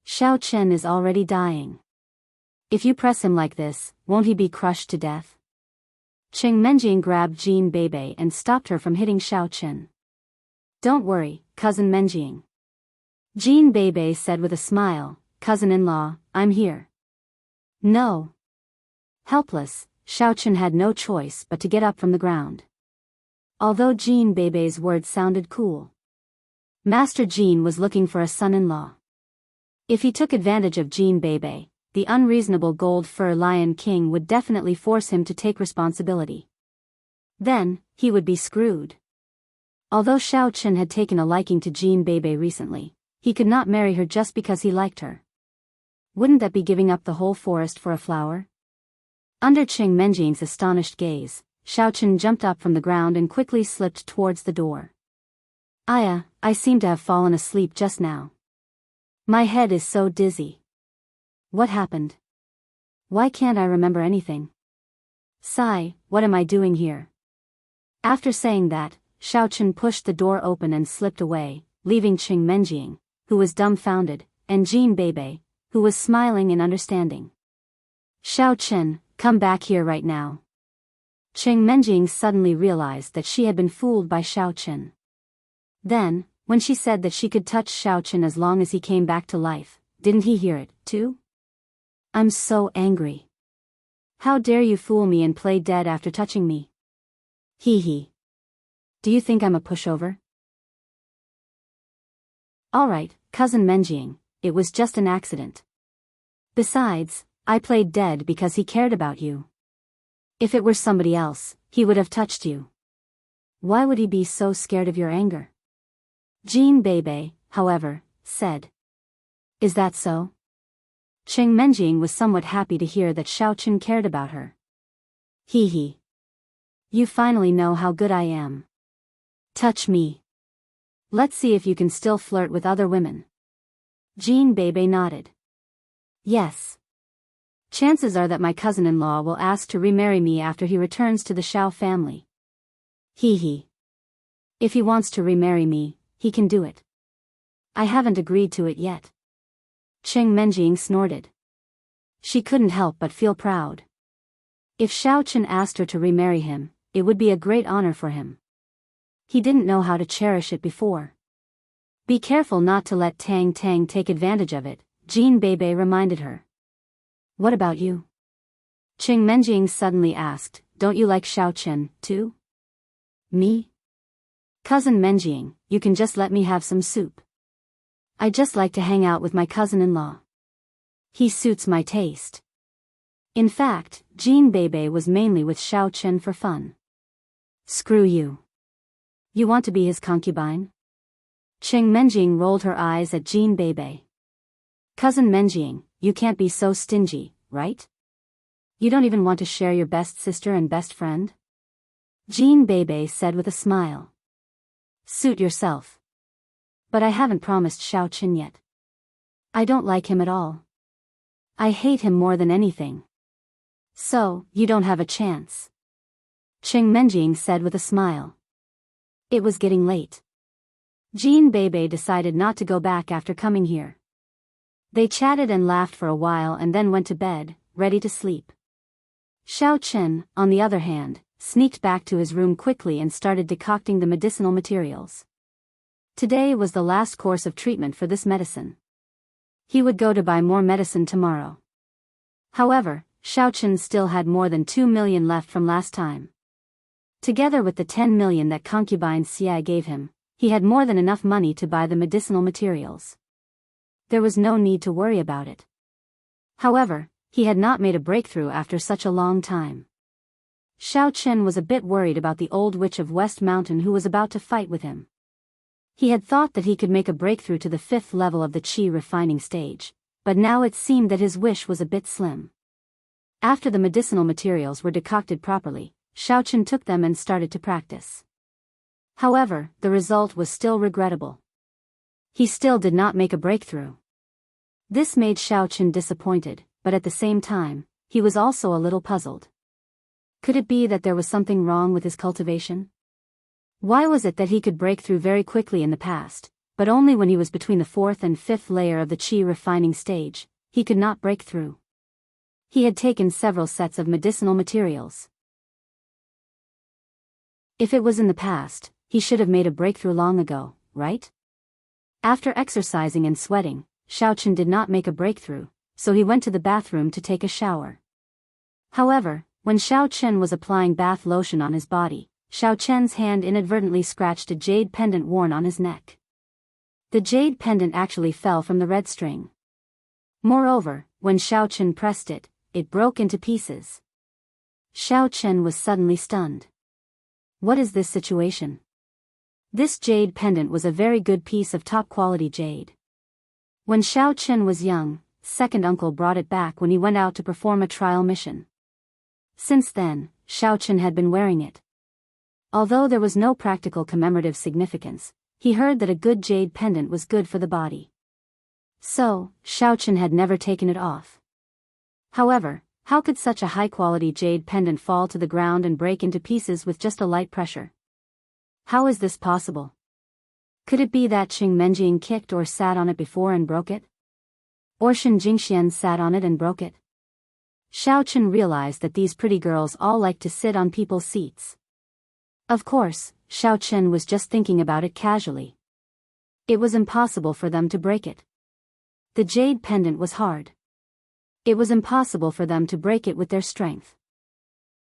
Xiao Chen is already dying. If you press him like this, won't he be crushed to death? Cheng Menjing grabbed Jean Bebe and stopped her from hitting Xiao Chen. Don't worry, Cousin Menjing. Jean Bebe said with a smile, cousin-in-law, I'm here. No. Helpless, Xiao Chen had no choice but to get up from the ground. Although Jean Bebe's words sounded cool. Master Jean was looking for a son-in-law. If he took advantage of Jean Bebe, the unreasonable gold fur lion king would definitely force him to take responsibility. Then, he would be screwed. Although Xiao Chen had taken a liking to Jean Bebe recently, he could not marry her just because he liked her. Wouldn't that be giving up the whole forest for a flower? Under Cheng Menjing's astonished gaze, Xiao Chen jumped up from the ground and quickly slipped towards the door. I seem to have fallen asleep just now. My head is so dizzy. What happened? Why can't I remember anything? Sigh, what am I doing here? After saying that, Xiao Chen pushed the door open and slipped away, leaving Cheng Menjing, who was dumbfounded, and Jean Bebe, who was smiling in understanding. Xiao Chen, come back here right now. Cheng Menjing suddenly realized that she had been fooled by Xiao Chen. Then, when she said that she could touch Xiao Chen as long as he came back to life, didn't he hear it, too? I'm so angry. How dare you fool me and play dead after touching me? Hee. Do you think I'm a pushover? Alright, Cousin Menjing, it was just an accident. Besides, I played dead because he cared about you. If it were somebody else, he would have touched you. Why would he be so scared of your anger? Jean Bebe, however, said. Is that so? Cheng Menjing was somewhat happy to hear that Xiao Chen cared about her. Hee. You finally know how good I am. Touch me. Let's see if you can still flirt with other women. Jean Bebe nodded. Yes. Chances are that my cousin-in-law will ask to remarry me after he returns to the Xiao family. Hee. If he wants to remarry me, he can do it. I haven't agreed to it yet. Cheng Menjing snorted. She couldn't help but feel proud. If Xiao Chen asked her to remarry him, it would be a great honor for him. He didn't know how to cherish it before. Be careful not to let Tang Tang take advantage of it, Jean Bebe reminded her. What about you? Qing Menjing suddenly asked, don't you like Xiao Chen, too? Me? Cousin Menjing, you can just let me have some soup. I just like to hang out with my cousin-in-law. He suits my taste. In fact, Jean Bebe was mainly with Xiao Chen for fun. Screw you. You want to be his concubine? Qing Menjing rolled her eyes at Jean Bebe. Cousin Menjing, you can't be so stingy, right? You don't even want to share your best sister and best friend? Jean Bebe said with a smile. Suit yourself. But I haven't promised Xiao Chen yet. I don't like him at all. I hate him more than anything. So, you don't have a chance. Qing Menjing said with a smile. It was getting late. Jean Bebe decided not to go back after coming here. They chatted and laughed for a while and then went to bed, ready to sleep. Xiao Chen, on the other hand, sneaked back to his room quickly and started decocting the medicinal materials. Today was the last course of treatment for this medicine. He would go to buy more medicine tomorrow. However, Xiao Chen still had more than 2 million left from last time. Together with the 10 million that concubine Xia gave him, he had more than enough money to buy the medicinal materials. There was no need to worry about it. However, he had not made a breakthrough after such a long time. Xiao Chen was a bit worried about the old witch of West Mountain who was about to fight with him. He had thought that he could make a breakthrough to the 5th level of the qi refining stage, but now it seemed that his wish was a bit slim. After the medicinal materials were decocted properly, Xiao Chen took them and started to practice. However, the result was still regrettable. He still did not make a breakthrough. This made Xiao Chen disappointed, but at the same time, he was also a little puzzled. Could it be that there was something wrong with his cultivation? Why was it that he could break through very quickly in the past, but only when he was between the 4th and 5th layer of the qi refining stage, he could not break through? He had taken several sets of medicinal materials. If it was in the past, he should have made a breakthrough long ago, right? After exercising and sweating, Xiao Chen did not make a breakthrough, so he went to the bathroom to take a shower. However, when Xiao Chen was applying bath lotion on his body, Xiao Chen's hand inadvertently scratched a jade pendant worn on his neck. The jade pendant actually fell from the red string. Moreover, when Xiao Chen pressed it, it broke into pieces. Xiao Chen was suddenly stunned. What is this situation? This jade pendant was a very good piece of top-quality jade. When Xiao Chen was young, second uncle brought it back when he went out to perform a trial mission. Since then, Xiao Chen had been wearing it. Although there was no practical commemorative significance, he heard that a good jade pendant was good for the body. So, Xiao Chen had never taken it off. However, how could such a high-quality jade pendant fall to the ground and break into pieces with just a light pressure? How is this possible? Could it be that Qing Menjing kicked or sat on it before and broke it? Or Shen Jingxian sat on it and broke it? Xiao Chen realized that these pretty girls all like to sit on people's seats. Of course, Xiao Chen was just thinking about it casually. It was impossible for them to break it. The jade pendant was hard. It was impossible for them to break it with their strength.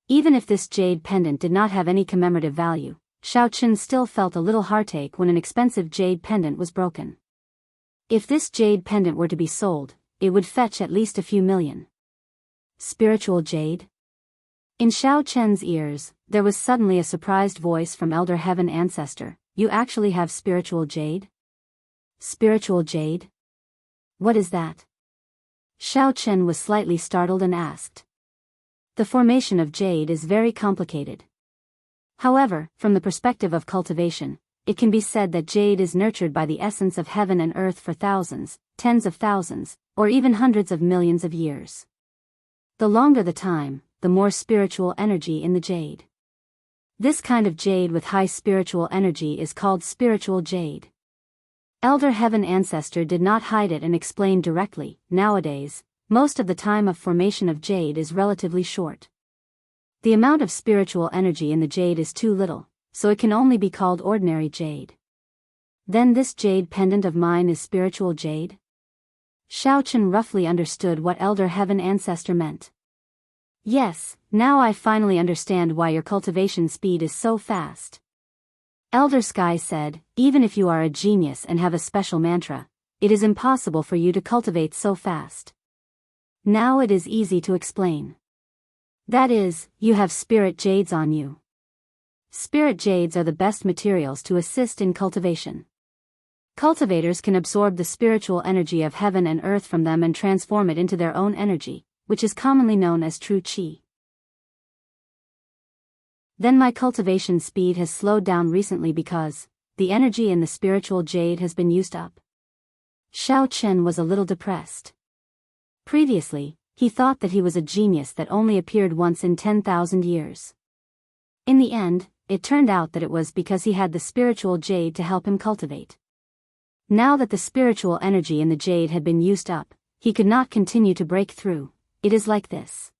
Even if this jade pendant did not have any commemorative value, Xiao Chen still felt a little heartache when an expensive jade pendant was broken. If this jade pendant were to be sold, it would fetch at least a few million. Spiritual jade? In Xiao Chen's ears, there was suddenly a surprised voice from Elder Heaven Ancestor, "You actually have spiritual jade?" Spiritual jade? What is that? Xiao Chen was slightly startled and asked. The formation of jade is very complicated. However, from the perspective of cultivation, it can be said that jade is nurtured by the essence of heaven and earth for thousands, tens of thousands, or even hundreds of millions of years. The longer the time, the more spiritual energy in the jade. This kind of jade with high spiritual energy is called spiritual jade. Elder Heaven Ancestor did not hide it and explained directly. Nowadays, most of the time of formation of jade is relatively short. The amount of spiritual energy in the jade is too little, so it can only be called ordinary jade. Then this jade pendant of mine is spiritual jade? Xiaochen roughly understood what Elder Heaven Ancestor meant. Yes, now I finally understand why your cultivation speed is so fast. Elder Sky said, even if you are a genius and have a special mantra, it is impossible for you to cultivate so fast. Now it is easy to explain. That is, you have spirit jades on you. Spirit jades are the best materials to assist in cultivation. Cultivators can absorb the spiritual energy of heaven and earth from them and transform it into their own energy, which is commonly known as true qi. Then my cultivation speed has slowed down recently because the energy in the spiritual jade has been used up. Xiaochen was a little depressed. Previously, he thought that he was a genius that only appeared once in 10,000 years. In the end, it turned out that it was because he had the spiritual jade to help him cultivate. Now that the spiritual energy in the jade had been used up, he could not continue to break through. It is like this.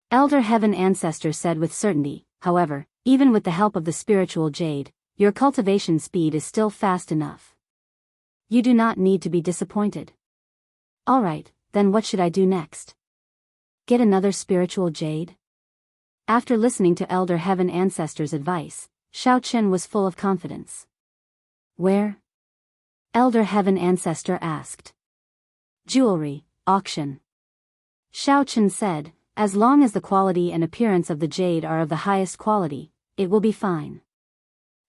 Elder Heaven Ancestor said with certainty, however, even with the help of the spiritual jade, your cultivation speed is still fast enough. You do not need to be disappointed. Alright, then what should I do next? Get another spiritual jade? After listening to Elder Heaven Ancestor's advice, Xiaochen was full of confidence. Where? Elder Heaven Ancestor asked. Jewelry, auction. Xiaochen said, as long as the quality and appearance of the jade are of the highest quality, it will be fine.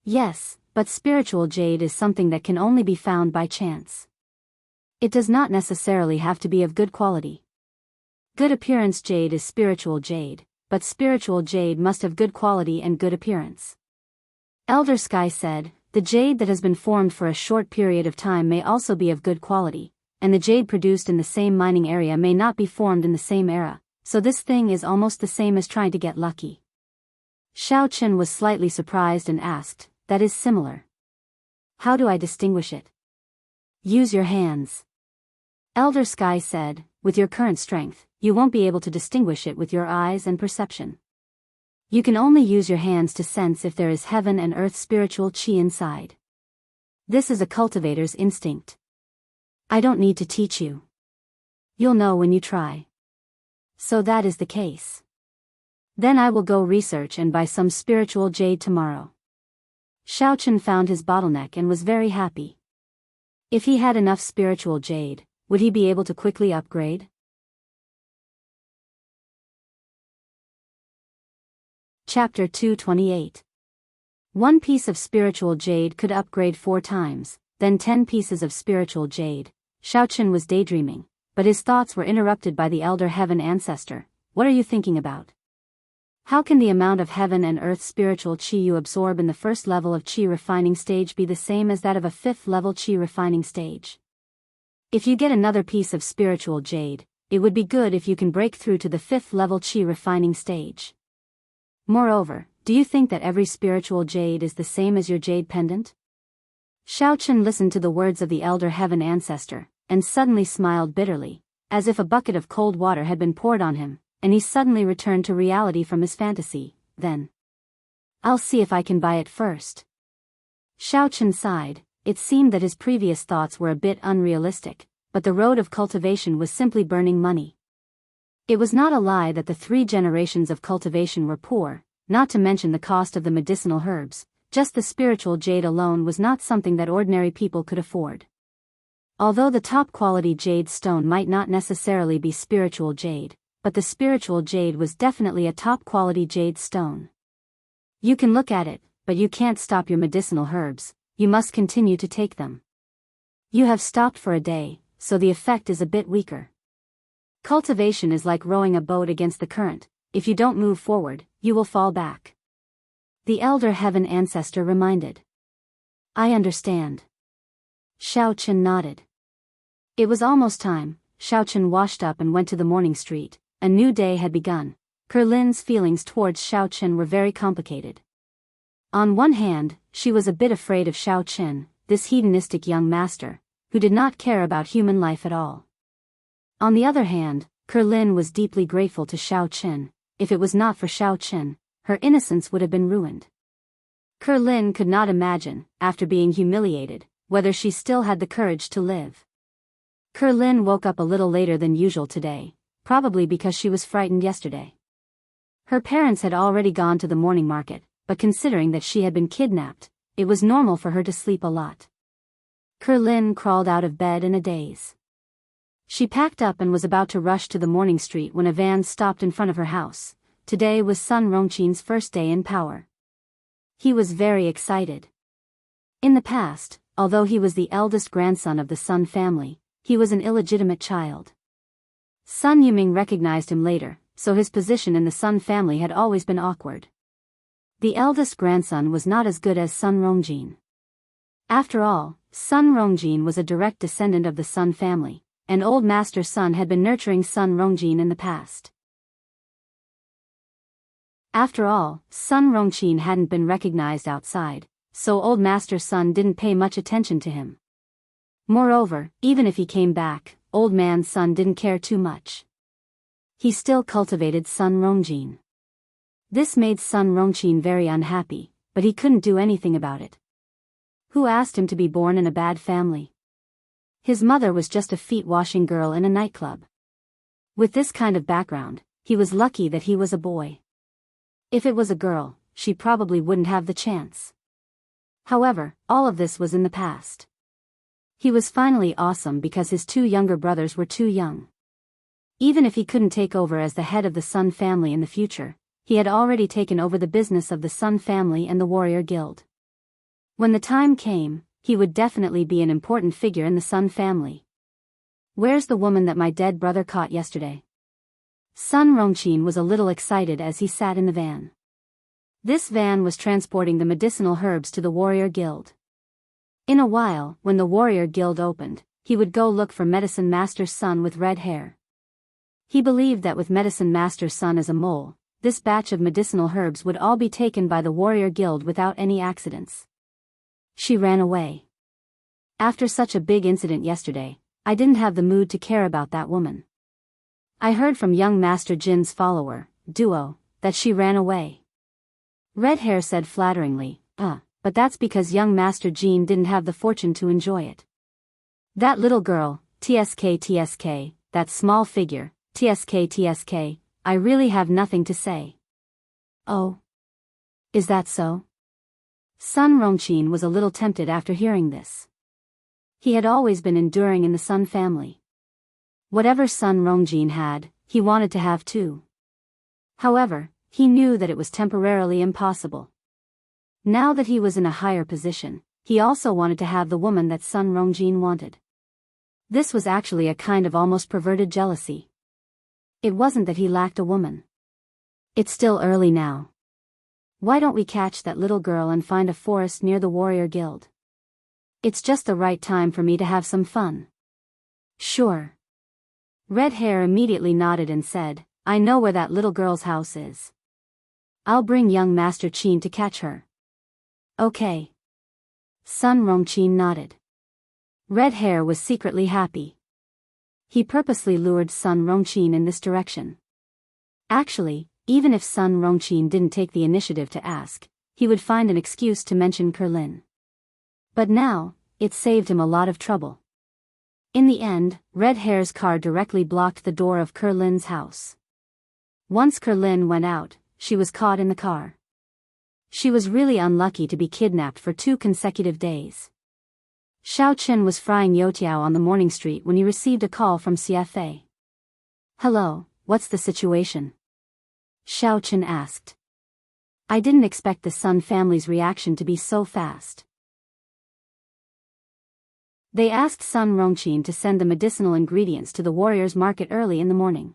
Yes, but spiritual jade is something that can only be found by chance. It does not necessarily have to be of good quality. Good appearance jade is spiritual jade, but spiritual jade must have good quality and good appearance. Elder Sky said, the jade that has been formed for a short period of time may also be of good quality, and the jade produced in the same mining area may not be formed in the same era, so this thing is almost the same as trying to get lucky. Xiaochen was slightly surprised and asked, that is similar. How do I distinguish it? Use your hands. Elder Sky said, with your current strength, you won't be able to distinguish it with your eyes and perception. You can only use your hands to sense if there is heaven and earth spiritual qi inside. This is a cultivator's instinct. I don't need to teach you. You'll know when you try. So that is the case. Then I will go research and buy some spiritual jade tomorrow. Xiaochen found his bottleneck and was very happy. If he had enough spiritual jade, would he be able to quickly upgrade? Chapter 228. One piece of spiritual jade could upgrade 4 times, then 10 pieces of spiritual jade. Xiaochen was daydreaming, but his thoughts were interrupted by the Elder Heaven Ancestor. What are you thinking about? How can the amount of heaven and earth spiritual qi you absorb in the first level of qi refining stage be the same as that of a 5th level qi refining stage? If you get another piece of spiritual jade, it would be good if you can break through to the 5th level qi refining stage. Moreover, do you think that every spiritual jade is the same as your jade pendant? Xiaochen listened to the words of the Elder Heaven Ancestor, and suddenly smiled bitterly, as if a bucket of cold water had been poured on him, and he suddenly returned to reality from his fantasy. Then, I'll see if I can buy it first. Xiaochen sighed. It seemed that his previous thoughts were a bit unrealistic, but the road of cultivation was simply burning money. It was not a lie that the 3 generations of cultivation were poor, not to mention the cost of the medicinal herbs. Just the spiritual jade alone was not something that ordinary people could afford. Although the top quality jade stone might not necessarily be spiritual jade, but the spiritual jade was definitely a top quality jade stone. You can look at it, but you can't stop your medicinal herbs. You must continue to take them. You have stopped for a day, so the effect is a bit weaker. Cultivation is like rowing a boat against the current. If you don't move forward, you will fall back. The Elder Heaven Ancestor reminded. I understand. Xiaochen nodded. It was almost time. Xiaochen washed up and went to the morning street. A new day had begun. Kerlin's feelings towards Xiaochen were very complicated. On one hand, she was a bit afraid of Xiaochen, this hedonistic young master, who did not care about human life at all. On the other hand, Kerlin was deeply grateful to Xiaochen, if it was not for Xiao Chen, her innocence would have been ruined. Lin could not imagine, after being humiliated, whether she still had the courage to live. Lin woke up a little later than usual today, probably because she was frightened yesterday. Her parents had already gone to the morning market, but considering that she had been kidnapped, it was normal for her to sleep a lot. Lin crawled out of bed in a daze. She packed up and was about to rush to the morning street when a van stopped in front of her house. Today was Sun Rongqing's first day in power. He was very excited. In the past, although he was the eldest grandson of the Sun family, he was an illegitimate child. Sun Yiming recognized him later, so his position in the Sun family had always been awkward. The eldest grandson was not as good as Sun Rongjin. After all, Sun Rongjin was a direct descendant of the Sun family, and old Master Sun had been nurturing Sun Rongjin in the past. After all, Sun Rongqing hadn't been recognized outside, so old Master Sun didn't pay much attention to him. Moreover, even if he came back, old man Sun didn't care too much. He still cultivated Sun Rongjin. This made Sun Rongqing very unhappy, but he couldn't do anything about it. Who asked him to be born in a bad family? His mother was just a feet-washing girl in a nightclub. With this kind of background, he was lucky that he was a boy. If it was a girl, she probably wouldn't have the chance. However, all of this was in the past. He was finally awesome because his two younger brothers were too young. Even if he couldn't take over as the head of the Sun family in the future, he had already taken over the business of the Sun family and the Warrior Guild. When the time came, he would definitely be an important figure in the Sun family. Where's the woman that my dead brother caught yesterday? Sun Rongqing was a little excited as he sat in the van. This van was transporting the medicinal herbs to the Warrior Guild. In a while, when the Warrior Guild opened, he would go look for Medicine Master Sun with red hair. He believed that with Medicine Master Sun as a mole, this batch of medicinal herbs would all be taken by the Warrior Guild without any accidents. She ran away. After such a big incident yesterday, I didn't have the mood to care about that woman. I heard from young Master Jin's follower, Duo, that she ran away. Red Hair said flatteringly, but that's because young Master Jin didn't have the fortune to enjoy it. That little girl, TSK, that small figure, TSK, I really have nothing to say. Oh. Is that so? Sun Rongqing was a little tempted after hearing this. He had always been enduring in the Sun family. Whatever Sun Rongjin had, he wanted to have too. However, he knew that it was temporarily impossible. Now that he was in a higher position, he also wanted to have the woman that Sun Rongjin wanted. This was actually a kind of almost perverted jealousy. It wasn't that he lacked a woman. It's still early now. Why don't we catch that little girl and find a forest near the Warrior Guild? It's just the right time for me to have some fun. Sure. Red Hair immediately nodded and said, I know where that little girl's house is. I'll bring young Master Qin to catch her. Okay. Sun Rongqing nodded. Red Hair was secretly happy. He purposely lured Sun Rongqing in this direction. Actually, even if Sun Rongqing didn't take the initiative to ask, he would find an excuse to mention Lin. But now, it saved him a lot of trouble. In the end, Red Hair's car directly blocked the door of Lin's house. Once Lin went out, she was caught in the car. She was really unlucky to be kidnapped for 2 consecutive days. Xiao Chen was frying youtiao on the morning street when he received a call from CFA. Hello, what's the situation? Xiao Chen asked. I didn't expect the Sun family's reaction to be so fast. They asked Sun Rongqing to send the medicinal ingredients to the warriors' market early in the morning.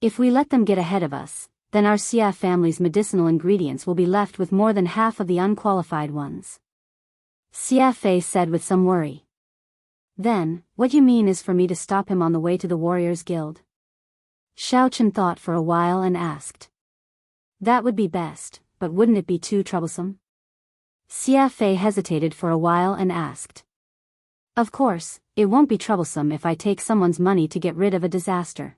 If we let them get ahead of us, then our Xia family's medicinal ingredients will be left with more than half of the unqualified ones. Xia Fei said with some worry. Then, what you mean is for me to stop him on the way to the Warriors Guild? Xiao Chen thought for a while and asked. That would be best, but wouldn't it be too troublesome? Xia Fei hesitated for a while and asked. Of course, it won't be troublesome if I take someone's money to get rid of a disaster.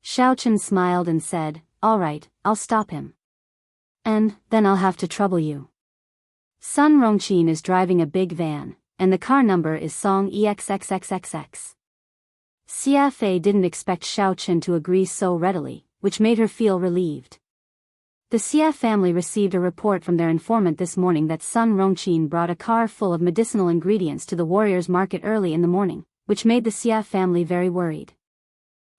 Xiao Chen smiled and said, "Alright, I'll stop him. And then I'll have to trouble you." Sun Rongqin is driving a big van, and the car number is Song EXXXXX. Xia Fei didn't expect Xiao Chen to agree so readily, which made her feel relieved. The Xia family received a report from their informant this morning that Sun Rongqin brought a car full of medicinal ingredients to the warriors' market early in the morning, which made the Xia family very worried.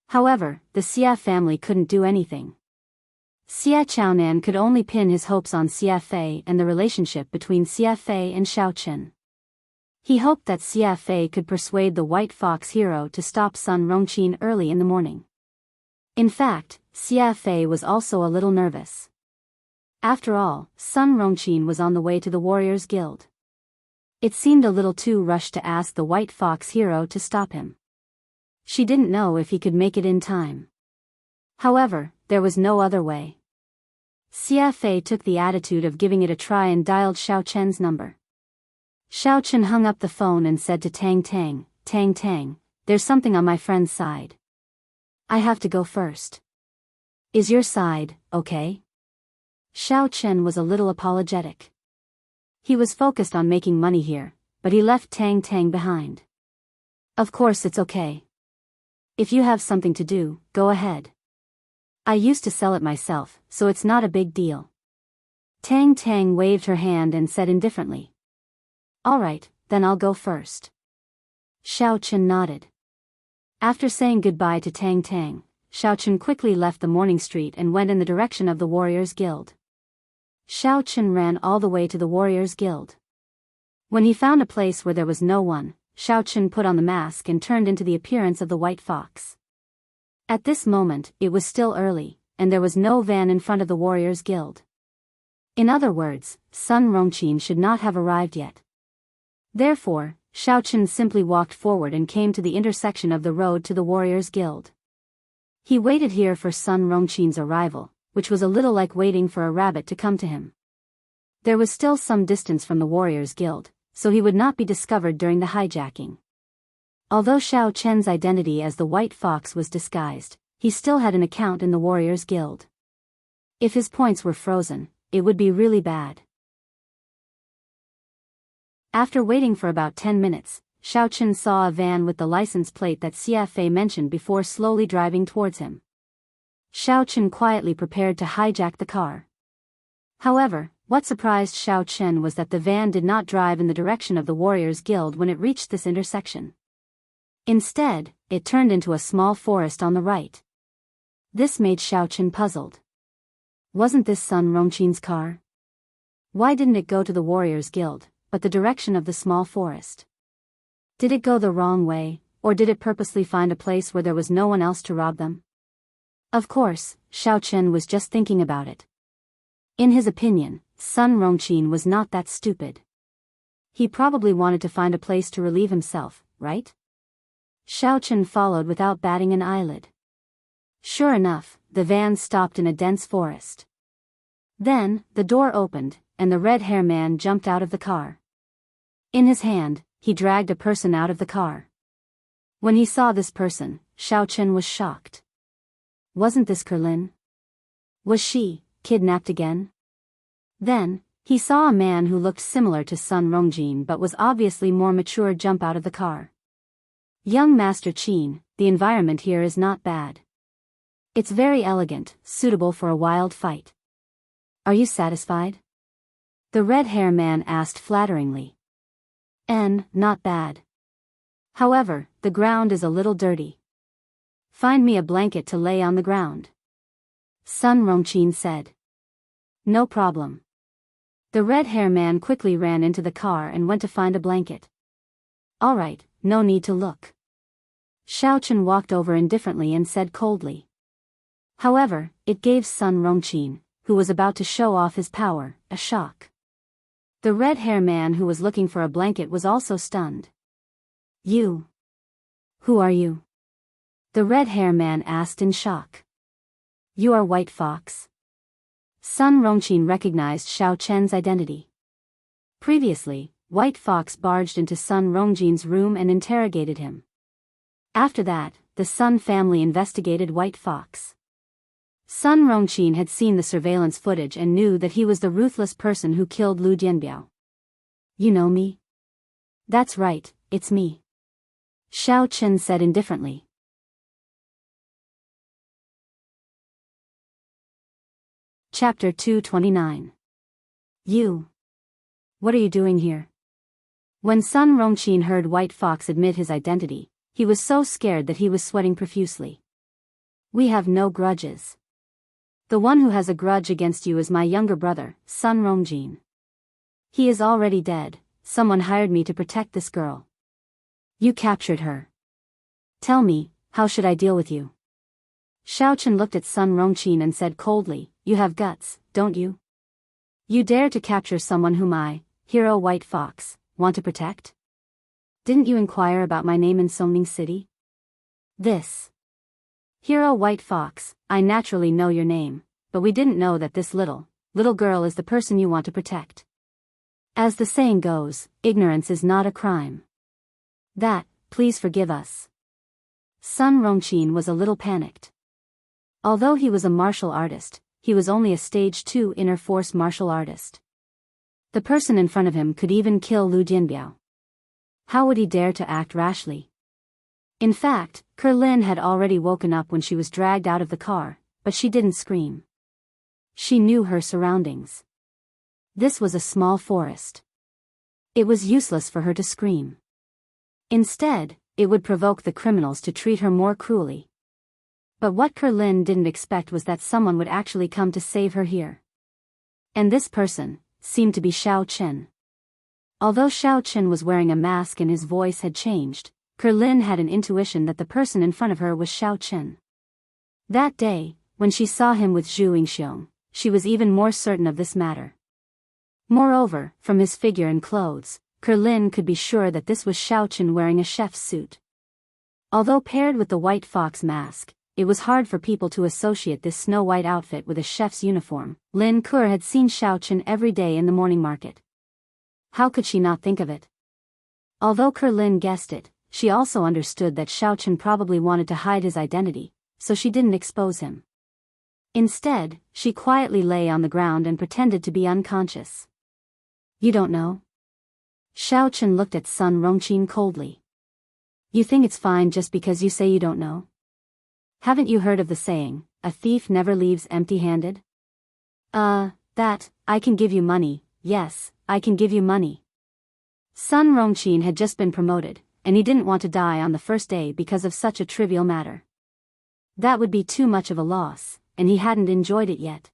However, the Xia family couldn't do anything. Xia Chaonan could only pin his hopes on Xia Fei and the relationship between Xia Fei and Xiao Chen. He hoped that Xia Fei could persuade the White Fox hero to stop Sun Rongqin early in the morning. In fact, Xia Fei was also a little nervous. After all, Sun Rongqin was on the way to the Warriors Guild. It seemed a little too rushed to ask the White Fox hero to stop him. She didn't know if he could make it in time. However, there was no other way. Xia Fei took the attitude of giving it a try and dialed Xiao Chen's number. Xiao Chen hung up the phone and said to Tang Tang, "Tang Tang, there's something on my friend's side. I have to go first. Is your side okay?" Xiao Chen was a little apologetic. He was focused on making money here, but he left Tang Tang behind. "Of course it's okay. If you have something to do, go ahead. I used to sell it myself, so it's not a big deal." Tang Tang waved her hand and said indifferently, "Alright, then I'll go first." Xiao Chen nodded. After saying goodbye to Tang Tang, Xiao Chen quickly left the morning street and went in the direction of the Warriors Guild. Xiao Chen ran all the way to the Warriors Guild. When he found a place where there was no one, Xiao Chen put on the mask and turned into the appearance of the White Fox. At this moment, it was still early, and there was no van in front of the Warriors Guild. In other words, Sun Rongqin should not have arrived yet. Therefore, Xiao Chen simply walked forward and came to the intersection of the road to the Warriors Guild. He waited here for Sun Rongqin's arrival, which was a little like waiting for a rabbit to come to him. There was still some distance from the Warriors Guild, so he would not be discovered during the hijacking. Although Xiao Chen's identity as the White Fox was disguised, he still had an account in the Warriors Guild. If his points were frozen, it would be really bad. After waiting for about 10 minutes, Xiao Chen saw a van with the license plate that Xia Fei mentioned before slowly driving towards him. Xiao Chen quietly prepared to hijack the car. However, what surprised Xiao Chen was that the van did not drive in the direction of the Warriors Guild when it reached this intersection. Instead, it turned into a small forest on the right. This made Xiao Chen puzzled. Wasn't this Sun Rongqin's car? Why didn't it go to the Warriors Guild, but the direction of the small forest? Did it go the wrong way, or did it purposely find a place where there was no one else to rob them? Of course, Xiao Chen was just thinking about it. In his opinion, Sun Rongqin was not that stupid. He probably wanted to find a place to relieve himself, right? Xiao Chen followed without batting an eyelid. Sure enough, the van stopped in a dense forest. Then, the door opened, and the red-hair man jumped out of the car. In his hand, he dragged a person out of the car. When he saw this person, Xiao Chen was shocked. Wasn't this Kerlin? Was she kidnapped again? Then, he saw a man who looked similar to Sun Rongqin but was obviously more mature jump out of the car. Young Master Qin, the environment here is not bad. It's very elegant, suitable for a wild fight. Are you satisfied? The red-hair man asked flatteringly. Not bad. However, the ground is a little dirty. Find me a blanket to lay on the ground. Sun Rongqin said. No problem. The red-hair man quickly ran into the car and went to find a blanket. Alright, no need to look. Xiao Chen walked over indifferently and said coldly. However, it gave Sun Rongqin, who was about to show off his power, a shock. The red-hair man who was looking for a blanket was also stunned. You? Who are you? The red-hair man asked in shock. You are White Fox. Sun Rongqin recognized Xiao Chen's identity. Previously, White Fox barged into Sun Rongqin's room and interrogated him. After that, the Sun family investigated White Fox. Sun Rongqin had seen the surveillance footage and knew that he was the ruthless person who killed Lu Jianbiao. You know me? That's right, it's me. Xiao Chen said indifferently. Chapter 229. You. What are you doing here? When Sun Rongqin heard White Fox admit his identity, he was so scared that he was sweating profusely. We have no grudges. The one who has a grudge against you is my younger brother, Sun Rongjin. He is already dead. Someone hired me to protect this girl. You captured her. Tell me, how should I deal with you? Xiao Chen looked at Sun Rongqin and said coldly, you have guts, don't you? You dare to capture someone whom I, hero White Fox, want to protect? Didn't you inquire about my name in Songning City? This. Hero White Fox, I naturally know your name, but we didn't know that this little girl is the person you want to protect. As the saying goes, ignorance is not a crime. That, please forgive us. Sun Rongqin was a little panicked. Although he was a martial artist, he was only a stage 2 inner force martial artist. The person in front of him could even kill Lu Jianbiao. How would he dare to act rashly? In fact, Lin had already woken up when she was dragged out of the car, but she didn't scream. She knew her surroundings. This was a small forest. It was useless for her to scream. Instead, it would provoke the criminals to treat her more cruelly. But what Lin didn't expect was that someone would actually come to save her here. And this person seemed to be Xiao Chen. Although Xiao Chen was wearing a mask and his voice had changed, Lin had an intuition that the person in front of her was Xiao Chen. That day, when she saw him with Zhu Yingxiong, she was even more certain of this matter. Moreover, from his figure and clothes, Lin could be sure that this was Xiao Chen wearing a chef's suit. Although paired with the White Fox mask, it was hard for people to associate this snow-white outfit with a chef's uniform. Lin Kur had seen Xiao Chen every day in the morning market. How could she not think of it? Although Lin guessed it, she also understood that Xiao Chen probably wanted to hide his identity, so she didn't expose him. Instead, she quietly lay on the ground and pretended to be unconscious. You don't know? Xiao Chen looked at Sun Rongqin coldly. You think it's fine just because you say you don't know? Haven't you heard of the saying, a thief never leaves empty-handed? That, I can give you money, yes, I can give you money. Sun Rongqin had just been promoted, and he didn't want to die on the first day because of such a trivial matter. That would be too much of a loss, and he hadn't enjoyed it yet.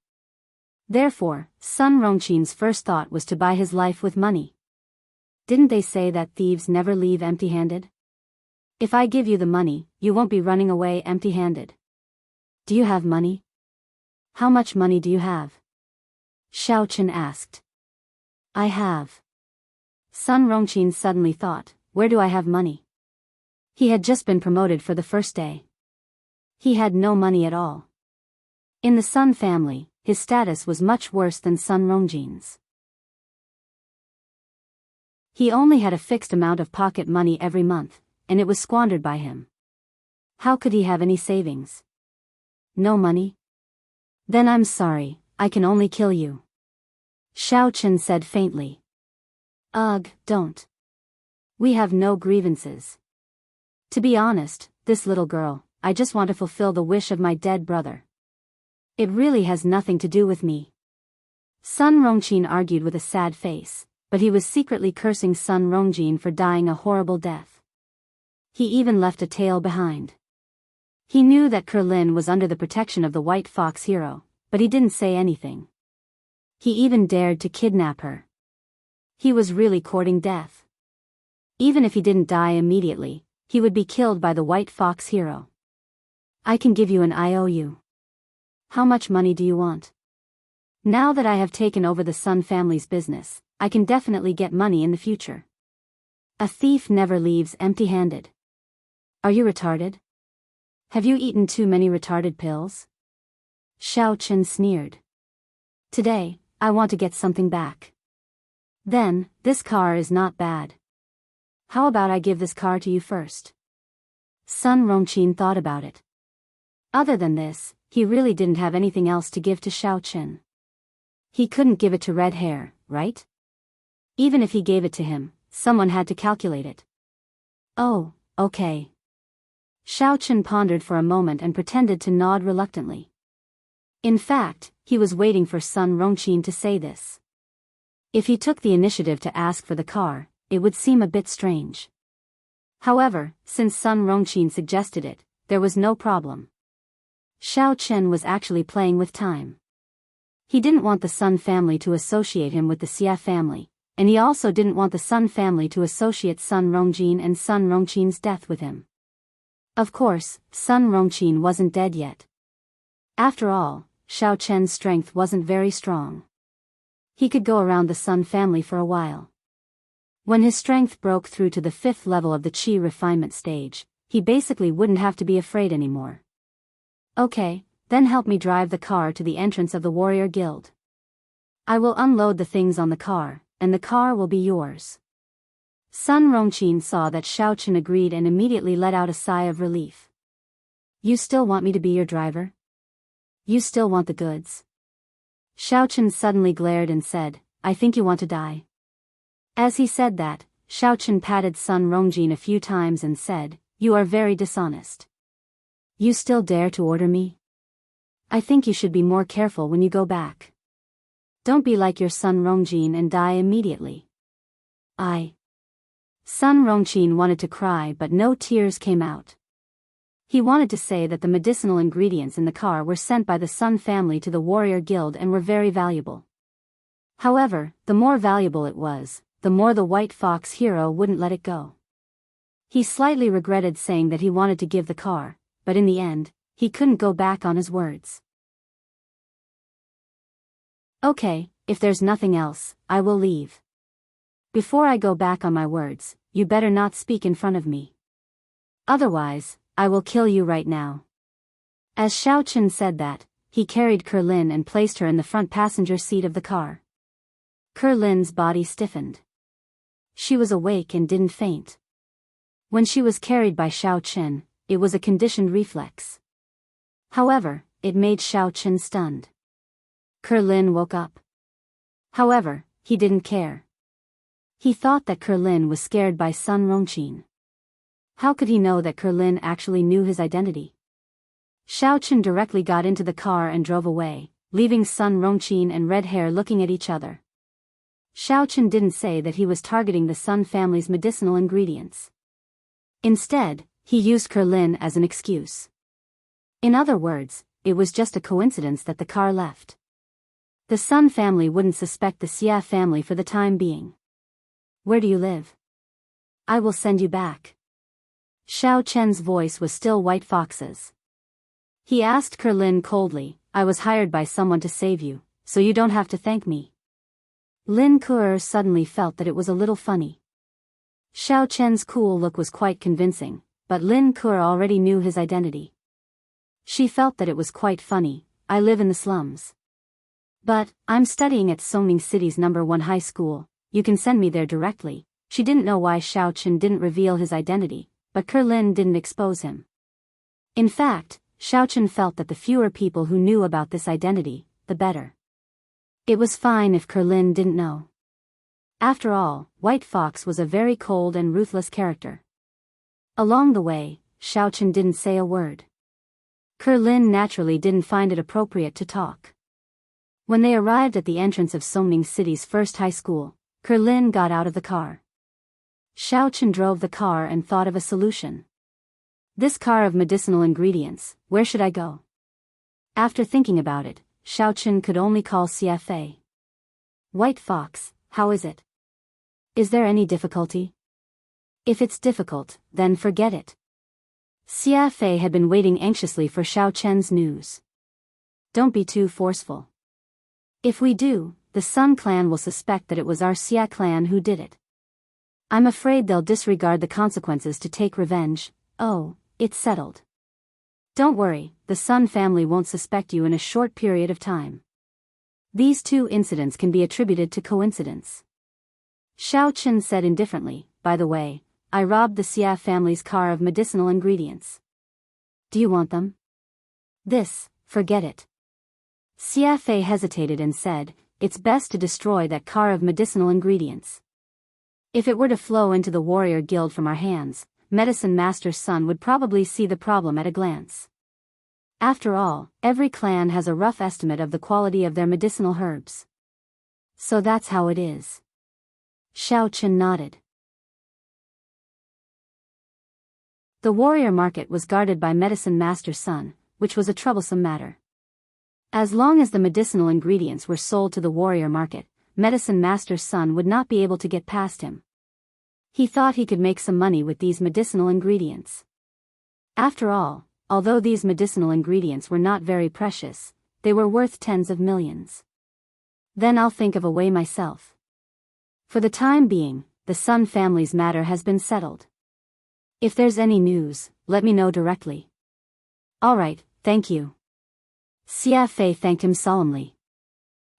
Therefore, Sun Rongqin's first thought was to buy his life with money. Didn't they say that thieves never leave empty-handed? If I give you the money, you won't be running away empty-handed. Do you have money? How much money do you have? Xiao Chen asked. I have. Sun Rongqin suddenly thought, where do I have money? He had just been promoted for the first day. He had no money at all. In the Sun family, his status was much worse than Sun Rongjin's. He only had a fixed amount of pocket money every month, and it was squandered by him. How could he have any savings? No money? Then I'm sorry, I can only kill you. Xiao Chen said faintly. Ugh, don't. We have no grievances. To be honest, this little girl, I just want to fulfill the wish of my dead brother. It really has nothing to do with me. Sun Rongqin argued with a sad face, but he was secretly cursing Sun Rongjin for dying a horrible death. He even left a tail behind. He knew that Lin was under the protection of the White Fox hero, but he didn't say anything. He even dared to kidnap her. He was really courting death. Even if he didn't die immediately, he would be killed by the White Fox hero. I can give you an IOU. How much money do you want? Now that I have taken over the Sun family's business, I can definitely get money in the future. A thief never leaves empty-handed. Are you retarded? Have you eaten too many retarded pills? Xiao Chen sneered. Today, I want to get something back. Then, this car is not bad. How about I give this car to you first? Sun Rongqin thought about it. Other than this, he really didn't have anything else to give to Xiaochen. He couldn't give it to Red Hair, right? Even if he gave it to him, someone had to calculate it. Oh, okay. Xiaochen pondered for a moment and pretended to nod reluctantly. In fact, he was waiting for Sun Rongqin to say this. If he took the initiative to ask for the car, it would seem a bit strange. However, since Sun Rongqin suggested it, there was no problem. Xiaochen was actually playing with time. He didn't want the Sun family to associate him with the Xia family, and he also didn't want the Sun family to associate Sun Rongjin and Sun Rongqin's death with him. Of course, Sun Rongqin wasn't dead yet. After all, Xiaochen's strength wasn't very strong. He could go around the Sun family for a while. When his strength broke through to the 5th level of the Qi refinement stage, he basically wouldn't have to be afraid anymore. Okay, then help me drive the car to the entrance of the warrior guild. I will unload the things on the car, and the car will be yours. Sun Rongqin saw that Xiaochen agreed and immediately let out a sigh of relief. You still want me to be your driver? You still want the goods? Xiaochen suddenly glared and said, I think you want to die. As he said that, Xiaochen patted Sun Rongjin a few times and said, You are very dishonest. You still dare to order me? I think you should be more careful when you go back. Don't be like your Sun Rongjin and die immediately. Sun Rongqin wanted to cry but no tears came out. He wanted to say that the medicinal ingredients in the car were sent by the Sun family to the warrior guild and were very valuable. However, the more valuable it was, the more the White Fox hero wouldn't let it go. He slightly regretted saying that he wanted to give the car, but in the end, he couldn't go back on his words. Okay, if there's nothing else, I will leave. Before I go back on my words, you better not speak in front of me. Otherwise, I will kill you right now. As Xiaochen said that, he carried Kerlin and placed her in the front passenger seat of the car. Kerlin's body stiffened. She was awake and didn't faint. When she was carried by Xiaochen, it was a conditioned reflex. However, it made Xiaochen stunned. Kerlin woke up. However, he didn't care. He thought that Kerlin was scared by Sun Rongqin. How could he know that Kerlin actually knew his identity? Xiaochen directly got into the car and drove away, leaving Sun Rongqin and Red Hair looking at each other. Xiaochen didn't say that he was targeting the Sun family's medicinal ingredients. Instead, he used Kerlin as an excuse. In other words, it was just a coincidence that the car left. The Sun family wouldn't suspect the Xia family for the time being. Where do you live? I will send you back. Xiaochen's voice was still White Fox's. He asked Kerlin coldly, I was hired by someone to save you, so you don't have to thank me. Lin Kuer suddenly felt that it was a little funny. Xiaochen's cool look was quite convincing, but Lin Kuer already knew his identity. She felt that it was quite funny, I live in the slums. But, I'm studying at Songning City's #1 high school, you can send me there directly. She didn't know why Xiaochen didn't reveal his identity, but Kerlin didn't expose him. In fact, Xiaochen felt that the fewer people who knew about this identity, the better. It was fine if Kerlin didn't know. After all, White Fox was a very cold and ruthless character. Along the way, Xiaochen didn't say a word. Kerlin naturally didn't find it appropriate to talk. When they arrived at the entrance of Songning City's first high school, Kerlin got out of the car. Xiaochen drove the car and thought of a solution. This car of medicinal ingredients, where should I go? After thinking about it, Xiaochen could only call CFA. White Fox, how is it? Is there any difficulty? If it's difficult, then forget it. CFA had been waiting anxiously for Xiaochen's news. Don't be too forceful. If we do, the Sun clan will suspect that it was our Xia clan who did it. I'm afraid they'll disregard the consequences to take revenge. Oh, it's settled. Don't worry, the Sun family won't suspect you in a short period of time. These two incidents can be attributed to coincidence. Xiaochen said indifferently, by the way, I robbed the Xia family's car of medicinal ingredients. Do you want them? This, forget it. Xia Fei hesitated and said, "It's best to destroy that car of medicinal ingredients. If it were to flow into the warrior guild from our hands, Medicine Master's son would probably see the problem at a glance. After all, every clan has a rough estimate of the quality of their medicinal herbs. So that's how it is." Xiaochen nodded. The warrior market was guarded by Medicine Master's son, which was a troublesome matter. As long as the medicinal ingredients were sold to the warrior market, Medicine Master's son would not be able to get past him. He thought he could make some money with these medicinal ingredients. After all, although these medicinal ingredients were not very precious, they were worth tens of millions. Then I'll think of a way myself. For the time being, the Sun family's matter has been settled. If there's any news, let me know directly. All right, thank you. Xia Fei thanked him solemnly.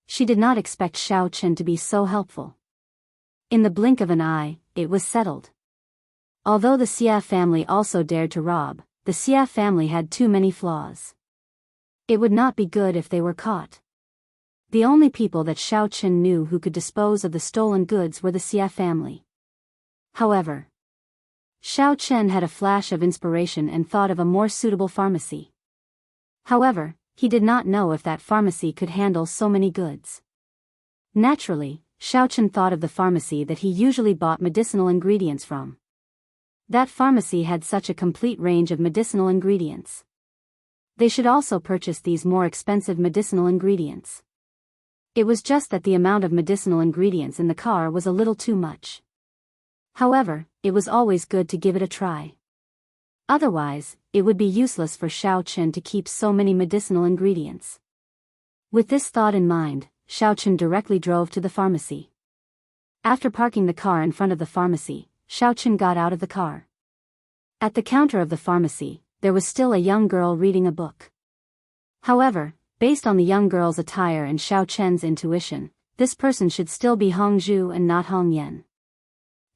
She did not expect Xiaochen to be so helpful. In the blink of an eye, it was settled. Although the Xia family also dared to rob, the Xia family had too many flaws. It would not be good if they were caught. The only people that Xiaochen knew who could dispose of the stolen goods were the Xia family. However, Xiaochen had a flash of inspiration and thought of a more suitable pharmacy. However, he did not know if that pharmacy could handle so many goods. Naturally, Xiaochen thought of the pharmacy that he usually bought medicinal ingredients from. That pharmacy had such a complete range of medicinal ingredients. They should also purchase these more expensive medicinal ingredients. It was just that the amount of medicinal ingredients in the car was a little too much. However, it was always good to give it a try. Otherwise, it would be useless for Xiaochen to keep so many medicinal ingredients. With this thought in mind, Xiaochen directly drove to the pharmacy. After parking the car in front of the pharmacy, Xiaochen got out of the car. At the counter of the pharmacy, there was still a young girl reading a book. However, based on the young girl's attire and Xiaochen's intuition, this person should still be Hong Zhu and not Hong Yan.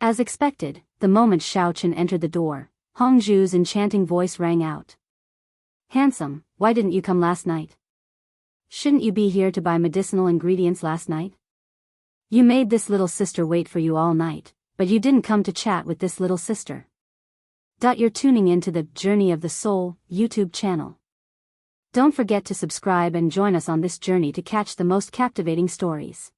As expected, the moment Xiaochen entered the door, Hong Zhu's enchanting voice rang out. "Handsome, why didn't you come last night? Shouldn't you be here to buy medicinal ingredients last night? You made this little sister wait for you all night, but you didn't come to chat with this little sister." You're tuning in to the Journey of the Soul YouTube channel. Don't forget to subscribe and join us on this journey to catch the most captivating stories.